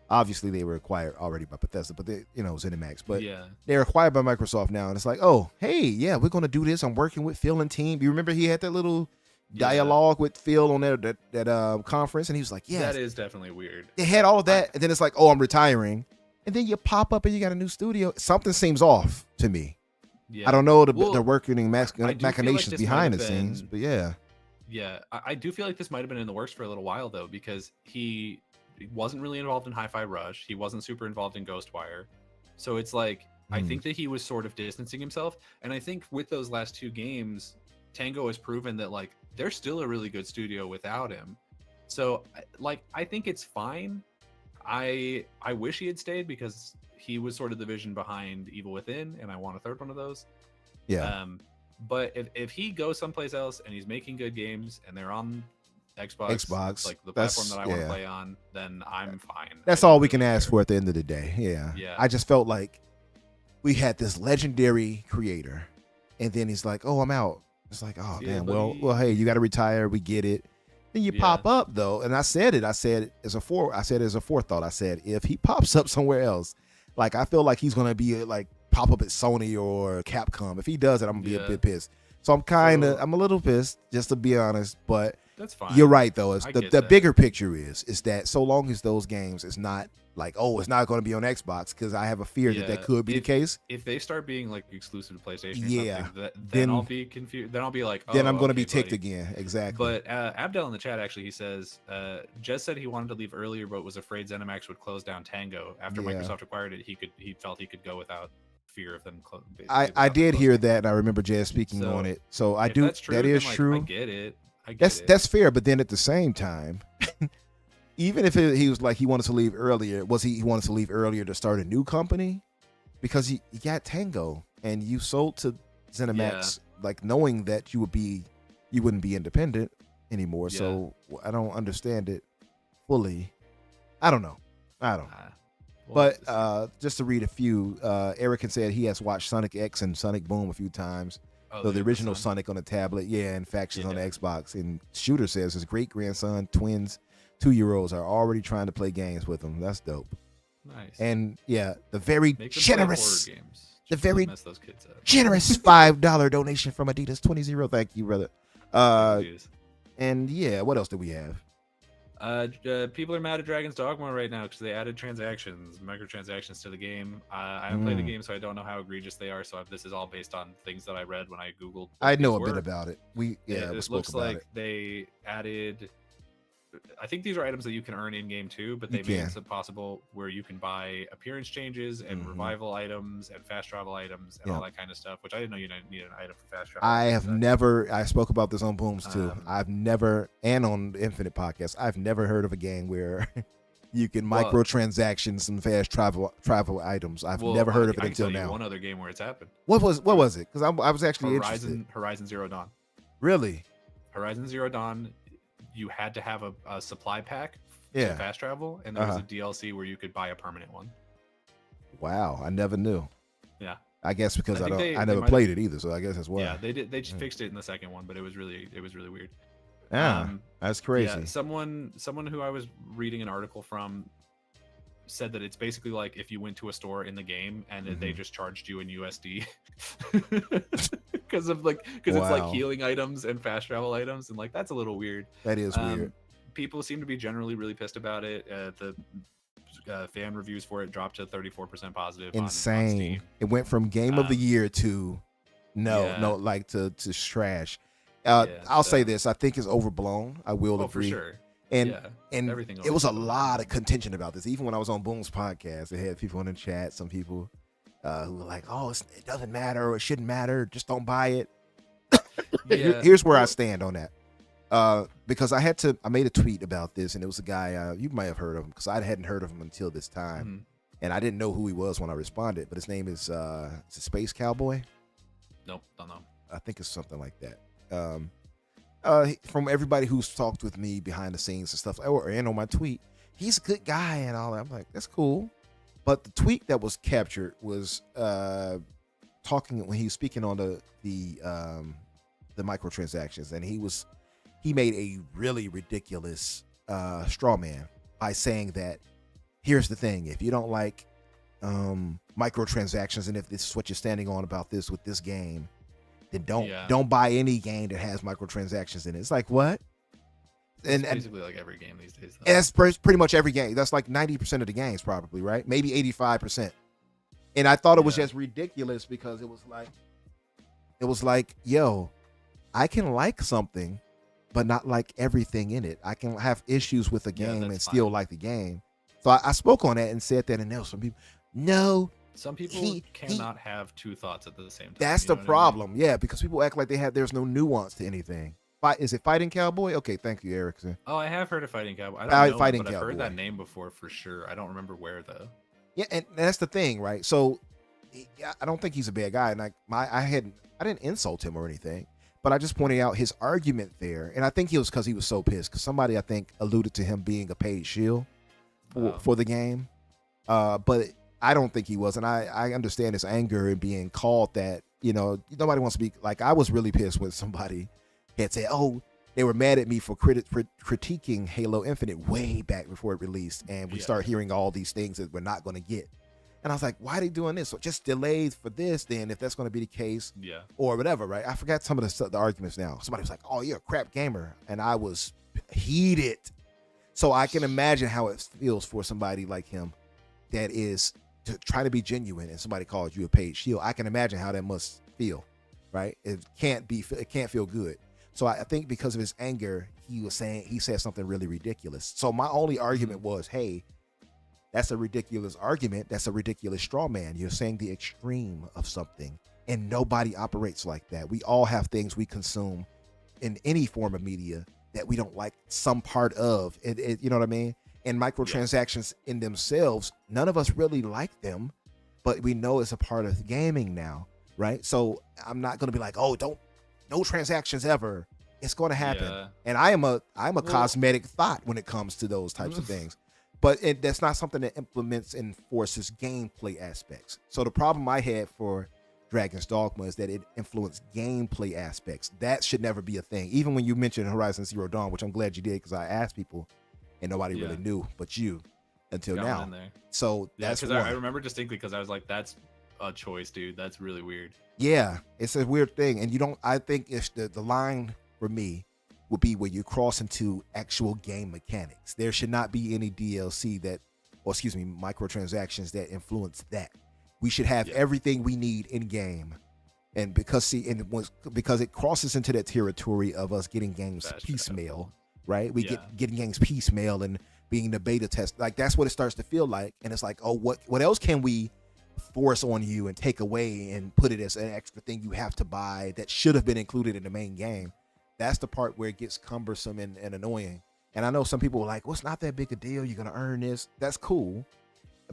Obviously, they were acquired already by Bethesda, but they, it was ZeniMax. But Yeah. they're acquired by Microsoft now, and it's like, oh, hey, yeah, we're gonna do this. I'm working with Phil and team. You remember he had that little dialogue with Phil on that conference, and he was like, yeah, That is definitely weird. they had all of that, and then it's like, oh, I'm retiring, and then you pop up and you got a new studio. Something seems off to me. Yeah. I don't know the Well, working I do feel like machinations this behind might the have scenes, been- but yeah. Yeah, I do feel like this might have been in the works for a little while though, because he wasn't really involved in Hi-Fi Rush. He wasn't super involved in Ghostwire. So it's like I think that he was sort of distancing himself. And I think with those last two games, Tango has proven that like they're still a really good studio without him. So like I think it's fine. I wish he had stayed because he was sort of the vision behind Evil Within, and I want a third one of those. Yeah. But if he goes someplace else and he's making good games and they're on Xbox, like the platform that I want to play on, then I'm fine. That's all we can ask for at the end of the day. Yeah. Yeah. I just felt like we had this legendary creator, and then he's like, "Oh, I'm out." It's like, "Oh, See ya, damn. buddy." Well, hey, you got to retire. We get it." Then you Yeah. pop up though, and I said it as a forethought. I said if he pops up somewhere else, like I feel like he's gonna be like pop up at Sony or Capcom. If he does it, I'm gonna be a bit pissed. So I'm a little pissed, just to be honest. But That's fine. you're right though. It's I the get that. bigger picture is that so long as those games is not like, oh, it's not going to be on Xbox, because I have a fear that could be the case. If they start being like exclusive to PlayStation or Yeah, something, then then- I'll be confused. Then I'll be like, oh, Then I'm going to okay, be ticked buddy. again. Exactly. But Abdel in the chat actually, he says, Jez said he wanted to leave earlier, but was afraid ZeniMax would close down Tango. After Yeah. Microsoft acquired it, he felt he could go without fear of them closing. I did hear that, and I remember Jazz speaking on it. So I if do. That's true, that is then, like, true. I get it. I get it. That's fair. But then at the same time, even if he was like he wanted to leave earlier, he wanted to leave earlier to start a new company? Because you got Tango and you sold to ZeniMax, like knowing that you wouldn't be independent anymore. Yeah. So I don't understand it fully. I don't know. Well, But just to read a few, Eric said he has watched Sonic X and Sonic Boom a few times. So the original Sonic on the tablet, and Factions on the Xbox. And Shooter says his great grandson, twins, 2-year-olds are already trying to play games with him. That's dope. nice. And the very Make them play generous, horror games. the Just to very mess those kids up. generous $5 donation from Adidas 20. Thank you, brother. Jeez. And what else do we have? People are mad at Dragon's Dogma right now because they added microtransactions to the game. I haven't played the game, so I don't know how egregious they are. So this is all based on things that I read when I googled. I what know these a bit were. about it. We It spoke looks about like it. they added. I think these are items that you can earn in game too, but they You made can. it possible where you can buy appearance changes and Mhm. revival items and fast travel items and all that kind of stuff. Which I didn't know you need an item for fast travel. I items. have never. I spoke about this on Booms too. Um, I've never, and on the Infinite podcast, I've never heard of a game where you can Well- microtransactions some fast travel items. I've Well, never heard of I it can until tell you now. one other game where it's happened. What was it? Because I was actually interested. Horizon Zero Dawn. Really? Horizon Zero Dawn, you had to have a supply pack Yeah. to fast travel, and there was Uh-huh. a DLC where you could buy a permanent one. Wow, I never knew. Yeah. I guess because I I think don't. they I never might played it either, so I guess that's why. Yeah, they did. They just Yeah. fixed it in the second one, but it was really weird. Yeah, that's crazy. Yeah, someone who I was reading an article from said that it's basically like if you went to a store in the game and then they just charged you in USD because it's like Wow. healing items and fast travel items, and like that's a little weird. That is weird. People seem to be generally really pissed about it. The fan reviews for it dropped to 34% positive. on Insane. Steam. It went from game of the year to like to trash. I'll say this: I think it's overblown. I will Oh, for agree. sure. And Yeah, and everything it was a overblown. lot of contention about this. Even when I was on Boom's podcast, they had people in the chat. Some people who were like, "Oh, it doesn't matter, or it shouldn't matter. Just don't buy it." Yeah. Here's where I stand on that. Because I made a tweet about this, and it was a guy you might have heard of him because I hadn't heard of him until this time, Mhm. and I didn't know who he was when I responded. But his name is Space Cowboy. Nope, don't know. I think it's something like that. From everybody who's talked with me behind the scenes and stuff, and on my tweet, he's a good guy and all that. I'm like, that's cool. But the tweet that was captured was talking when he was speaking on the microtransactions, and he made a really ridiculous straw man by saying that here's the thing: if you don't like microtransactions, and if this is what you're standing on about this with this game, then don't buy any game that has microtransactions in it. It's like, what? It's basically like every game these days. And that's pretty much every game. That's like 90% of the games, probably, right? Maybe 85%. And I thought it was just ridiculous because it was like, yo, I can like something, but not like everything in it. I can have issues with a game and still like the game. So I spoke on that and said that, and there were some people, no. Some people cannot have two thoughts at the same time. That's the problem, yeah, because people act like there's no nuance to anything. Is it Fighting Cowboy? Okay, thank you, Erickson. Oh, I have heard of Fighting Cowboy. I don't know Fighting but Cowboy. I've heard that name before for sure. I don't remember where though. Yeah, and that's the thing, right? So I don't think he's a bad guy, and I didn't insult him or anything, but I just pointed out his argument there, and I think he was because he was so pissed because somebody I think alluded to him being a paid shield for the game, but I don't think he was, and I understand his anger and being called that. Nobody wants to be like, I was really pissed when somebody had said, oh, they were mad at me for critiquing Halo Infinite way back before it released, and we start hearing all these things that we're not going to get. And I was like, why are they doing this? So just delays for this, then, if that's going to be the case, or whatever, right? I forgot some of the arguments now. Somebody was like, oh, you're a crap gamer, and I was heated. So I can imagine how it feels for somebody like him that is trying to be genuine, and somebody calls you a paid shield. I can imagine how that must feel, right? It can't feel good. So I think because of his anger, he said something really ridiculous. So my only argument was, hey, that's a ridiculous argument. That's a ridiculous straw man. You're saying the extreme of something, and nobody operates like that. We all have things we consume in any form of media that we don't like some part of it. You know what I mean? And microtransactions in themselves, none of us really like them, but we know it's a part of gaming now, right? So I'm not going to be like, oh, no transactions ever. It's going to happen. And I'm a cosmetic thought when it comes to those types of things. But that's not something that implements and forces gameplay aspects. So the problem I had for Dragon's Dogma is that it influenced gameplay aspects. That should never be a thing. Even when you mentioned Horizon Zero Dawn, which I'm glad you did because I asked people and nobody really knew but you until now. So that's because I remember distinctly because I was like, that's a choice, dude. That's really weird. Yeah, it's a weird thing. And I think if the line for me would be where you cross into actual game mechanics. There should not be any DLC microtransactions that influence that. We should have everything we need in game. And because it crosses into that territory of us getting games piecemeal, right? We getting games piecemeal and being the beta test. Like that's what it starts to feel like. And it's like, oh, what else can we force on you and take away and put it as an extra thing you have to buy that should have been included in the main game? That's the part where it gets cumbersome and annoying. And I know some people are like, well, it's not that big a deal. You're going to earn this. That's cool.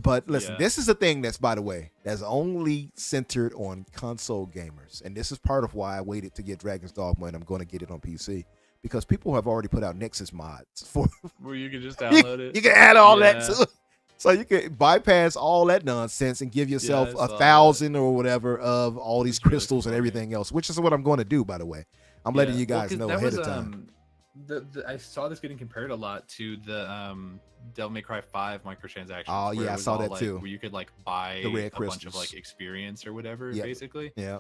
But listen, this is a thing that's, by the way, that's only centered on console gamers. And this is part of why I waited to get Dragon's Dogma, and I'm going to get it on PC. Because people have already put out Nexus mods for where you can just download it. You can add all that to it. So you can bypass all that nonsense and give yourself 1,000 or whatever of all these crystals and everything else, which is what I'm going to do, by the way. I'm letting you guys know ahead of time. I saw this getting compared a lot to the Devil May Cry 5 microtransactions. Oh yeah, I saw that too. Where you could like buy a bunch of like experience or whatever, basically. Yeah.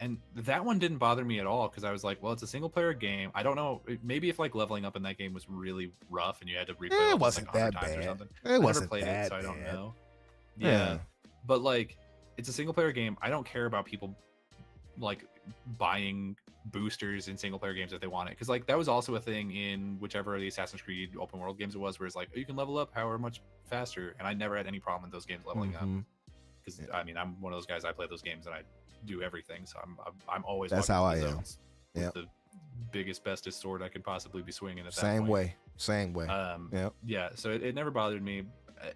And that one didn't bother me at all because I was like, well, it's a single player game. I don't know, maybe if like leveling up in that game was really rough and you had to replay it wasn't like that bad. Or something. It wasn't never played that it, so I don't bad. know. Yeah. But like, it's a single player game. I don't care about people like buying boosters in single player games if they want it, because like that was also a thing in whichever of the Assassin's Creed open world games it was, where it's like, oh, you can level up however much faster, and I never had any problem in those games leveling up, because I mean, I'm one of those guys, I play those games and I do everything, so I'm always, that's how I am. Yeah, the biggest bestest sword I could possibly be swinging at that same point. way. Yeah, so it never bothered me,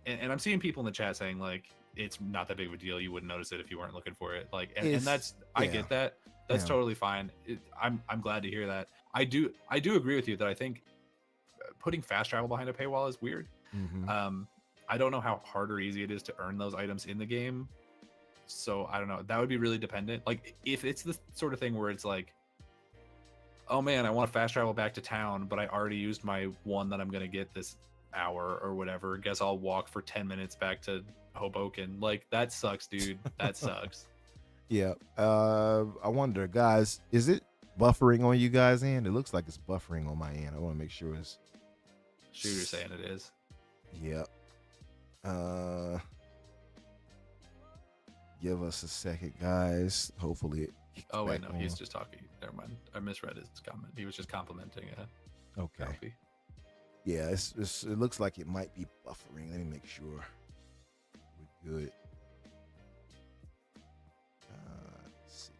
and I'm seeing people in the chat saying like it's not that big of a deal, you wouldn't notice it if you weren't looking for it, like, and that's, I get that. That's totally fine. I'm glad to hear that. I do agree with you that I think putting fast travel behind a paywall is weird. I don't know how hard or easy it is to earn those items in the game, so I don't know. That would be really dependent. Like if it's the sort of thing where it's like, oh man, I want to fast travel back to town, but I already used my one that I'm gonna get this hour or whatever. Guess I'll walk for 10 minutes back to Hoboken. Like, that sucks, dude. That sucks. Yeah. I wonder, guys, is it buffering on you guys' end? It looks like it's buffering on my end. I want to make sure it's. Shooter's saying it is. Yep. Give us a second, guys. Hopefully it. Oh wait, back no, on. he's just talking. Never mind. I misread his comment. He was just complimenting Okay. Alfie. Yeah, it looks like it might be buffering. Let me make sure we're good. Let's see.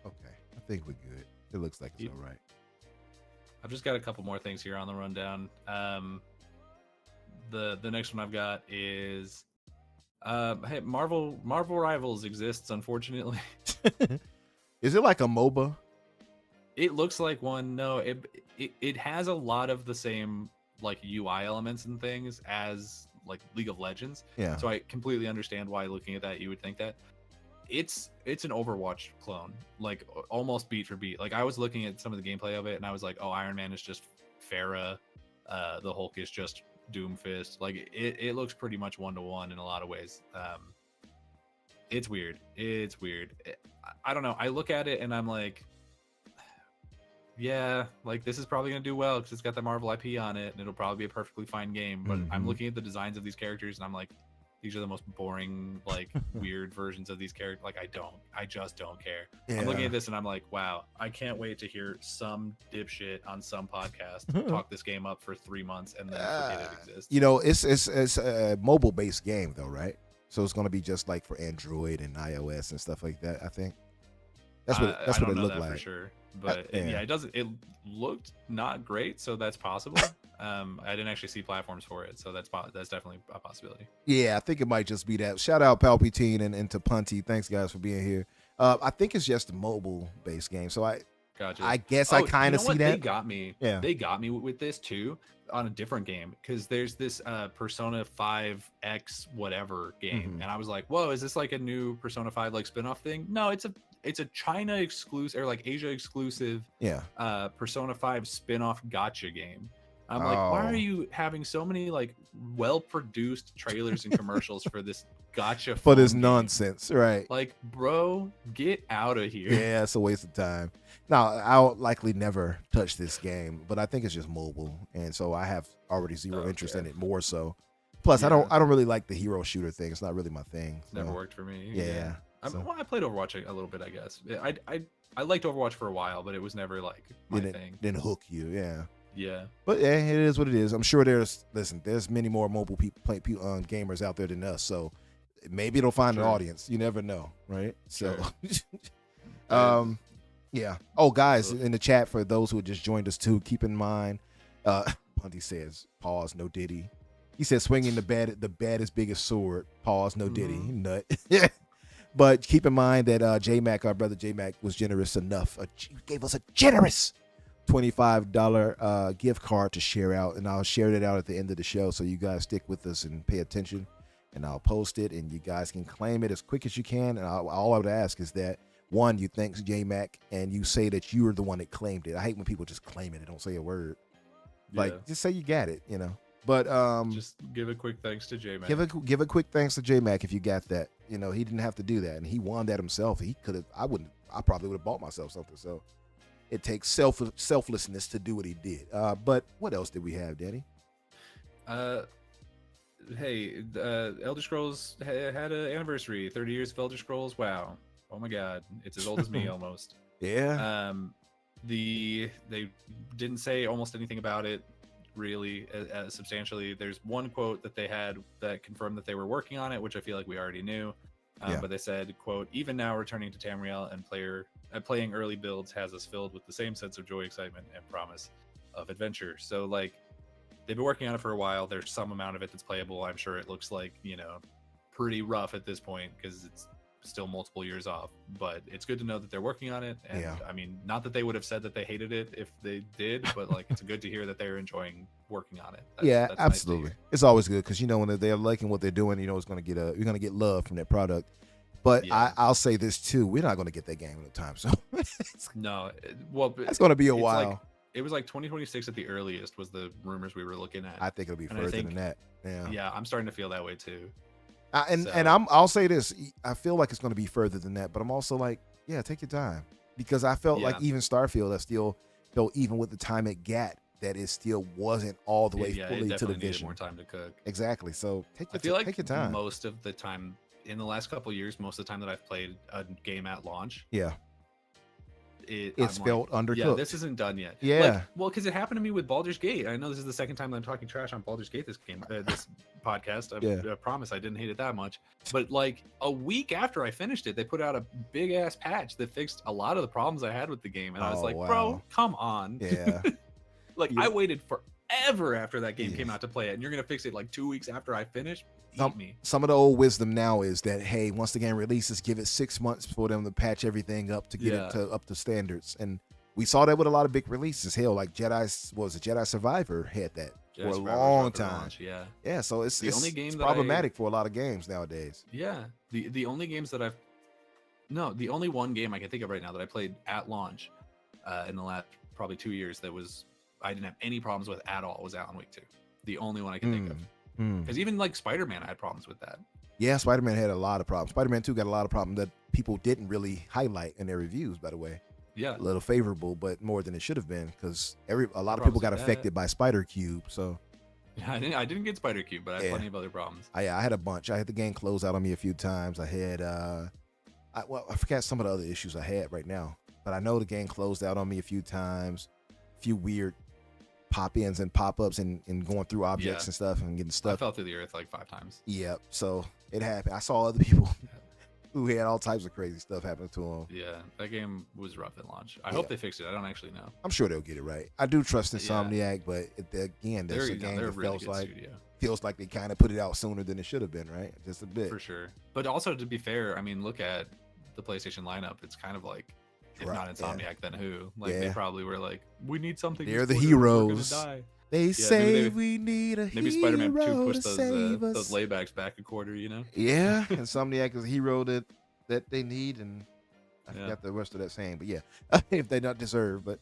Okay, I think we're good. It looks like it's all right. I've just got a couple more things here on the rundown. The next one I've got is hey, Marvel Rivals exists, unfortunately. Is it like a MOBA? It looks like one. No, it has a lot of the same like UI elements and things as like League of Legends. Yeah. So I completely understand why looking at that you would think that. It's an Overwatch clone, like almost beat for beat. Like I was looking at some of the gameplay of it and I was like, oh, Iron Man is just Pharah, the Hulk is just Doomfist. Like it looks pretty much 1-to-1 in a lot of ways. It's weird. I don't know. I look at it and I'm like, yeah, like this is probably gonna do well because it's got the Marvel IP on it and it'll probably be a perfectly fine game. But I'm looking at the designs of these characters and I'm like, these are the most boring, like weird versions of these characters. Like I just don't care. Yeah. I'm looking at this and I'm like, wow, I can't wait to hear some dipshit on some podcast talk this game up for 3 months and then forget it exists. You know, it's a mobile based game though, right? So it's gonna be just like for Android and iOS and stuff like that. I think that's what it looked like for sure. But yeah, it doesn't. It looked not great, so that's possible. I didn't actually see platforms for it, so that's definitely a possibility. Yeah, I think it might just be that. Shout out Palpatine and to Punty. Thanks guys for being here. I think it's just a mobile based game. So Gotcha. I guess I kind of see that. They got me. Yeah. They got me with this too on a different game because there's this Persona 5X whatever game, and I was like, whoa, is this like a new Persona 5 like spinoff thing? No, it's a China exclusive or like Asia exclusive Persona 5 spin-off gotcha game. I'm like, why are you having so many like well-produced trailers and commercials for this gotcha for this game? nonsense, right? Like, bro, get out of here. Yeah, it's a waste of time. Now, I'll likely never touch this game, but I think it's just mobile, and so I have already zero interest in it more so. Plus, I don't really like the hero shooter thing. It's not really my thing. So. Never worked for me. Yeah. I played Overwatch a little bit, I guess. I liked Overwatch for a while, but it was never like my thing. Didn't hook you, yeah. Yeah. But yeah, it is what it is. I'm sure there's many more mobile gamers out there than us, so maybe it'll find an audience. You never know, right? So, yeah. Oh, guys, in the chat for those who just joined us too, keep in mind, Bunty says, pause, no Diddy. He said, swinging the baddest, biggest sword. Pause, no Diddy. Nut. But keep in mind that J-Mac, our brother J-Mac, was generous enough. He gave us a generous $25 gift card to share out, and I'll share that out at the end of the show, so you guys stick with us and pay attention, and I'll post it, and you guys can claim it as quick as you can. And all I would ask is that, one, you thank J-Mac, and you say that you were the one that claimed it. I hate when people just claim it and don't say a word. Like, just say you got it, you know. But just give a quick thanks to J-Mac. Give a quick thanks to J-Mac if you got that. You know, he didn't have to do that, and he won that himself. He could have. I probably would have bought myself something. So it takes selflessness to do what he did. But what else did we have, Danny? Hey, Elder Scrolls had an anniversary. 30 years of Elder Scrolls. Wow. Oh my God, it's as old as me almost. Yeah. They didn't say almost anything about it. Really substantially. There's one quote that they had that confirmed that they were working on it, which I feel like we already knew. But they said, quote, even now returning to Tamriel and playing early builds has us filled with the same sense of joy, excitement, and promise of adventure. So like they've been working on it for a while. There's some amount of it that's playable. I'm sure it looks like, you know, pretty rough at this point because it's still multiple years off, but it's good to know that they're working on it. And I mean, not that they would have said that they hated it if they did, but like it's good to hear that they're enjoying working on it. That's absolutely. Nice. It's always good because you know when they're liking what they're doing, you know you're gonna get love from that product. But Yeah. I'll say this too: we're not going to get that game in time, so No, well, it's going to be a it's while. like it was like 2026 at the earliest was the rumors we were looking at. I think it'll be And I further think- than that. Yeah. Yeah, I'm starting to feel that way too. And So- I'll say this: I feel like it's going to be further than that, but I'm also like, yeah, take your time, because I felt like Yeah. even Starfield, I still felt even with the time it got, that it still wasn't all the way Yeah, it fully to the definitely needed vision. more time to cook. Exactly. So I take feel your, like take your time. most of the time in the last couple of years, most of the time that I've played a game at launch, Yeah, it's it's felt undercooked. Yeah, this isn't done yet. Yeah. Like, well, because it happened to me with Baldur's Gate. I know this is the second time that I'm talking trash on Baldur's Gate this podcast. I promise I didn't hate it that much. But like a week after I finished it, they put out a big ass patch that fixed a lot of the problems I had with the game, and I was Oh, like, wow. bro, come on. Yeah. Like Yeah. I waited forever after that game Yeah. came out to play it, and you're gonna fix it like 2 weeks after I finish? Eat me. Some of the old wisdom now is that, hey, once the game releases, give it 6 months for them to patch everything up to get Yeah. it to up to standards. And we saw that with a lot of big releases. Hell, like Jedi Survivor had that for Jedi a Survivor long dropped at time. launch, yeah. Yeah, so it's The only game it's that I- problematic for a lot of games nowadays. Yeah. The only games that the only one game I can think of right now that I played at launch in the last probably 2 years that I didn't have any problems with at all was Alan Wake 2. The only one I can think of. Because even like Spider-Man, I had problems with that. Yeah, Spider-Man had a lot of problems. Spider-Man 2 got a lot of problems that people didn't really highlight in their reviews, by the way. Yeah. A little favorable, but more than it should have been, because a lot of people Problems got with that. affected by Spider Cube. So I didn't get Spider Cube, but I had Yeah. plenty of other problems. I had a bunch. I had the game close out on me a few times. I had I forgot some of the other issues I had right now, but I know the game closed out on me a few times. A few weird pop-ins and pop-ups and going through objects Yeah. and stuff and getting I stuck. fell through the earth like 5 times. Yep. So it happened. I saw other people who had all types of crazy stuff happen to them. Yeah, that game was rough at launch. I Yeah. hope they fixed it. I don't actually know. I'm sure they'll get it right. I do trust Yeah. Insomniac, but again, there's a game they're a that really feels good like studio. they kind of put it out sooner than it should have been, right? Just a bit. For sure. But also, to be fair, I mean, look at the PlayStation lineup. It's kind of like, if Right, not yeah. Insomniac, then who? Like, they Yeah. probably were like, we need something. They're this the quarter or we're heroes. gonna die. They maybe say they- we need a Maybe hero Spider-Man 2 to pushed save us. those laybacks back a quarter, you know? Yeah, Insomniac is a hero that they need, and I Yeah. forgot the rest of that saying, but yeah, if they not deserve, but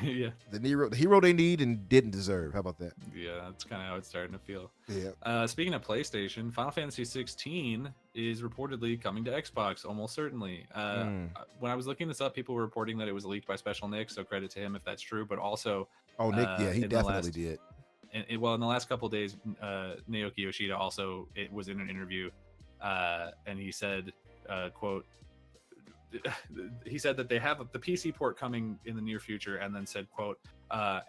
Yeah, the hero they need and didn't deserve. How about that? yeah, that's kind of how it's starting to feel. Yeah. Speaking of PlayStation, Final Fantasy 16 is reportedly coming to Xbox, almost certainly. When I was looking this up, people were reporting that it was leaked by Special Nick, so credit to him if that's true. But also, Oh, Nick, yeah, he in the definitely last- did. in the last couple of days, Naoki Yoshida also was in an interview, and he said, "quote." He said that they have the PC port coming in the near future, and then said, "quote,"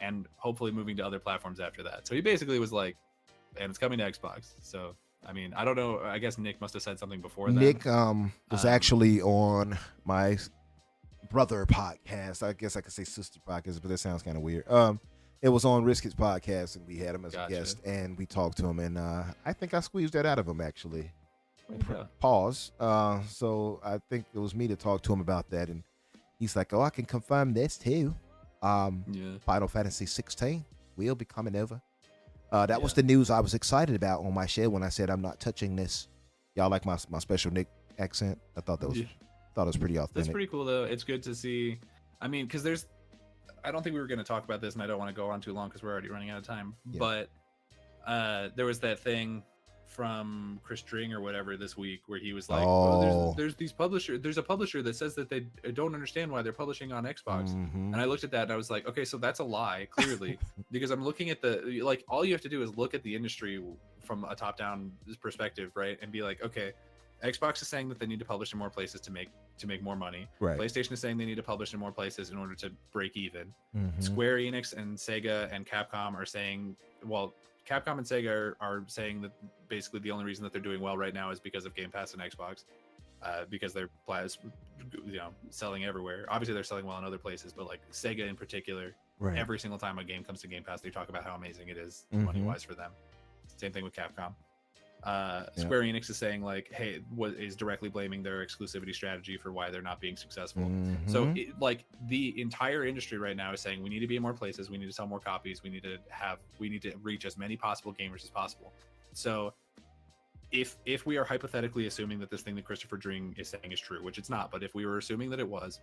and hopefully moving to other platforms after that. So he basically was like, "And it's coming to Xbox." So I mean, I don't know. I guess Nick must have said something before that. Nick was actually on my brother podcast. I guess I could say sister podcast, but that sounds kind of weird. It was on Riskit's podcast, and we had him as Gotcha. a guest, and we talked to him, and I think I squeezed that out of him actually. Way to go. Pause. So I think it was me to talk to him about that, and he's like, "Oh, I can confirm this too. Yeah. Final Fantasy 16 will be coming over." That was Yeah. the news I was excited about on my show when I said I'm not touching this. Y'all like my special Nick accent? I thought that was Yeah. pretty authentic. That's pretty cool though. It's good to see. I mean, because I don't think we were going to talk about this, and I don't want to go on too long because we're already running out of time. Yeah. But there was that thing from Chris Dring or whatever this week where he was like, Oh. there's these publisher. There's a publisher that says that they don't understand why they're publishing on Xbox." Mhm. And I looked at that and I was like, okay, so that's a lie, clearly, because I'm looking at all you have to do is look at the industry from a top-down perspective, right? And be like, okay, Xbox is saying that they need to publish in more places to make more money. Right. PlayStation is saying they need to publish in more places in order to break even. Mhm. Square Enix and Sega and Capcom are saying, well, Capcom and Sega are saying that basically the only reason that they're doing well right now is because of Game Pass and Xbox, because they're selling everywhere. Obviously, they're selling well in other places, but like Sega in particular, Right. every single time a game comes to Game Pass, they talk about how amazing it is Mhm. money-wise for them. Same thing with Capcom. Square Enix is saying like, hey, is directly blaming their exclusivity strategy for why they're not being successful. So Mhm. like the entire industry right now is saying we need to be in more places, we need to sell more copies, we need to reach as many possible gamers as possible. So if we are hypothetically assuming that this thing that Christopher Dring is saying is true, which it's not, but if we were assuming that it was,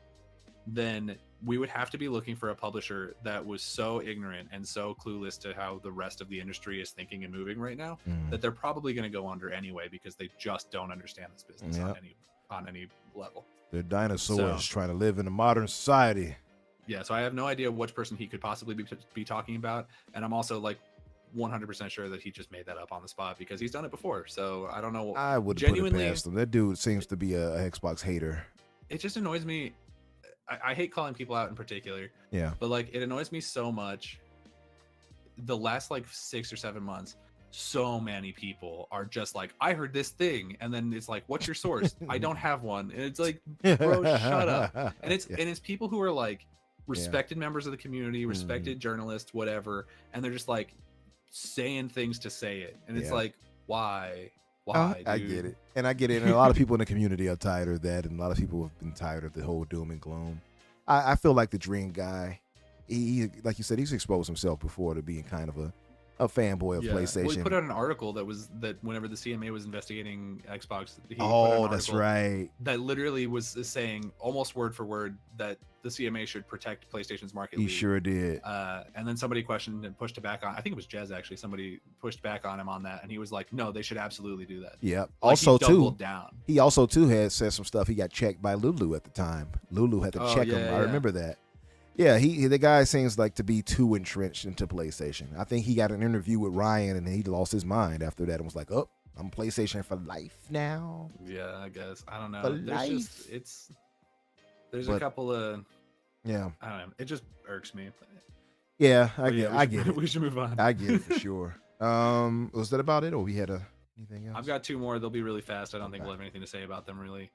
then we would have to be looking for a publisher that was so ignorant and so clueless to how the rest of the industry is thinking and moving right now that they're probably going to go under anyway because they just don't understand this business on any level. They're dinosaurs trying to live in a modern society. Yeah, so I have no idea which person he could possibly be talking about, and I'm also like 100% sure that he just made that up on the spot because he's done it before. So I don't know. I would put it past him. That dude seems to be a Xbox hater. It just annoys me. I hate calling people out in particular. Yeah. But like, it annoys me so much. The last like 6 or 7 months, so many people are just like, I heard this thing, and then it's like, what's your source? I don't have one. And it's like, bro, shut up. And it's people who are like respected members of the community, respected journalists, whatever, and they're just like saying things to say it, and it's like, why I get it, and a lot of people in the community are tired of that, and a lot of people have been tired of the whole doom and gloom. I feel like the Dream guy, he like you said, he's exposed himself before to being kind of a fanboy of PlayStation. Well, he put out an article that whenever the CMA was investigating Xbox, he that's right. That literally was saying almost word for word that the CMA should protect PlayStation's market lead. He sure did. And then somebody questioned and pushed it back on. I think it was Jez actually. Somebody pushed back on him on that, and he was like, "No, they should absolutely do that." Yeah. Like, also, he doubled down. He also too had said some stuff. He got checked by Lulu at the time. Lulu had to check him. I remember that. Yeah, the guy seems like to be too entrenched into PlayStation. I think he got an interview with Ryan and he lost his mind after that and was like, "Oh, I'm PlayStation for life now." Yeah, I guess. I don't know. For life. There's a couple of I don't know. It just irks me. Yeah, I get it. We should move on. I get it for sure. Was that about it, or we had anything else? I've got 2 more. They'll be really fast. I don't think we'll have anything to say about them really.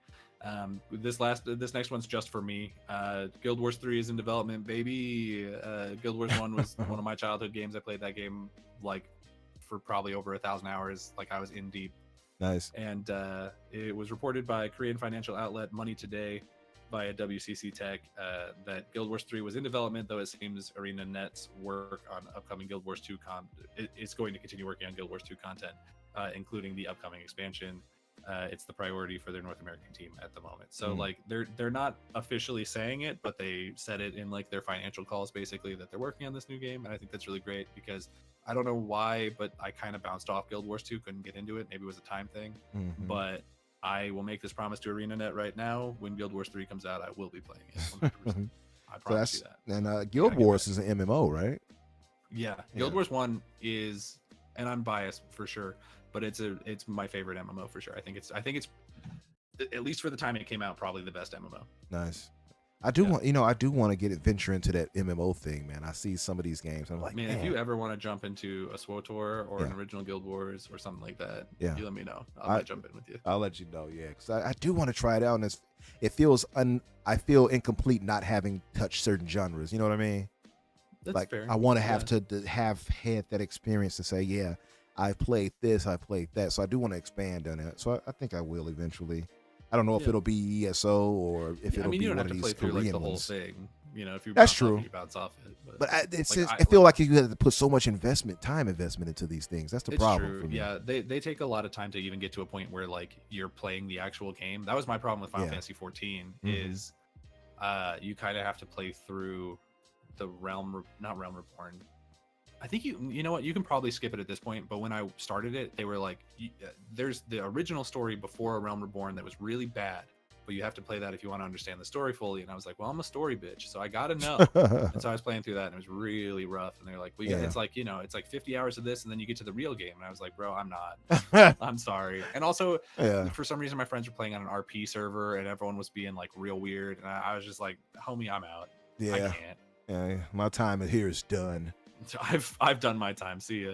This next one's just for me. Guild Wars 3 is in development, baby. Guild Wars 1 was one of my childhood games. I played that game like for probably over 1,000 hours. Like, I was in deep. Nice. And it was reported by Korean financial outlet Money Today via WCC Tech that Guild Wars 3 was in development, though it seems ArenaNet's work on upcoming Guild Wars 2 is going to continue working on Guild Wars 2 content, including the upcoming expansion. It's the priority for their North American team at the moment. So like they're not officially saying it, but they said it in like their financial calls basically that they're working on this new game, and I think that's really great because I don't know why, but I kind of bounced off Guild Wars 2, couldn't get into it. Maybe it was a time thing, but I will make this promise to ArenaNet right now. When Guild Wars 3 comes out, I will be playing it 100%. I promise you that. And Guild Wars is an MMO, right? Yeah, Guild Wars 1 is, and I'm biased for sure, but it's my favorite MMO for sure. I think it's at least for the time it came out, probably the best MMO. Nice. I do want to get venture into that MMO thing, man. I see some of these games. I'm like, man, if you ever want to jump into a SWTOR or an original Guild Wars or something like that, you let me know. I'll jump in with you. I'll let you know, because I do want to try it out, and I feel incomplete not having touched certain genres. You know what I mean? That's like, fair. I want to have to have had that experience to say, yeah, I played this, I played that. So I do want to expand on that. So I think I will eventually. I don't know if it'll be ESO or if it'll be one of these Korean like the ones. whole thing. You know, if you That's true. You bounce off it. But I feel like you have to put so much time investment into these things. That's the problem. True. For me. Yeah, they take a lot of time to even get to a point where like you're playing the actual game. That was my problem with Final Fantasy 14 is you kind of have to play through the not Realm Reborn. I think you know what, you can probably skip it at this point, but when I started it, they were like, there's the original story before A Realm Reborn that was really bad, but you have to play that if you want to understand the story fully. And I was like, well, I'm a story bitch, so I gotta know. And so I was playing through that, and it was really rough. And they're like, well, it's like, it's like 50 hours of this, and then you get to the real game. And I was like, bro, I'm not. I'm sorry. And also, for some reason, my friends were playing on an RP server, and everyone was being like real weird, and I was just like, homie, I'm out. I can't. Yeah, my time here is done. I've done my time. See ya.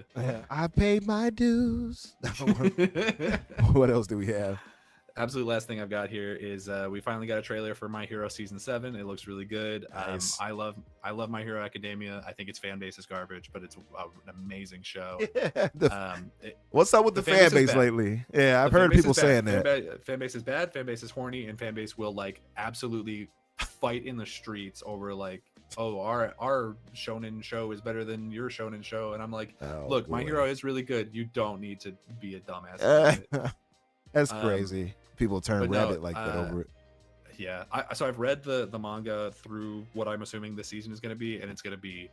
I paid my dues. What else do we have? Absolute last thing I've got here is we finally got a trailer for My Hero Season 7. It looks really good. Nice. I love My Hero Academia. I think its fan base is garbage, but it's an amazing show. What's up with the fan base lately? Yeah, I've heard people saying that. Fan base is bad. Fan base is horny, and fan base will like absolutely fight in the streets over like oh, our shonen show is better than your shonen show, and I'm like, Oh, look, My boy. Hero is really good. You don't need to be a dumbass about it. That's crazy. People turn but no, rabbit like that over it. Yeah, so I've read the manga through what I'm assuming this season is going to be, and it's going to be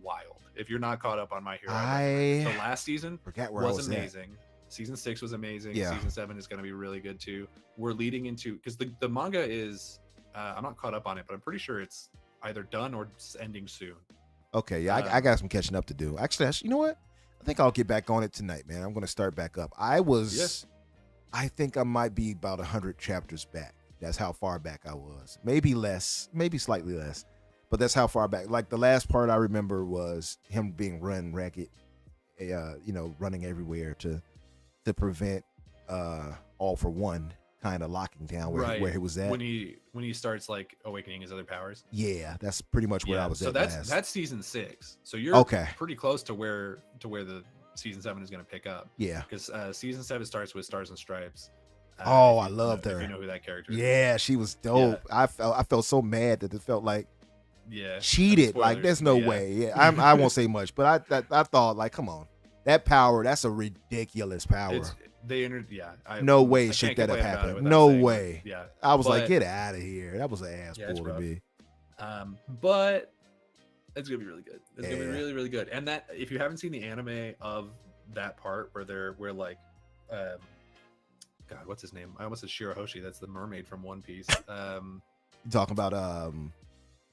wild. If you're not caught up on My Hero, the last season Forget where I was amazing. Season 6 was amazing. Yeah. Season 7 is going to be really good too. We're leading into, because the manga is, I'm not caught up on it, but I'm pretty sure it's either done or it's ending soon. Okay, yeah, I got some catching up to do. Actually, you know what? I think I'll get back on it tonight, man. I'm going to start back up. I think I might be about 100 chapters back. That's how far back I was. Maybe less, maybe slightly less, but that's how far back. Like the last part I remember was him being run ragged, running everywhere to prevent All For One kind of locking down where he was at. When he starts like awakening his other powers. Yeah, that's pretty much where I was at. So that's season 6. So you're pretty close to where the season 7 is going to pick up. Yeah, because season 7 starts with Stars and Stripes. I loved her. If you know who that character is. Yeah, she was dope. Yeah. I felt so mad that it felt like cheated. Like there's no way. Yeah, I won't say much, but I thought like, come on, that power, that's a ridiculous power. No way it should that have happened. No way. Yeah, I was like, get out of here. That was an ass pull to me. But it's gonna be really good. It's gonna be really, really good. And that, if you haven't seen the anime of that part where like, God, what's his name? I almost said Shirahoshi. That's the mermaid from One Piece. You talking about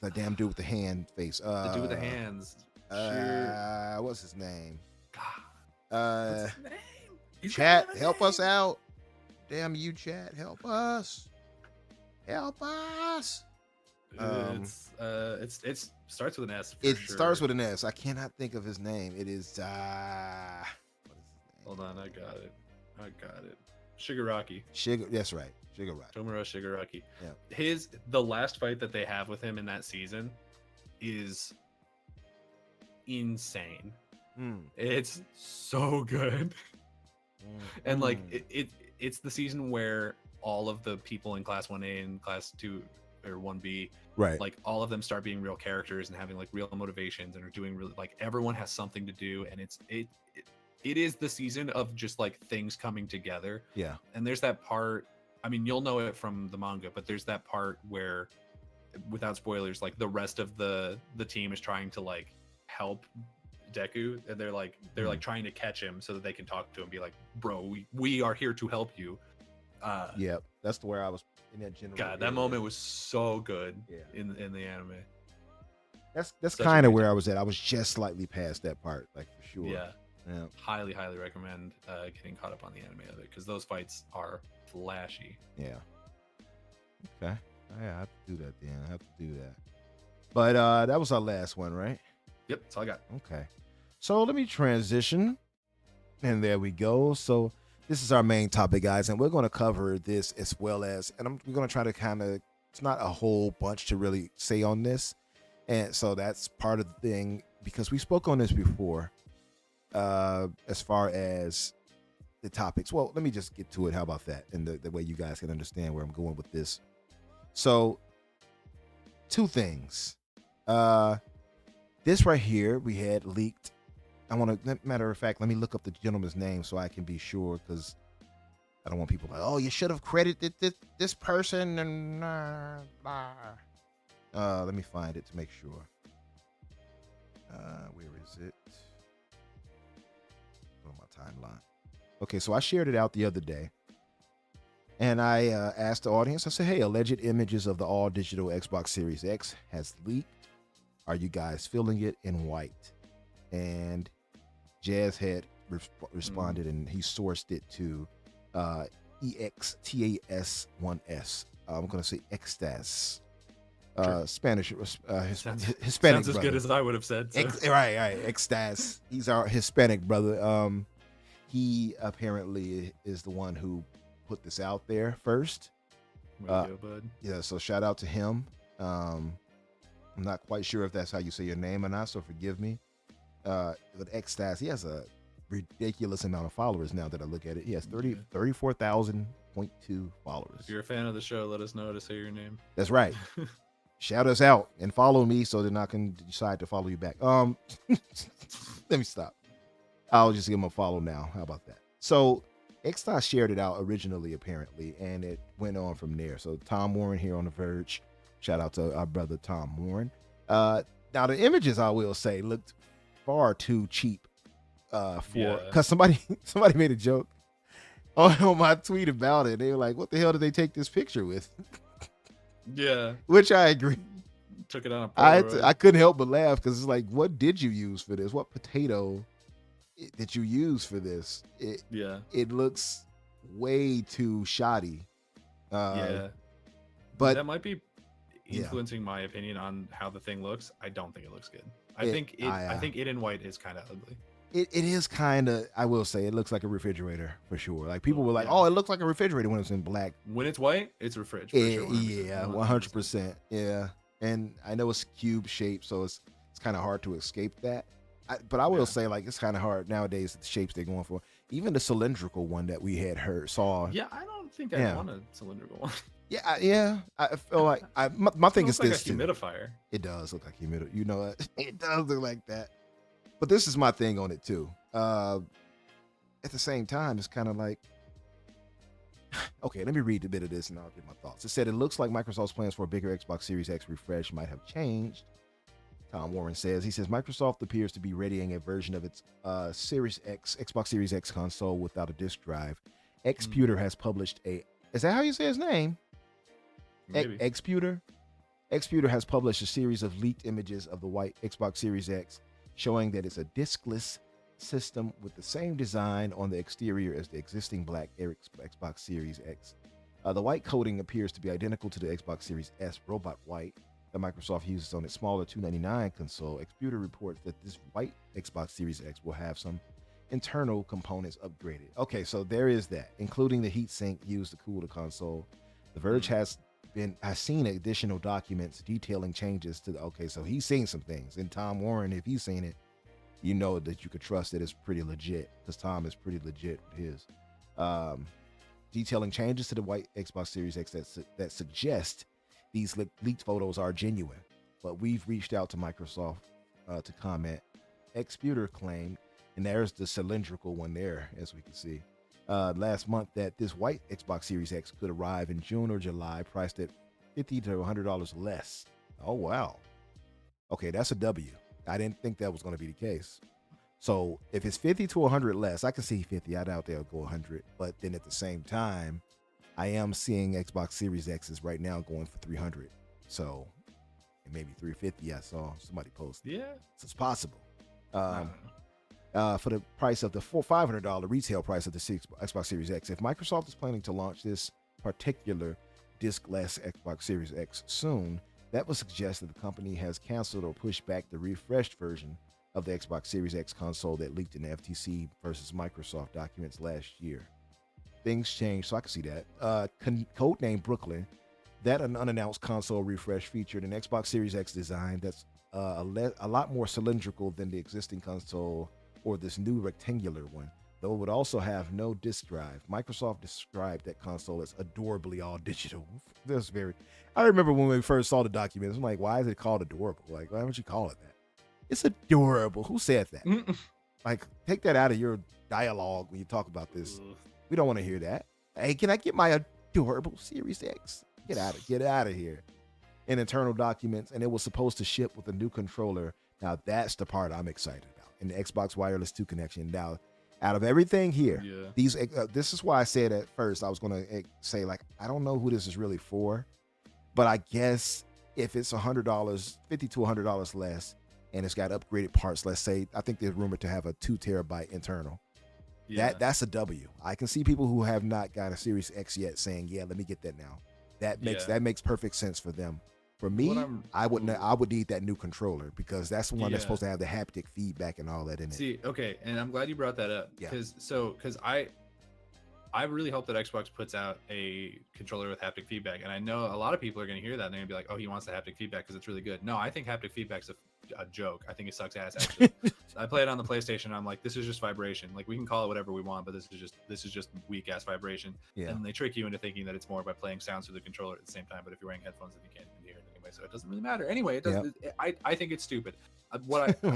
the damn dude with the hand face? The dude with the hands. What's his name? What's his name? Chat, help us out. Damn you, chat, help us. Help us. It starts with an S. Starts with an S. I cannot think of his name. It is. What is his name? Hold on, I got it. Shigaraki. That's right. Shigaraki. Tomura Shigaraki. Yeah. The last fight that they have with him in that season is insane. It's so good. And like it's the season where all of the people in class 1A and class 2 or 1B, right, like all of them start being real characters and having like real motivations and are doing really, like everyone has something to do, and it is the season of just like things coming together. Yeah. And there's that part, I mean, you'll know it from the manga, but there's that part where, without spoilers, like the rest of the team is trying to like help Deku, and they're like trying to catch him so that they can talk to him, be like, bro, we are here to help you. Yep, that's where I was in that general. God, that moment was so good. In the anime. That's kind of where I was at. I was just slightly past that part, like for sure. Yeah. Highly recommend getting caught up on the anime of it, because those fights are flashy. Yeah. Okay. I have to do that then. I have to do that. But that was our last one, right? Yep, that's all I got. Okay. So let me transition. And there we go. So this is our main topic, guys, and we're going to cover this as well as, and we're going to try to kind of, it's not a whole bunch to really say on this. And so that's part of the thing, because we spoke on this before, as far as the topics. Well, let me just get to it. How about that? And the way you guys can understand where I'm going with this. So 2 things. This right here, we had leaked. I want to, matter of fact, let me look up the gentleman's name so I can be sure, because I don't want people like, oh, you should have credited this person. And let me find it to make sure. Where is it? On my timeline. Okay, so I shared it out the other day, and I asked the audience, I said, hey, alleged images of the all-digital Xbox Series X has leaked. Are you guys feeling it in white? And Jazz had responded, and he sourced it to EXTAS1S. I'm going to say Extas. Spanish, Hispanic sounds as brother. good as I would have said. So. Right. Extas. He's our Hispanic brother. He apparently is the one who put this out there first. Go, bud. Yeah, so shout out to him. I'm not quite sure if that's how you say your name or not, so forgive me. But Extas, he has a ridiculous amount of followers now that I look at it. He has 34,000.2 followers. If you're a fan of the show, let us know to say your name. That's right. shout us out and follow me so then I can decide to follow you back. Let me stop. I'll just give him a follow now. How about that? So Xtos shared it out originally, apparently, and it went on from there. So Tom Warren here on The Verge. Shout out to our brother Tom Warren. Now the images, I will say, looked far too cheap because somebody made a joke on my tweet about it. They were like, what the hell did they take this picture with? Yeah. Which I agree. Took it on a Polaroid. I couldn't help but laugh because it's like, what did you use for this? What potato did you use for this? It looks way too shoddy. But that might be influencing my opinion on how the thing looks. I don't think it looks good. I think it in white is kind of ugly. It is kind of, I will say, it looks like a refrigerator for sure. Like people were like, oh, it looks like a refrigerator when it's in black. When it's white, it's a fridge. For sure, 100%. Yeah, 100%. Yeah. And I know it's cube shaped, so it's kind of hard to escape that. But I will say, like, it's kind of hard nowadays, the shapes they're going for. Even the cylindrical one that we had saw. Yeah, I don't think I want a cylindrical one. Yeah. I feel like my thing is like this a humidifier. It does look like humidifier. You know what? It does look like that. But this is my thing on it too. At the same time, it's kind of like, okay, let me read a bit of this and I'll give my thoughts. It said it looks like Microsoft's plans for a bigger Xbox Series X refresh might have changed. Tom Warren says. He says Microsoft appears to be readying a version of its Xbox Series X console without a disk drive. Xputer has published is that how you say his name? Xputer? Xputer has published a series of leaked images of the white Xbox Series X, showing that it's a diskless system with the same design on the exterior as the existing black Xbox Series X. The white coating appears to be identical to the Xbox Series S Robot White that Microsoft uses on its smaller $299 console. Xputer reports that this white Xbox Series X will have some internal components upgraded. Okay, so there is that, including the heatsink used to cool the console. The Verge has seen additional documents detailing changes to so he's seen some things. And Tom Warren, if he's seen it, you know that you could trust that it's pretty legit, because Tom is pretty legit with his. Detailing changes to the white Xbox Series X that suggest these leaked photos are genuine, but we've reached out to Microsoft to comment. Xputer claimed, and there's the cylindrical one there, as we can see, last month, that this white Xbox Series X could arrive in June or July, priced at $50 to $100 less. Oh, wow. Okay, that's a W. I didn't think that was going to be the case. So if it's 50 to 100 less, I can see 50. I doubt they'll go 100. But then at the same time, I am seeing Xbox Series X's right now going for 300. So maybe 350. I saw somebody post. Yeah. So it's possible. For the price of the $500 retail price of the Xbox Series X, if Microsoft is planning to launch this particular diskless Xbox Series X soon, that would suggest that the company has canceled or pushed back the refreshed version of the Xbox Series X console that leaked in the FTC versus Microsoft documents last year. Things changed, so I can see that. Codename Brooklyn, that an unannounced console refresh featured an Xbox Series X design that's a lot more cylindrical than the existing console or this new rectangular one, though it would also have no disk drive. Microsoft described that console as adorably all digital. I remember when we first saw the documents, I'm like, why is it called adorable? Like, why don't you call it that? It's adorable. Who said that? Like, take that out of your dialogue when you talk about this. We don't want to hear that. Hey, can I get my adorable Series X? Get out of here. In internal documents, and it was supposed to ship with a new controller. Now that's the part I'm excited about. In the Xbox Wireless 2 connection. Now, out of everything here, this is why I said at first I was going to say, like, I don't know who this is really for, but I guess if it's $100, $50 to $100 less, and it's got upgraded parts, let's say, I think there's rumored to have a 2 terabyte internal. That's a W. I can see people who have not got a Series X yet saying, yeah, let me get that now. That makes perfect sense for them. For me, I would need that new controller, because that's the one that's supposed to have the haptic feedback and all that in it. See, okay, and I'm glad you brought that up, because I really hope that Xbox puts out a controller with haptic feedback, and I know a lot of people are going to hear that and they're going to be like, oh, he wants the haptic feedback because it's really good. No, I think haptic feedback's a joke. I think it sucks ass, actually. I play it on the PlayStation and I'm like, this is just vibration. Like, we can call it whatever we want, but this is just weak ass vibration. And they trick you into thinking that it's more by playing sounds through the controller at the same time, but if you're wearing headphones, then you can't even hear it anyway, so it doesn't really matter. Anyway, it Yep. doesn't. I think it's stupid.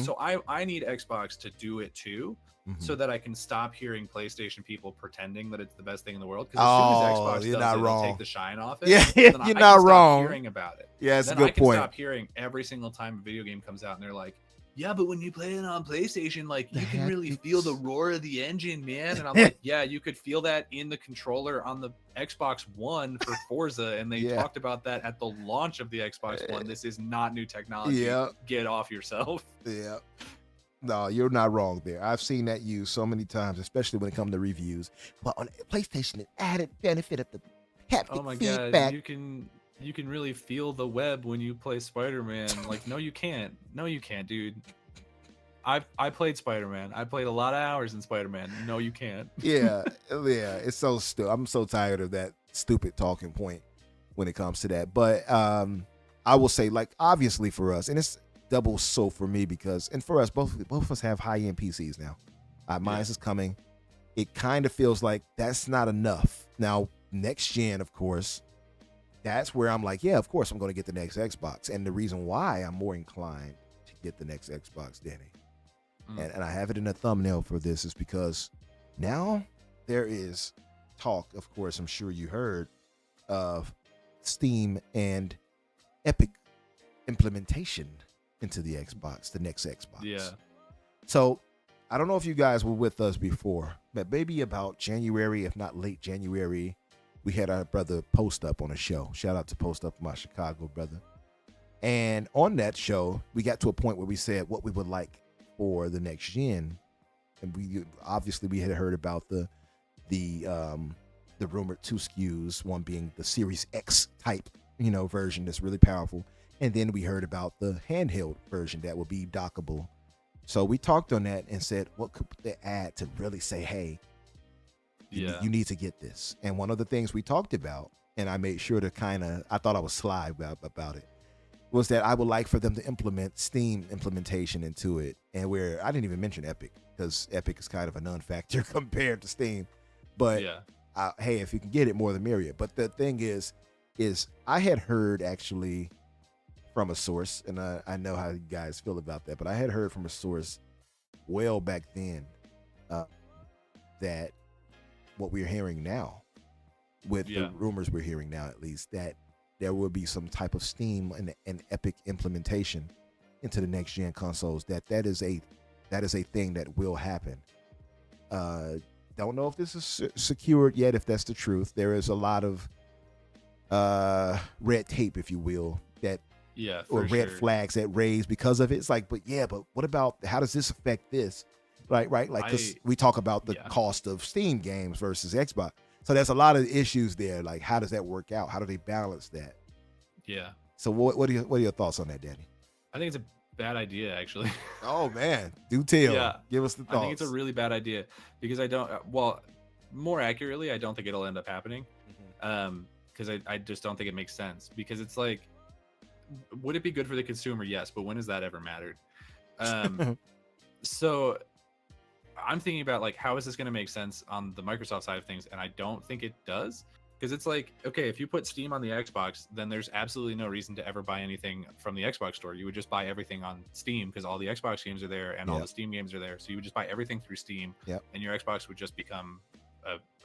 So I need Xbox to do it too, so that I can stop hearing PlayStation people pretending that it's the best thing in the world. Because as soon as Xbox you're does not it, wrong. it'll take the shine off it. Yeah, then you're I not can stop wrong. hearing about it. Yeah, that's then a good I can point. stop hearing every single time a video game comes out, and they're like, "Yeah, but when you play it on PlayStation, like you can really feel the roar of the engine, man." And I'm like, "Yeah, you could feel that in the controller on the Xbox One for Forza, and they talked about that at the launch of the Xbox One. This is not new technology. Yeah. Get off yourself." Yeah. No, you're not wrong there. I've seen that used so many times, especially when it comes to reviews. Well, on PlayStation, an added benefit of the haptic Oh my feedback. god, you can really feel the web when you play Spider-Man. Like, no, you can't. No, you can't, dude. I played Spider-Man. I played a lot of hours in Spider-Man. No, you can't. Yeah, it's so stupid. I'm so tired of that stupid talking point when it comes to that. But I will say, like, obviously for us, and it's double so for me because, and for us, both of us have high-end PCs now. Mine's is coming. It kind of feels like that's not enough. Now, next gen, of course, that's where I'm like, yeah, of course I'm going to get the next Xbox. And the reason why I'm more inclined to get the next Xbox, Danny, and I have it in a thumbnail for this, is because now there is talk, of course, I'm sure you heard, of Steam and Epic implementation into the Xbox, the next Xbox. Yeah. So I don't know if you guys were with us before, but maybe about January, if not late January, we had our brother Post Up on a show. Shout out to Post Up, my Chicago brother. And on that show, we got to a point where we said what we would like for the next gen. And we had heard about the rumored 2 SKUs, one being the Series X type, version that's really powerful. And then we heard about the handheld version that will be dockable. So we talked on that and said, what could they add to really say, hey, you need to get this? And one of the things we talked about, and I made sure to I thought I was sly about it, was that I would like for them to implement Steam implementation into it. And where I didn't even mention Epic, because Epic is kind of a non-factor compared to Steam. But hey, if you can get it, more the merrier. But the thing is I had heard actually from a source, and I know how you guys feel about that, but I had heard from a source well back then that what we're hearing now, with the rumors we're hearing now at least, that there will be some type of Steam and Epic implementation into the next gen consoles. That is a thing that will happen. Don't know if this is secured yet, if that's the truth. There is a lot of red tape, if you will, that or red flags that raise because of it. It's like, but what about, how does this affect this? Right? Like, because we talk about the cost of Steam games versus Xbox. So there's a lot of issues there. Like, how does that work out? How do they balance that? Yeah. So what are your thoughts on that, Danny? I think it's a bad idea, actually. Oh man, do tell. Yeah. Give us the thoughts. I think it's a really bad idea because more accurately, I don't think it'll end up happening. Because I just don't think it makes sense. Because it's like, would it be good for the consumer? Yes, but when has that ever mattered? So I'm thinking about, like, how is this going to make sense on the Microsoft side of things? And I don't think it does. Because it's like, okay, if you put Steam on the Xbox, then there's absolutely no reason to ever buy anything from the Xbox store. You would just buy everything on Steam because all the Xbox games are there and all the Steam games are there. So you would just buy everything through Steam, and your Xbox would just become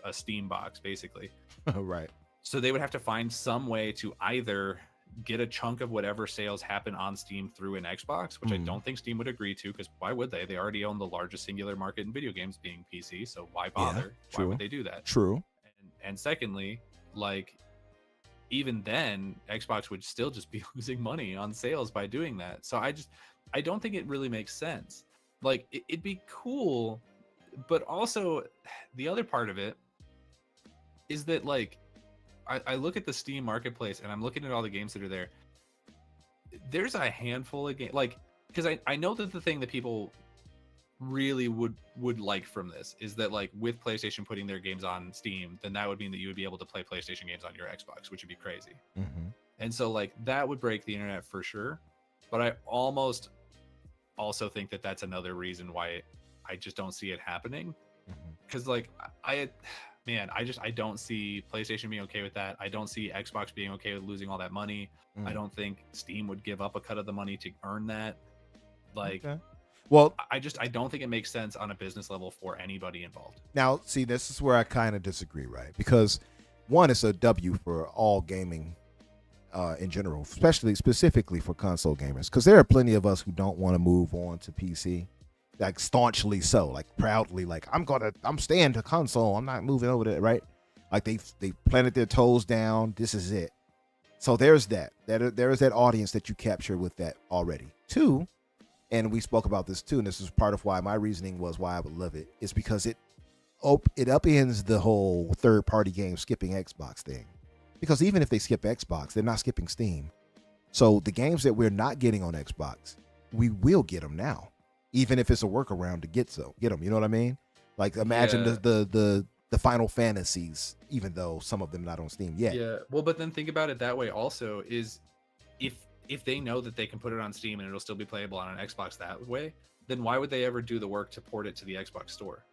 a Steam box, basically. Right. So they would have to find some way to either get a chunk of whatever sales happen on Steam through an Xbox, which I don't think Steam would agree to, because why would they? They already own the largest singular market in video games, being PC. So why bother? Why would they do that? True. And secondly, like, even then, Xbox would still just be losing money on sales by doing that. So I don't think it really makes sense. Like, it'd be cool, but also the other part of it is that, like, I look at the Steam marketplace and I'm looking at all the games that are there. There's a handful of games, like, because I know that the thing that people really would like from this is that, like, with PlayStation putting their games on Steam, then that would mean that you would be able to play PlayStation games on your Xbox, which would be crazy. And so, like, that would break the internet for sure. But I almost also think that that's another reason why I just don't see it happening. Because, like, man, I don't see PlayStation being okay with that. I don't see Xbox being okay with losing all that money. I don't think Steam would give up a cut of the money to earn that. Like, Okay. Well, I don't think it makes sense on a business level for anybody involved. now, see, this is where I kind of disagree, right? Because one, it's a W for all gaming in general, specifically for console gamers, because there are plenty of us who don't want to move on to PC, like staunchly so, like proudly, like I'm staying to console. I'm not moving over there, right? Like they planted their toes down. This is it. So there's that. There is that audience that you capture with that already. Two, and we spoke about this too, and this is part of why my reasoning was why I would love it, is because it upends the whole third-party game skipping Xbox thing. Because even if they skip Xbox, they're not skipping Steam. So the games that we're not getting on Xbox, we will get them now, even if it's a workaround to get them. You know what I mean? Like imagine the Final Fantasies, even though some of them not on Steam yet. Yeah. Well, but then think about it that way also, is if they know that they can put it on Steam and it'll still be playable on an Xbox that way, then why would they ever do the work to port it to the Xbox store?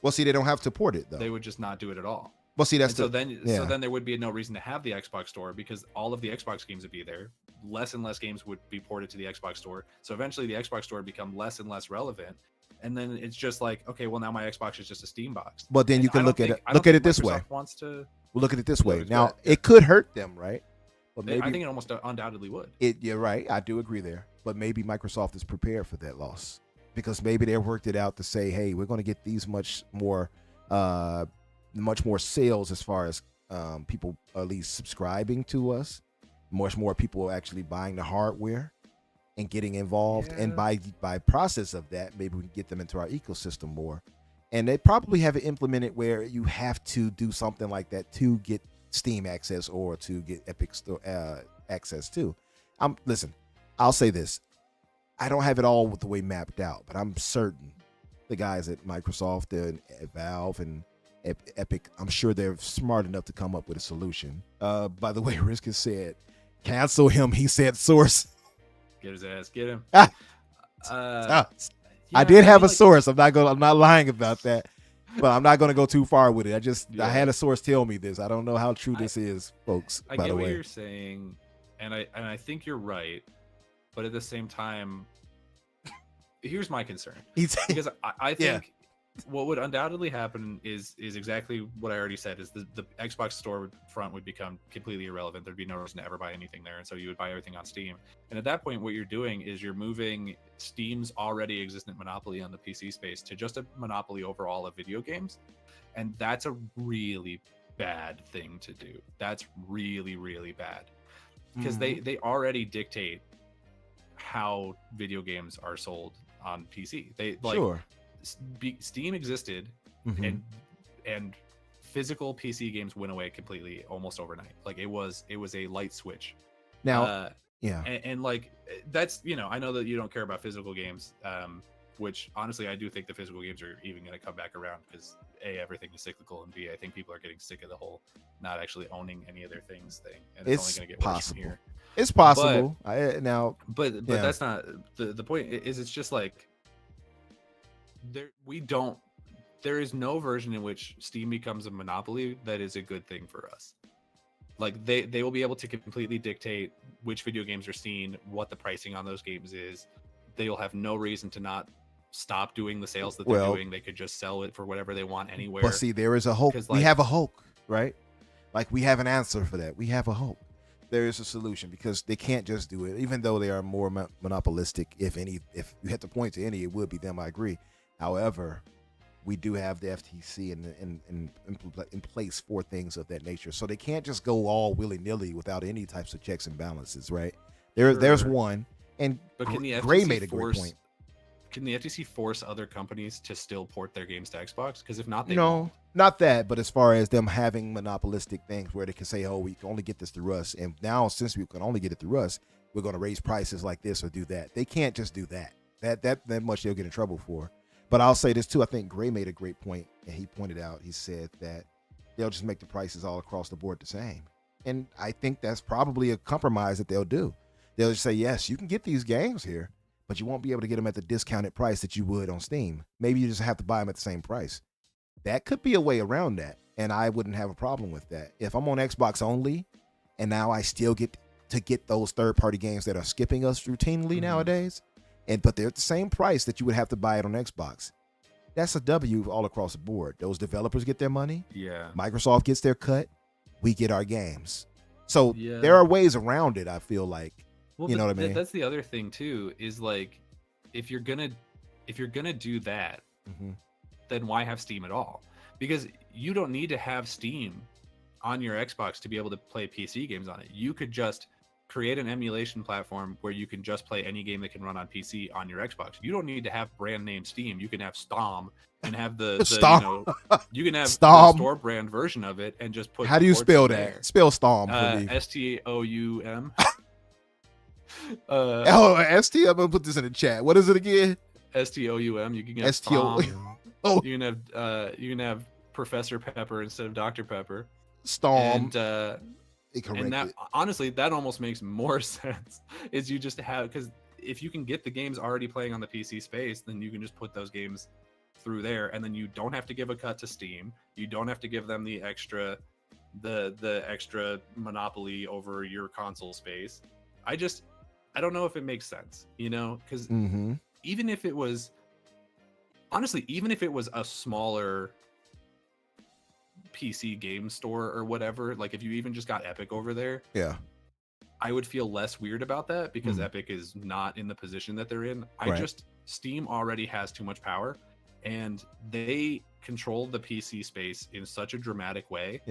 Well, see, they don't have to port it though. They would just not do it at all. Well, see, so then there would be no reason to have the Xbox store, because all of the Xbox games would be there. Less and less games would be ported to the Xbox store. So eventually the Xbox store would become less and less relevant. And then it's just like, okay, well now my Xbox is just a Steam box. But then you can look at it this way. Wants to look at it this way. Now it could hurt them, right? But maybe I think it almost undoubtedly would. You're right. I do agree there. But maybe Microsoft is prepared for that loss, because maybe they worked it out to say, hey, we're going to get these much more sales as far as people at least subscribing to us, much more people actually buying the hardware and getting involved. Yeah. And by process of that, maybe we can get them into our ecosystem more. And they probably have it implemented where you have to do something like that to get Steam access or to get Epic Store access too. Listen, I'll say this. I don't have it all with the way mapped out, but I'm certain the guys at Microsoft and at Valve and Epic, I'm sure they're smart enough to come up with a solution. By the way, Risk has said, cancel him. He said source. Get his ass. Get him. I did have a source. I'm not lying about that, but I'm not gonna go too far with it. I had a source tell me this. I don't know how true this is, folks. I get what you're saying, and I think you're right, but at the same time, here's my concern. Because I think what would undoubtedly happen is exactly what I already said, is the Xbox store front would become completely irrelevant. There'd be no reason to ever buy anything there, and so you would buy everything on Steam. And at that point, what you're doing is you're moving Steam's already existent monopoly on the PC space to just a monopoly overall of video games, and that's a really bad thing to do. That's really, really bad, because they already dictate how video games are sold on PC. They like Steam existed, and physical PC games went away completely almost overnight. Like it was a light switch. Now, and like that's, I know that you don't care about physical games, which honestly I do think the physical games are even going to come back around, because A, everything is cyclical, and B, I think people are getting sick of the whole not actually owning any of their things thing, and it's only going to get worse from here. It's possible. But that's not the point. Is it's just like there is no version in which Steam becomes a monopoly that is a good thing for us. Like they will be able to completely dictate which video games are seen, what the pricing on those games is. They'll have no reason to not stop doing the sales that they're doing. They could just sell it for whatever they want anywhere. But see, there is a hope. We have a hope, right? Like we have an answer for that. We have a hope. There is a solution, because they can't just do it, even though they are more monopolistic. If you had to point to any, it would be them. I agree. However, we do have the FTC in place for things of that nature, so they can't just go all willy-nilly without any types of checks and balances, right? There's one, and Gray made a great point. Can the FTC force other companies to still port their games to Xbox? Because if not, not that, but as far as them having monopolistic things where they can say, oh, we can only get this through us, and now since we can only get it through us, we're going to raise prices like this or do that. They can't just do that. That much they'll get in trouble for. But I'll say this too. I think Gray made a great point, and he pointed out, he said that they'll just make the prices all across the board the same. And I think that's probably a compromise that they'll do. They'll just say, yes, you can get these games here, but you won't be able to get them at the discounted price that you would on Steam. Maybe you just have to buy them at the same price. That could be a way around that, and I wouldn't have a problem with that. If I'm on Xbox only, and now I still get to get those third-party games that are skipping us routinely nowadays, but they're at the same price that you would have to buy it on Xbox. That's a W all across the board. Those developers get their money. Yeah. Microsoft gets their cut. We get our games. So there are ways around it, I feel like. Well, you know what I mean? That's the other thing too, is like, if you're gonna do that, then why have Steam at all? Because you don't need to have Steam on your Xbox to be able to play PC games on it. You could just create an emulation platform where you can just play any game that can run on PC on your Xbox. You don't need to have brand name Steam. You can have Stom and have the you can have the store brand version of it and just put. How do you spell that? There. Spell Stom for me. STOUM. ST. I'm gonna put this in the chat. What is it again? STOUM. You can get Stom. Oh, you can have Professor Pepper instead of Dr. Pepper. Storm. And that honestly, that almost makes more sense. Is you just have, because if you can get the games already playing on the PC space, then you can just put those games through there, and then you don't have to give a cut to Steam. You don't have to give them the extra monopoly over your console space. I don't know if it makes sense, because even if it was a smaller PC game store or whatever, like if you even just got Epic over there, I would feel less weird about that, because Epic is not in the position that they're in. Steam already has too much power, and they control the PC space in such a dramatic way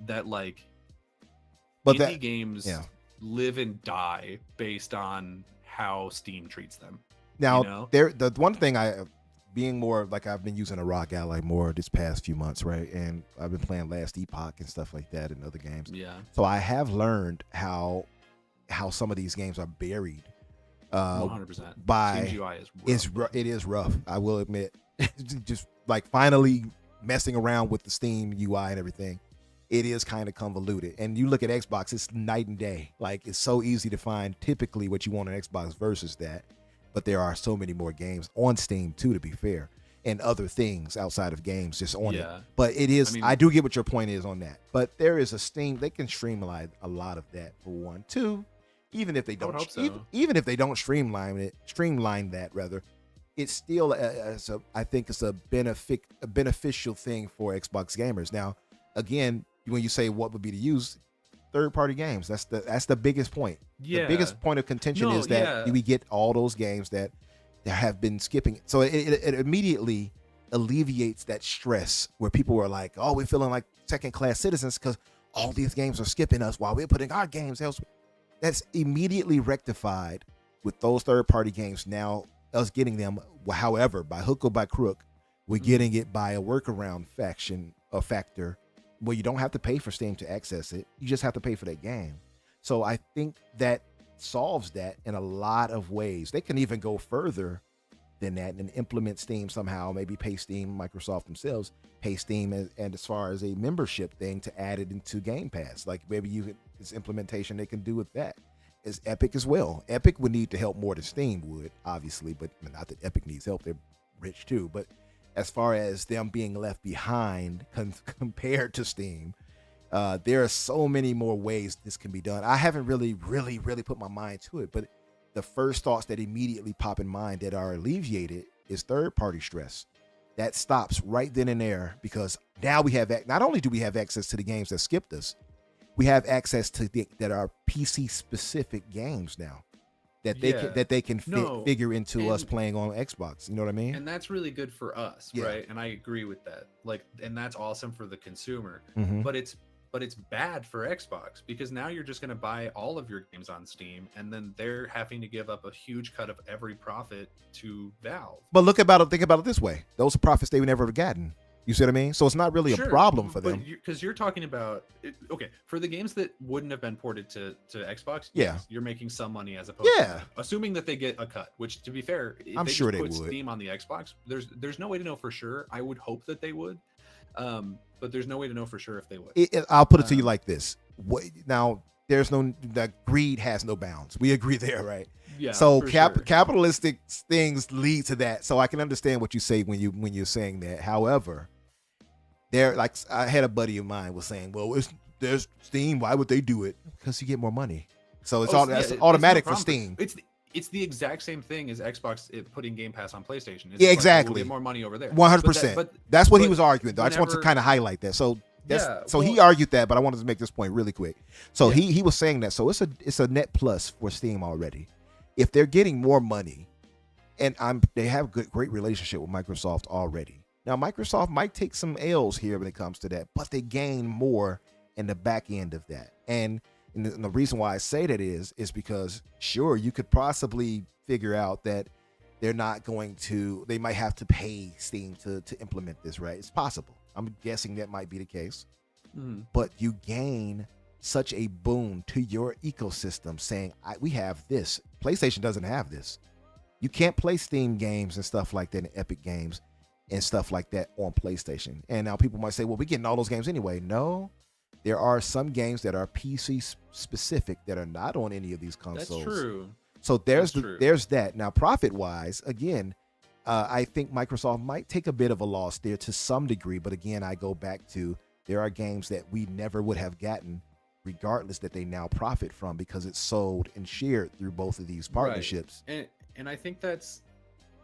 that like indie games live and die based on how Steam treats them. Now, the one thing being more like, I've been using a Rock Ally more this past few months, right? And I've been playing Last Epoch and stuff like that and other games. Yeah. So I have learned how some of these games are buried. 100%. By Steam's UI it is rough. I will admit. Just like finally messing around with the Steam UI and everything, it is kind of convoluted. And you look at Xbox, it's night and day. Like, it's so easy to find typically what you want on Xbox versus that. But there are so many more games on Steam too, to be fair, and other things outside of games just on it. But it is, I do get what your point is on that. But there is a Steam, they can streamline a lot of that for one. Two, even if they don't, even if they don't streamline that rather, it's still I think it's a beneficial thing for Xbox gamers. Now, again, when you say what would be to use, third-party games. That's the biggest point. The biggest point of contention is that we get all those games that have been skipping. So it immediately alleviates that stress where people were like, oh, we're feeling like second-class citizens because all these games are skipping us while we're putting our games elsewhere. That's immediately rectified with those third-party games. Now, us getting them, however, by hook or by crook, we're getting it by a workaround factor where you don't have to pay for Steam to access it. You just have to pay for that game. So I think that solves that in a lot of ways. They can even go further than that and implement Steam somehow, maybe pay Steam, Microsoft themselves, pay Steam and as far as a membership thing to add it into Game Pass. Like maybe this implementation they can do with that. Is Epic as well. Epic would need to help more than Steam would, obviously, but not that Epic needs help. They're rich too. But as far as them being left behind compared to Steam, there are so many more ways this can be done. I haven't really put my mind to it, but the first thoughts that immediately pop in mind that are alleviated is third-party stress. That stops right then and there, because now we have, not only do we have access to the games that skipped us, we have access to that are PC specific games now that they can figure into us playing on Xbox. You know what I mean? And that's really good for us, right? And I agree with that. Like, and that's awesome for the consumer. But it's bad for Xbox, because now you're just going to buy all of your games on Steam, and then they're having to give up a huge cut of every profit to Valve. But think about it this way: those are profits they would never have gotten. You see what I mean? So it's not really a problem for them. Because you're talking about, for the games that wouldn't have been ported to Xbox, you're making some money as opposed to, assuming that they get a cut, which, to be fair, if I'm sure they put would. Steam on the Xbox, there's no way to know for sure. I would hope that they would, but there's no way to know for sure if they would. I'll put it to you like this. Now, that greed has no bounds. We agree there, right? Yeah. So capitalistic things lead to that. So I can understand what you say when you're saying that. However, They're like, I had a buddy of mine was saying, well, there's Steam. Why would they do it? Because you get more money. So it's that's automatic for Steam. It's the exact same thing as Xbox putting Game Pass on PlayStation. It's Yeah, like, exactly. we'll get more money over there. 100%. That's what he was arguing, though. I just want to kind of highlight that. So he argued that, but I wanted to make this point really quick. So he was saying that. So it's a net plus for Steam already. If they're getting more money, and they have great relationship with Microsoft already. Now Microsoft might take some L's here when it comes to that, but they gain more in the back end of that. And the reason why I say that is because sure, you could possibly figure out that they might have to pay Steam to implement this, right? It's possible. I'm guessing that might be the case. But you gain such a boon to your ecosystem saying, we have this. PlayStation doesn't have this. You can't play Steam games and stuff like that, and Epic games and stuff like that on PlayStation. And now people might say, well, we're getting all those games anyway. No, there are some games that are PC specific that are not on any of these consoles. That's true. So there's that. Now, profit-wise, again, I think Microsoft might take a bit of a loss there to some degree. But again, I go back to there are games that we never would have gotten regardless that they now profit from because it's sold and shared through both of these partnerships. Right. And I think that's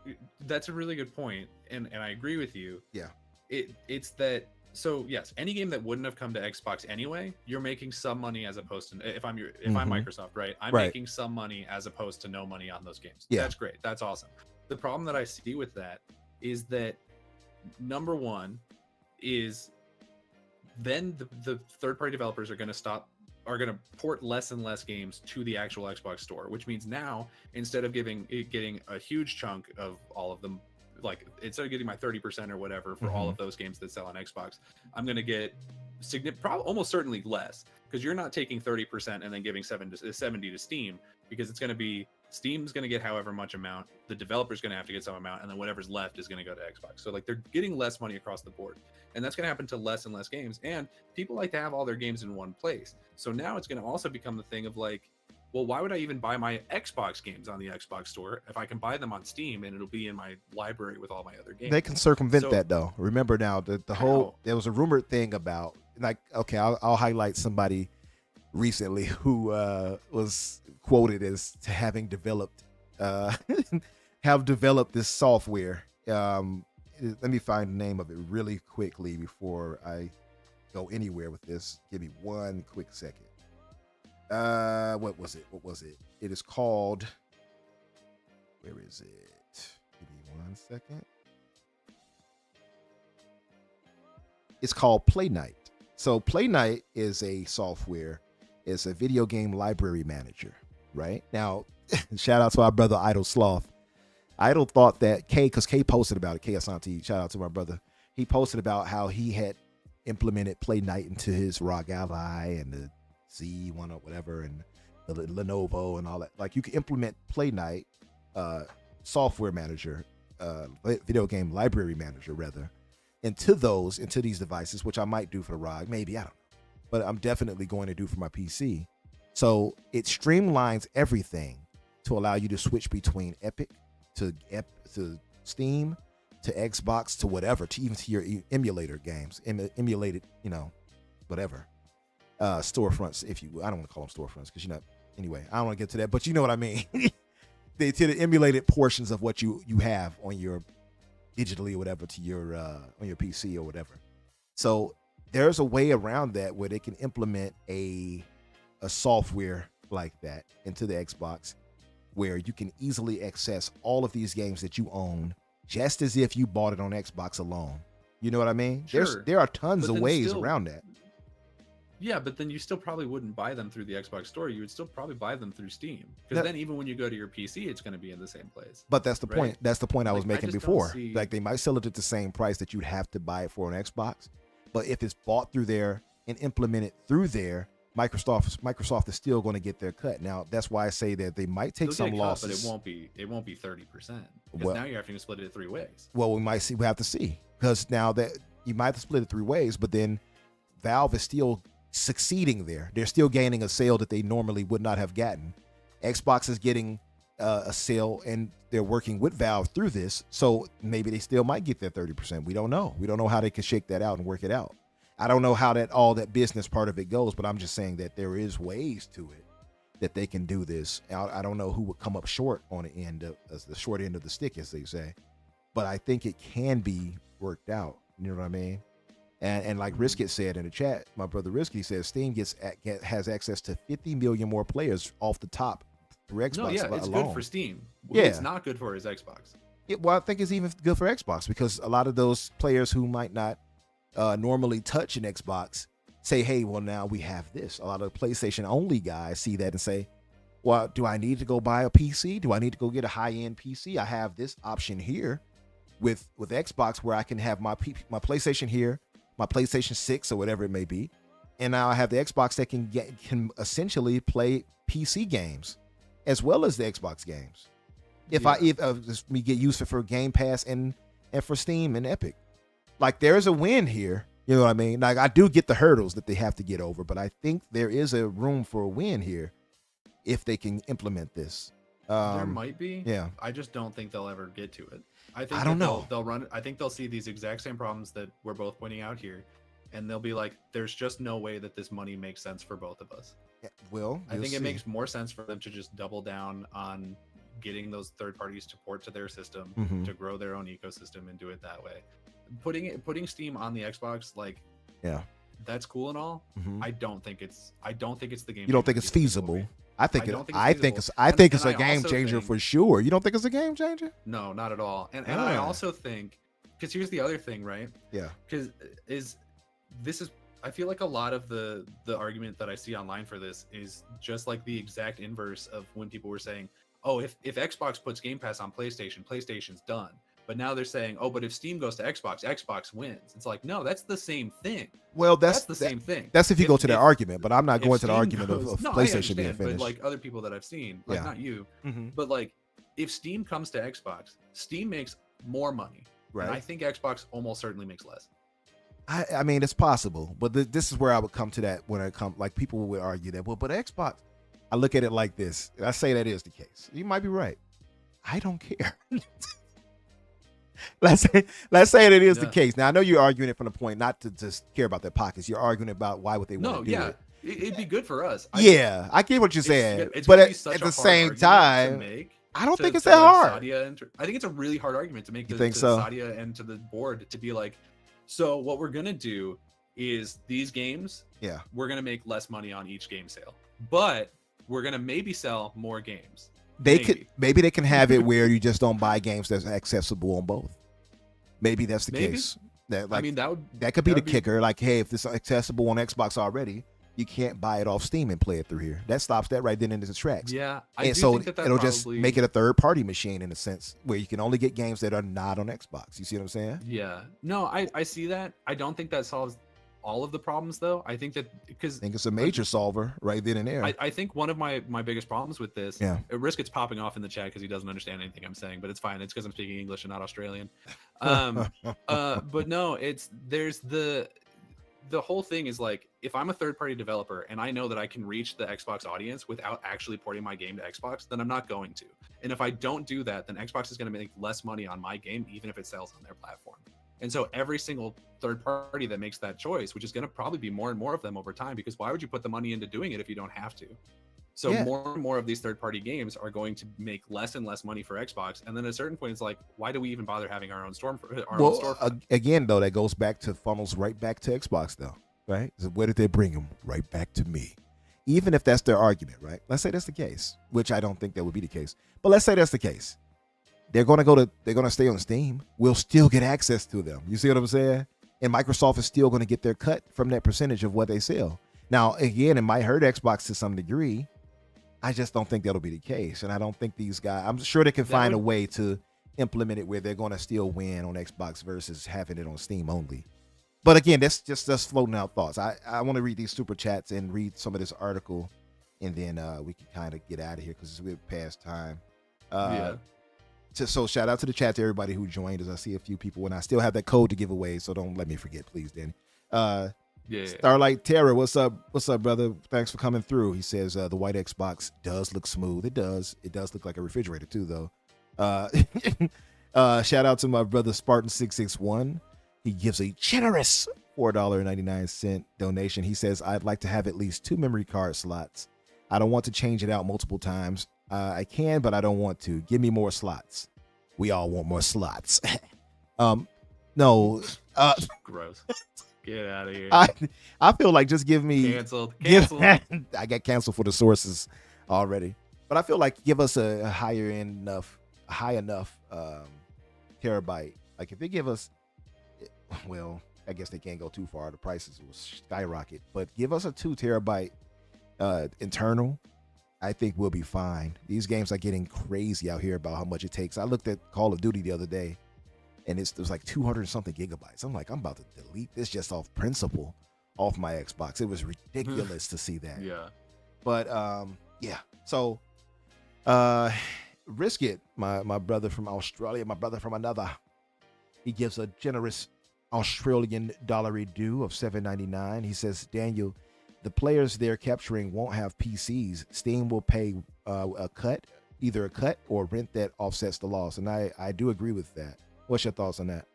a really good point. And I agree with you. Yeah. It's that. So yes, any game that wouldn't have come to Xbox anyway, you're making some money as opposed to if I'm Microsoft, right? I'm making some money as opposed to no money on those games. Yeah. That's great. That's awesome. The problem that I see with that is that number one is then the third-party developers are going to port less and less games to the actual Xbox store, which means now instead of getting a huge chunk of all of them, like instead of getting my 30% or whatever for all of those games that sell on Xbox, I'm going to get almost certainly less, because you're not taking 30% and then giving 70 to Steam, because it's going to be Steam's going to get however much amount, the developer's going to have to get some amount, and then whatever's left is going to go to Xbox. So like they're getting less money across the board, and that's going to happen to less and less games. And people like to have all their games in one place. So now it's going to also become the thing of like, well, why would I even buy my Xbox games on the Xbox store if I can buy them on Steam and it'll be in my library with all my other games? They can circumvent that though. Remember now the whole, there was a rumored thing about like, okay, I'll highlight somebody recently who was quoted as to having developed this software. Let me find the name of it really quickly before I go anywhere with this. Give me one quick second. What was it? It is called, where is it? Give me 1 second. It's called Play Night. So Play Night is a software. It's a video game library manager, right? Now, shout out to our brother Idle Sloth. Idle thought that because K posted about it. K Asante, shout out to my brother. He posted about how he had implemented Play Night into his ROG Ally and the Z1 or whatever, and the Lenovo and all that. Like you can implement Play Night software manager, video game library manager rather, into these devices, which I might do for the ROG, maybe, I don't know. But I'm definitely going to do for my PC. So it streamlines everything to allow you to switch between Epic to Steam to Xbox to whatever, to even to your emulator games, emulated, whatever. Storefronts, I don't want to call them storefronts because anyway, I don't want to get to that, but you know what I mean. They to the emulated portions of what you have on your digitally or whatever to your on your PC or whatever. So there's a way around that where they can implement a software like that into the Xbox where you can easily access all of these games that you own just as if you bought it on Xbox alone. You know what I mean? Sure. There are tons of ways around that. Yeah, but then you still probably wouldn't buy them through the Xbox store. You would still probably buy them through Steam, because then even when you go to your PC, it's going to be in the same place. But that's the point. That's the point I was making before. Like they might sell it at the same price that you'd have to buy it for on Xbox, but if it's bought through there and implemented through there, Microsoft is still going to get their cut. Now that's why I say that they might take some losses, but it won't be 30%, because now you're having to split it 3 ways. Well, we have to see, because now that you might have to split it 3 ways, but then Valve is still succeeding there. They're still gaining a sale that they normally would not have gotten. Xbox is getting a sale, and they're working with Valve through this, so maybe they still might get their 30%. We don't know. We don't know how they can shake that out and work it out. I don't know how that business part of it goes, but I'm just saying that there is ways to it that they can do this. I don't know who would come up short on the end of the short end of the stick, as they say, but I think it can be worked out. You know what I mean? And like Riskit said in the chat, my brother Risky says Steam has access to 50 million more players off the top through Xbox. No, yeah, it's alone. good for Steam. Yeah. It's not good for his Xbox. Well, I think it's even good for Xbox, because a lot of those players who might not normally touch an Xbox say, hey, well, now we have this. A lot of PlayStation only guys see that and say, well, do I need to go buy a PC? Do I need to go get a high-end PC? I have this option here with Xbox where I can have my PlayStation here, my PlayStation 6 or whatever it may be, and now I have the Xbox that can essentially play PC games as well as the Xbox games. If we get used for Game Pass and for Steam and Epic, like there's a win here. You know what I mean? Like I do get the hurdles that they have to get over, but I think there is a room for a win here if they can implement this. There might be. Yeah. I just don't think they'll ever get to it. I don't know. They'll run. I think they'll see these exact same problems that we're both pointing out here, and they'll be like, "There's just no way that this money makes sense for both of us." Yeah, well, I think it makes more sense for them to just double down on getting those third parties to port to their system, to grow their own ecosystem and do it that way. Putting Steam on the Xbox, like, yeah, that's cool and all. I don't think it's the game. You don't think it's feasible? I think it's a game changer for sure. You don't think it's a game changer? No, not at all. And I also think, because here's the other thing, right? Yeah. Because I feel like a lot of the argument that I see online for this is just like the exact inverse of when people were saying, oh, if Xbox puts Game Pass on PlayStation, PlayStation's done. But now they're saying, oh, but if Steam goes to Xbox, Xbox wins. It's like, no, that's the same thing. Well, that's the same thing. That's if you go to the argument, but I'm not going to the Steam argument of PlayStation being finished. But like other people that I've seen, like not you, but like if Steam comes to Xbox, Steam makes more money. Right. And I think Xbox almost certainly makes less. I mean, it's possible, but this is where I would come to that when it comes, like people would argue that, well, but Xbox, I look at it like this. I say that is the case. You might be right. I don't care. Let's say it is the case. Now I know you're arguing it from the point not to just care about their pockets. You're arguing about why would they want to do it. It'd be good for us. I get what you're saying, it's but at the same time, I don't think it's that hard. I think it's a really hard argument to make to so? Sadia and to the board to be like, so what we're gonna do is these games, we're gonna make less money on each game sale, but we're gonna maybe sell more games. Maybe they can have it where you just don't buy games that's accessible on both. Maybe that's the case. That could be the kicker. Like, hey, if this is accessible on Xbox already, you can't buy it off Steam and play it through here. That stops that right then in its tracks. Yeah, it'll just make it a third-party machine in a sense where you can only get games that are not on Xbox. You see what I'm saying? Yeah. No, I see that. I don't think that solves all of the problems, though. I think it's a major solver right then and there. I think one of my biggest problems with this, Riskit's popping off in the chat because he doesn't understand anything I'm saying, but it's fine. It's because I'm speaking English and not Australian. But no, there's the whole thing is like, if I'm a third-party developer and I know that I can reach the Xbox audience without actually porting my game to Xbox, then I'm not going to. And if I don't do that, then Xbox is going to make less money on my game, even if it sells on their platform. And so every single third party that makes that choice, which is going to probably be more and more of them over time, because why would you put the money into doing it if you don't have to? So more and more of these third party games are going to make less and less money for Xbox. And then at a certain point, it's like, why do we even bother having our own store? Again, though, that goes back to funnels right back to Xbox, though, right? So where did they bring them? Right back to me. Even if that's their argument, right? Let's say that's the case, which I don't think that would be the case. But let's say that's the case. They're going to stay on Steam. We'll still get access to them. You see what I'm saying? And Microsoft is still going to get their cut from that percentage of what they sell. Now, again, it might hurt Xbox to some degree. I just don't think that'll be the case. And I don't think these guys, I'm sure they can find a way to implement it where they're going to still win on Xbox versus having it on Steam only. But again, that's just us floating out thoughts. I want to read these super chats and read some of this article, and then we can kind of get out of here because we're past time. So shout out to the chat to everybody who joined us. I see a few people, and I still have that code to give away, so don't let me forget, please, Danny. Yeah. Starlight Terror, what's up? What's up, brother? Thanks for coming through. He says the white Xbox does look smooth. It does. It does look like a refrigerator too, though. Shout out to my brother Spartan661. He gives a generous $4.99 donation. He says, I'd like to have at least 2 memory card slots. I don't want to change it out multiple times. I can, but I don't want to. Give me more slots. We all want more slots. No. Gross. Get out of here. I feel like just give me Canceled. I got canceled for the sources already. But I feel like give us a high enough terabyte. Like if they give us, well, I guess they can't go too far. The prices will skyrocket. But give us a 2 terabyte internal. I think we'll be fine. These games are getting crazy out here about how much it takes. I looked at Call of Duty the other day, and it was like 200 something gigabytes. I'm like, I'm about to delete this just off principle off my Xbox. It was ridiculous to see that. Yeah. But yeah. So Risk It, my brother from Australia, my brother from another, he gives a generous Australian dollar due of $7.99. He says, Daniel, the players they're capturing won't have PCs. Steam will pay either a cut or rent that offsets the loss. And I do agree with that. What's your thoughts on that?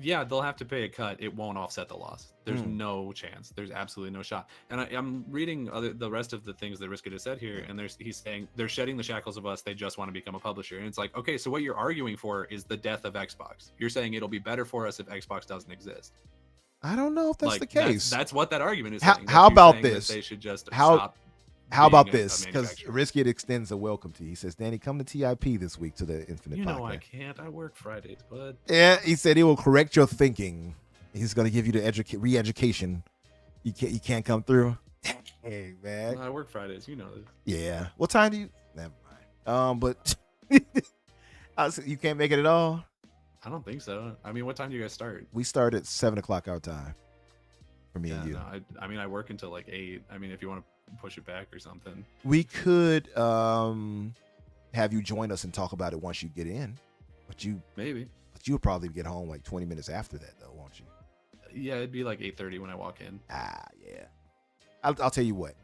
Yeah, they'll have to pay a cut. It won't offset the loss. There's no chance. There's absolutely no shot. And I'm reading the rest of the things that Riskit has said here, and he's saying they're shedding the shackles of us. They just want to become a publisher. And it's like, okay, so what you're arguing for is the death of Xbox. You're saying it'll be better for us if Xbox doesn't exist. I don't know if that's the case. That's what that argument is. How about this? They should just stop. How about this? Because Riskit extends a welcome to you. He says, Danny, come to TIP this week to the Infinite Podcast. You know I can't. I work Fridays, bud. Yeah, he said he will correct your thinking. He's going to give you the re-education. You can't come through. Hey, man. I work Fridays. You know this. Yeah. What time do you? Never mind. But you can't make it at all? I don't think so. I mean, what time do you guys start? We start at 7 o'clock our time. For me and you. No, I mean, I work until like 8. I mean, if you want to push it back or something, we could have you join us and talk about it once you get in. But you'll probably get home like 20 minutes after that, though, won't you? Yeah, it'd be like 8:30 when I walk in. Yeah. I'll tell you what.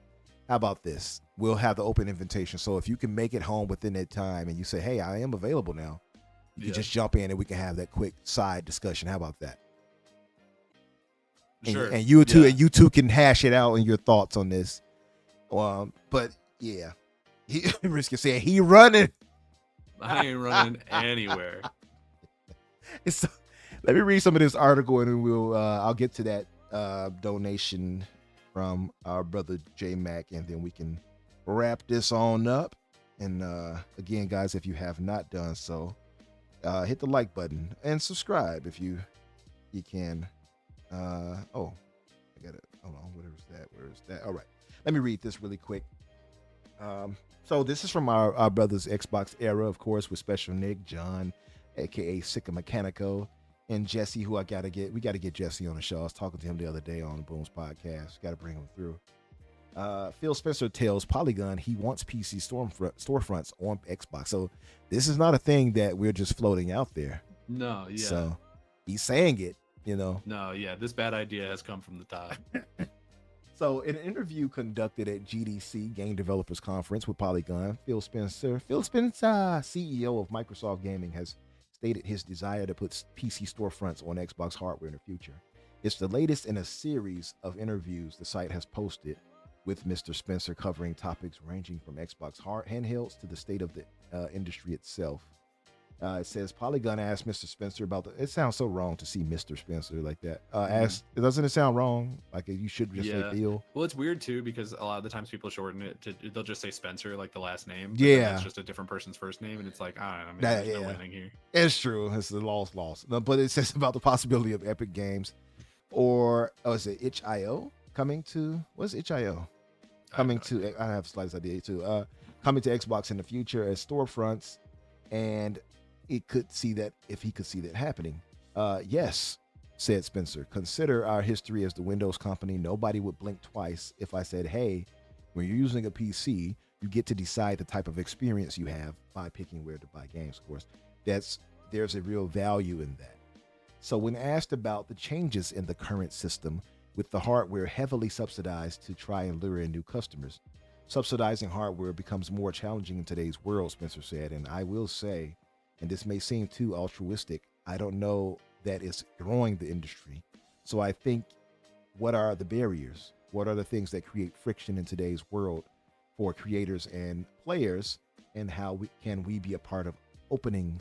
How about this? We'll have the open invitation. So if you can make it home within that time and you say, hey, I am available now, you just jump in and we can have that quick side discussion. How about that? Sure. And you two can hash it out and your thoughts on this. But yeah, Risky said he running. I ain't running anywhere. Let me read some of this article and then I'll get to that donation from our brother J Mac, and then we can wrap this on up. And again, guys, if you have not done so, hit the like button and subscribe if you can. I got it. Hold on. Where is that? All right. Let me read this really quick. So this is from our brother's Xbox era, of course, with Special Nick, John, aka Sicka Mechanico, and Jesse, who we got to get Jesse on the show. I was talking to him the other day on the Booms podcast. Got to bring him through. Phil Spencer tells Polygon he wants PC storefronts on Xbox. So this is not a thing that we're just floating out there. No, yeah. So he's saying it, No, yeah. This bad idea has come from the top. So in an interview conducted at GDC, Game Developers Conference with Polygon, Phil Spencer, CEO of Microsoft Gaming, has stated his desire to put PC storefronts on Xbox hardware in the future. It's the latest in a series of interviews the site has posted with Mr. Spencer, covering topics ranging from Xbox handhelds to the state of the industry itself. It says Polygon asked Mr. Spencer about it sounds so wrong to see Mr. Spencer like that. Doesn't it sound wrong? Like you should just say Phil. Well, it's weird too because a lot of the times people shorten it they'll just say Spencer, like the last name. Yeah, it's just a different person's first name, and it's like I don't know. There's no winning here. It's true. It's the loss. No, but it says about the possibility of Epic Games, or is it itch.io coming to? What's itch.io coming to? I have the slightest idea too. Coming to Xbox in the future as storefronts, and he could see that happening. Yes, said Spencer. Consider our history as the Windows company. Nobody would blink twice if I said, hey, when you're using a PC, you get to decide the type of experience you have by picking where to buy games, of course. There's a real value in that. So when asked about the changes in the current system, with the hardware heavily subsidized to try and lure in new customers. Subsidizing hardware becomes more challenging in today's world, Spencer said. And I will say, and this may seem too altruistic, I don't know that it's growing the industry. So I think, what are the barriers? What are the things that create friction in today's world for creators and players? And how can we be a part of opening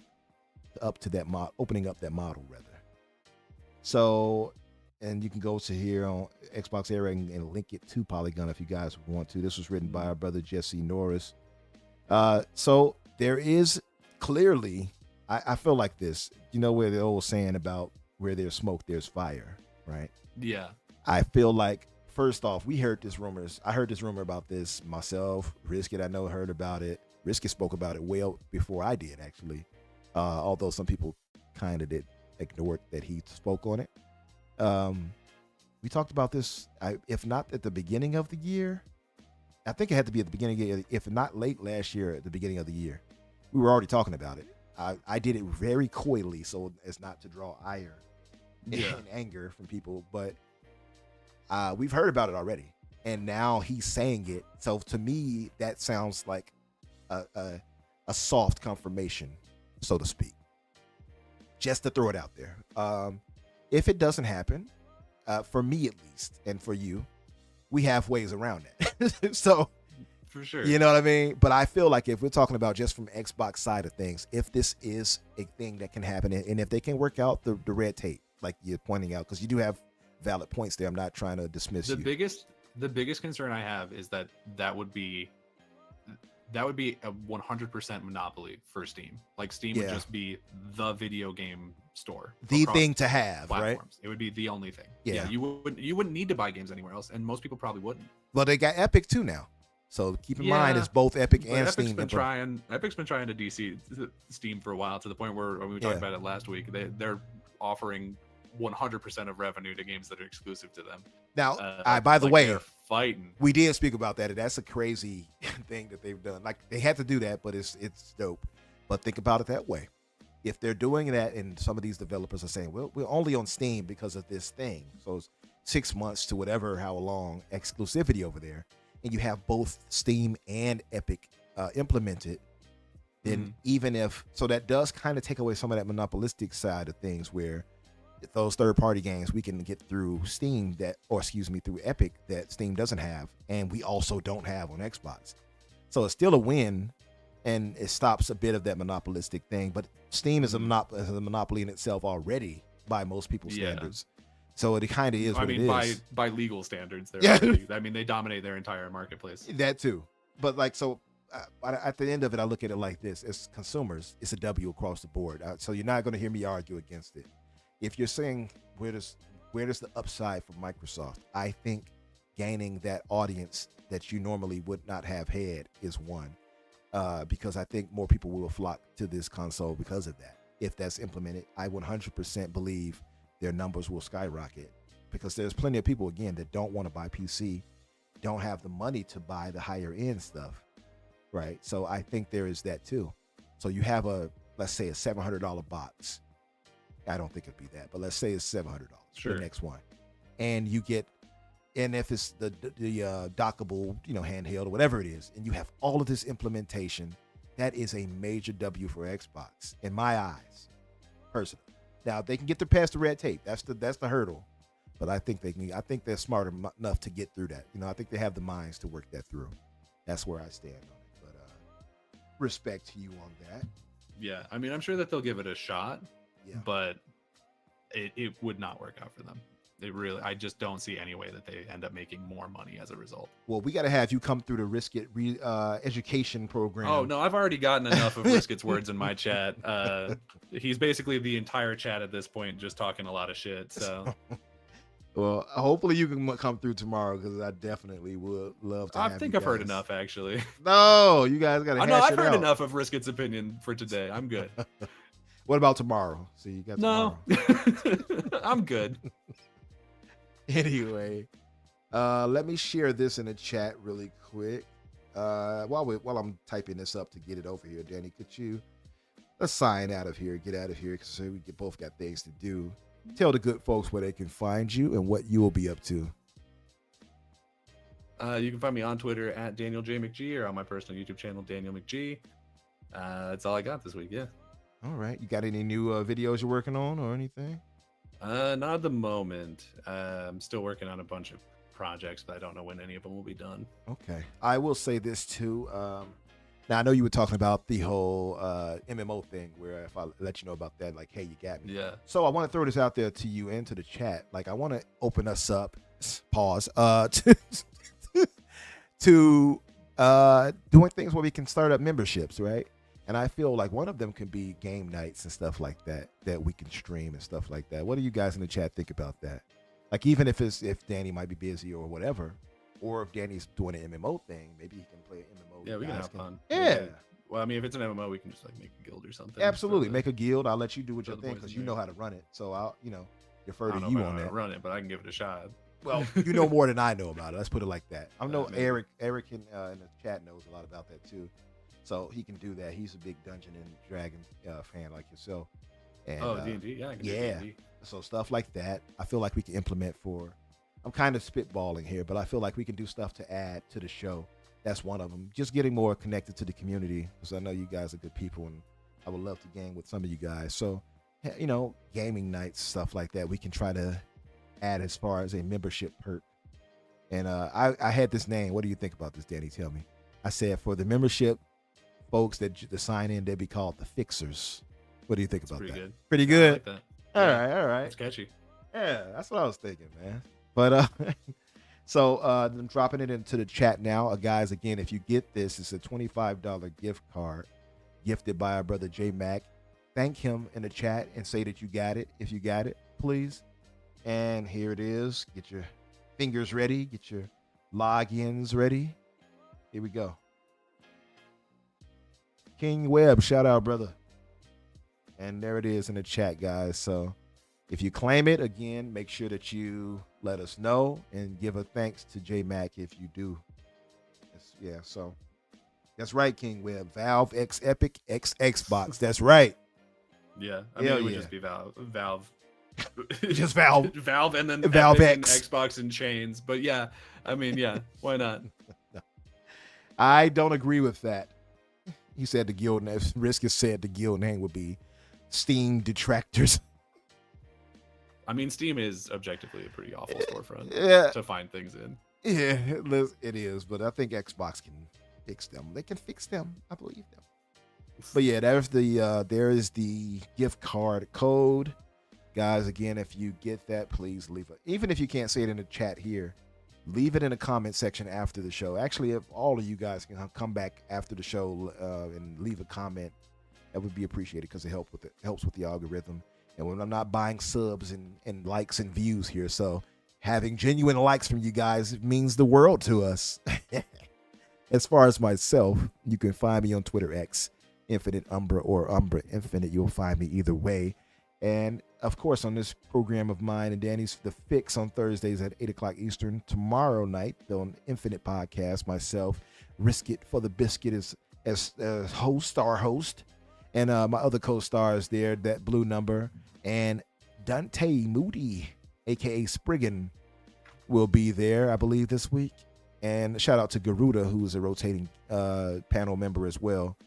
up that model rather? So, and you can go to here on Xbox Era and link it to Polygon if you guys want to. This was written by our brother Jesse Norris. So there is clearly, I feel like this. You know where the old saying about where there's smoke, there's fire, right? Yeah. I feel like, first off, I heard this rumor about this myself. Riskit, I know, heard about it. Riskit spoke about it well before I did, actually. Although some people kind of did ignore that he spoke on it. We talked about this, if not at the beginning of the year, I think it had to be at the beginning of the year, if not late last year, at the beginning of the year. We were already talking about it. I did it very coyly so as not to draw ire and anger from people, but we've heard about it already, and now he's saying it. So to me, that sounds like a soft confirmation, so to speak. Just to throw it out there. If it doesn't happen, for me at least, and for you, we have ways around it. So, for sure, you know what I mean? But I feel like if we're talking about just from Xbox side of things, if this is a thing that can happen, and if they can work out the red tape, like you're pointing out, because you do have valid points there. I'm not trying to dismiss the biggest concern I have is that would be a 100% monopoly for Steam. Like Steam would just be the video game store, the thing to have, platforms. Right? It would be the only thing. Yeah, you wouldn't need to buy games anywhere else, and most people probably wouldn't. Well, they got Epic too now, so keep in mind it's both Epic and Epic's Steam. Epic's been trying to DC Steam for a while, to the point where, when we talked about it last week, they're offering 100% of revenue to games that are exclusive to them. Now, by the way, fighting. We did speak about that, and that's a crazy thing that they've done. Like, they had to do that, but it's dope. But think about it that way. If they're doing that, and some of these developers are saying, well, we're only on Steam because of this thing, so it's 6 months to whatever, how long exclusivity over there, and you have both Steam and Epic implemented, then even if, so that does kind of take away some of that monopolistic side of things, where those third-party games we can get through Steam through Epic that Steam doesn't have, and we also don't have on Xbox. So it's still a win, and it stops a bit of that monopolistic thing. But Steam is a monopoly in itself already by most people's standards. So it kind of is what it is. By legal standards, they dominate their entire marketplace. That too. But like, so at the end of it, I look at it like this: as consumers, it's a W across the board. So you're not going to hear me argue against it. If you're saying where does the upside for Microsoft, I think gaining that audience that you normally would not have had is one, because I think more people will flock to this console because of that. If that's implemented, I 100% believe their numbers will skyrocket, because there's plenty of people, again, that don't want to buy PC, don't have the money to buy the higher end stuff, right? So I think there is that too. So you have let's say a $700 box. I don't think it'd be that, but let's say it's $700 for the next one, and you get, and if it's the dockable, handheld or whatever it is, and you have all of this implementation, that is a major W for Xbox in my eyes, personally. Now, if they can get past the red tape, that's the hurdle, but I think they can. I think they're smart enough to get through that. I think they have the minds to work that through. That's where I stand on it. But respect to you on that. Yeah, I mean, I'm sure that they'll give it a shot. Yeah. But it would not work out for them. I just don't see any way that they end up making more money as a result. Well, we got to have you come through the Riskit education program. Oh, no, I've already gotten enough of Riskit's words in my chat. He's basically the entire chat at this point, just talking a lot of shit. So, well, hopefully you can come through tomorrow, because I definitely would love to. I think I've heard enough, actually. No, you guys got to. No, I've heard enough of Riskit's opinion for today. I'm good. What about tomorrow? So you got tomorrow. No, I'm good. Anyway, let me share this in the chat really quick. While I'm typing this up to get it over here, Danny, let's sign out of here, get out of here, because we both got things to do. tell the good folks where they can find you and what you will be up to. You can find me on Twitter at Daniel J. McG or on my personal YouTube channel, Daniel McG. That's all I got this week. Yeah. All right. You got any new videos you're working on or anything? Not at the moment. I'm still working on a bunch of projects, but I don't know when any of them will be done. Okay. I will say this too. Now I know you were talking about the whole MMO thing, where if I let you know about that, like, hey, you got me. Yeah. So I want to throw this out there to you and to the chat. Like, I want to open us up. Pause. To doing things where we can start up memberships, right? And I feel like one of them can be game nights and stuff like that we can stream and stuff like that. What do you guys in the chat think about that? Like, even if Danny might be busy or whatever, or if Danny's doing an MMO thing, maybe he can play an MMO. Yeah, we can have fun. Yeah. Well, I mean, if it's an MMO, we can just like make a guild or something. Absolutely, make a guild. I'll let you do what your the thing boys because in you there. know how to run it. So I'll, defer I to don't you know if on I that. run it, but I can give it a shot. Well, you know more than I know about it. Let's put it like that. I know Maybe. Eric in the chat knows a lot about that too, so he can do that. He's a big Dungeon and Dragon fan like yourself. And, D&D, yeah, I can do yeah. D&D. So stuff like that, I feel like we can implement for. I'm kind of spitballing here, but I feel like we can do stuff to add to the show. That's one of them. Just getting more connected to the community, because I know you guys are good people, and I would love to game with some of you guys. So, gaming nights, stuff like that, we can try to add as far as a membership perk. And I had this name. What do you think about this, Danny? Tell me. I said for the membership folks that the sign in, they'd be called the Fixers. What do you think about Pretty that? good. Pretty I good. like that. All right. It's catchy. Yeah, that's what I was thinking, man. But so I'm dropping it into the chat now. Guys, again, if you get this, it's a $25 gift card gifted by our brother J Mac. Thank him in the chat and say that you got it. If you got it, please. And here it is. Get your fingers ready. Get your logins ready. Here we go. King Webb, shout out, brother. And there it is in the chat, guys. So if you claim it, again, make sure that you let us know and give a thanks to J Mac if you do. Yeah, so that's right, King Webb. Valve X Epic X Xbox. That's right. Yeah, I mean, it would just be Valve. Just Valve. Valve and then Valve Epic X. and Xbox and chains. But yeah, I mean, yeah, why not? I don't agree with that. He said the guild name. Risk has said the guild name would be Steam Detractors. I mean, Steam is objectively a pretty awful storefront to find things in. Yeah, it is. But I think Xbox can fix them. They can fix them. I believe them. But yeah, there is the gift card code. Guys, again, if you get that, please leave it. Even if you can't say it in the chat here, leave it in the comment section after the show. Actually, if all of you guys can come back after the show and leave a comment, that would be appreciated because it helps with the algorithm. And when I'm not buying subs and likes and views here, so having genuine likes from you guys means the world to us. As far as myself, you can find me on Twitter X, Infinite Umbra or Umbra Infinite. You'll find me either way. And of course, on this program of mine and Danny's The Fix on Thursdays at 8 o'clock Eastern. Tomorrow night on Infinite Podcast, myself, Risk It for the Biscuit as our host. And my other co-stars there, That Blue Number, and Dante Moody, a.k.a. Spriggan, will be there, I believe, this week. And shout out to Garuda, who's a rotating panel member as well.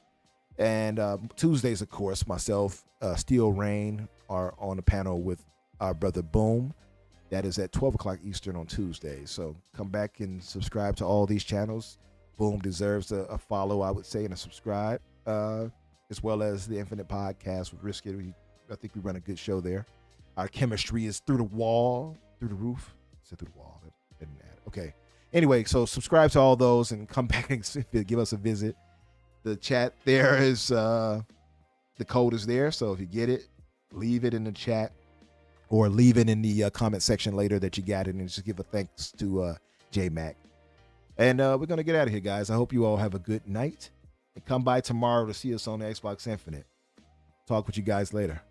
And Tuesdays, of course, myself, Steel Rain are on the panel with our brother Boom. That is at 12 o'clock Eastern on Tuesdays. So come back and subscribe to all these channels. Boom deserves a follow, I would say, and a subscribe, as well as the Infinite Podcast with Risk It. I think we run a good show there. Our chemistry is through the roof. Is it through the wall? That didn't matter. Okay. Anyway, so subscribe to all those and come back and give us a visit. The chat there is, the code is there. So if you get it, leave it in the chat or leave it in the comment section later that you got it and just give a thanks to J Mac. And we're going to get out of here, guys. I hope you all have a good night and come by tomorrow to see us on the Xbox Infinite. Talk with you guys later.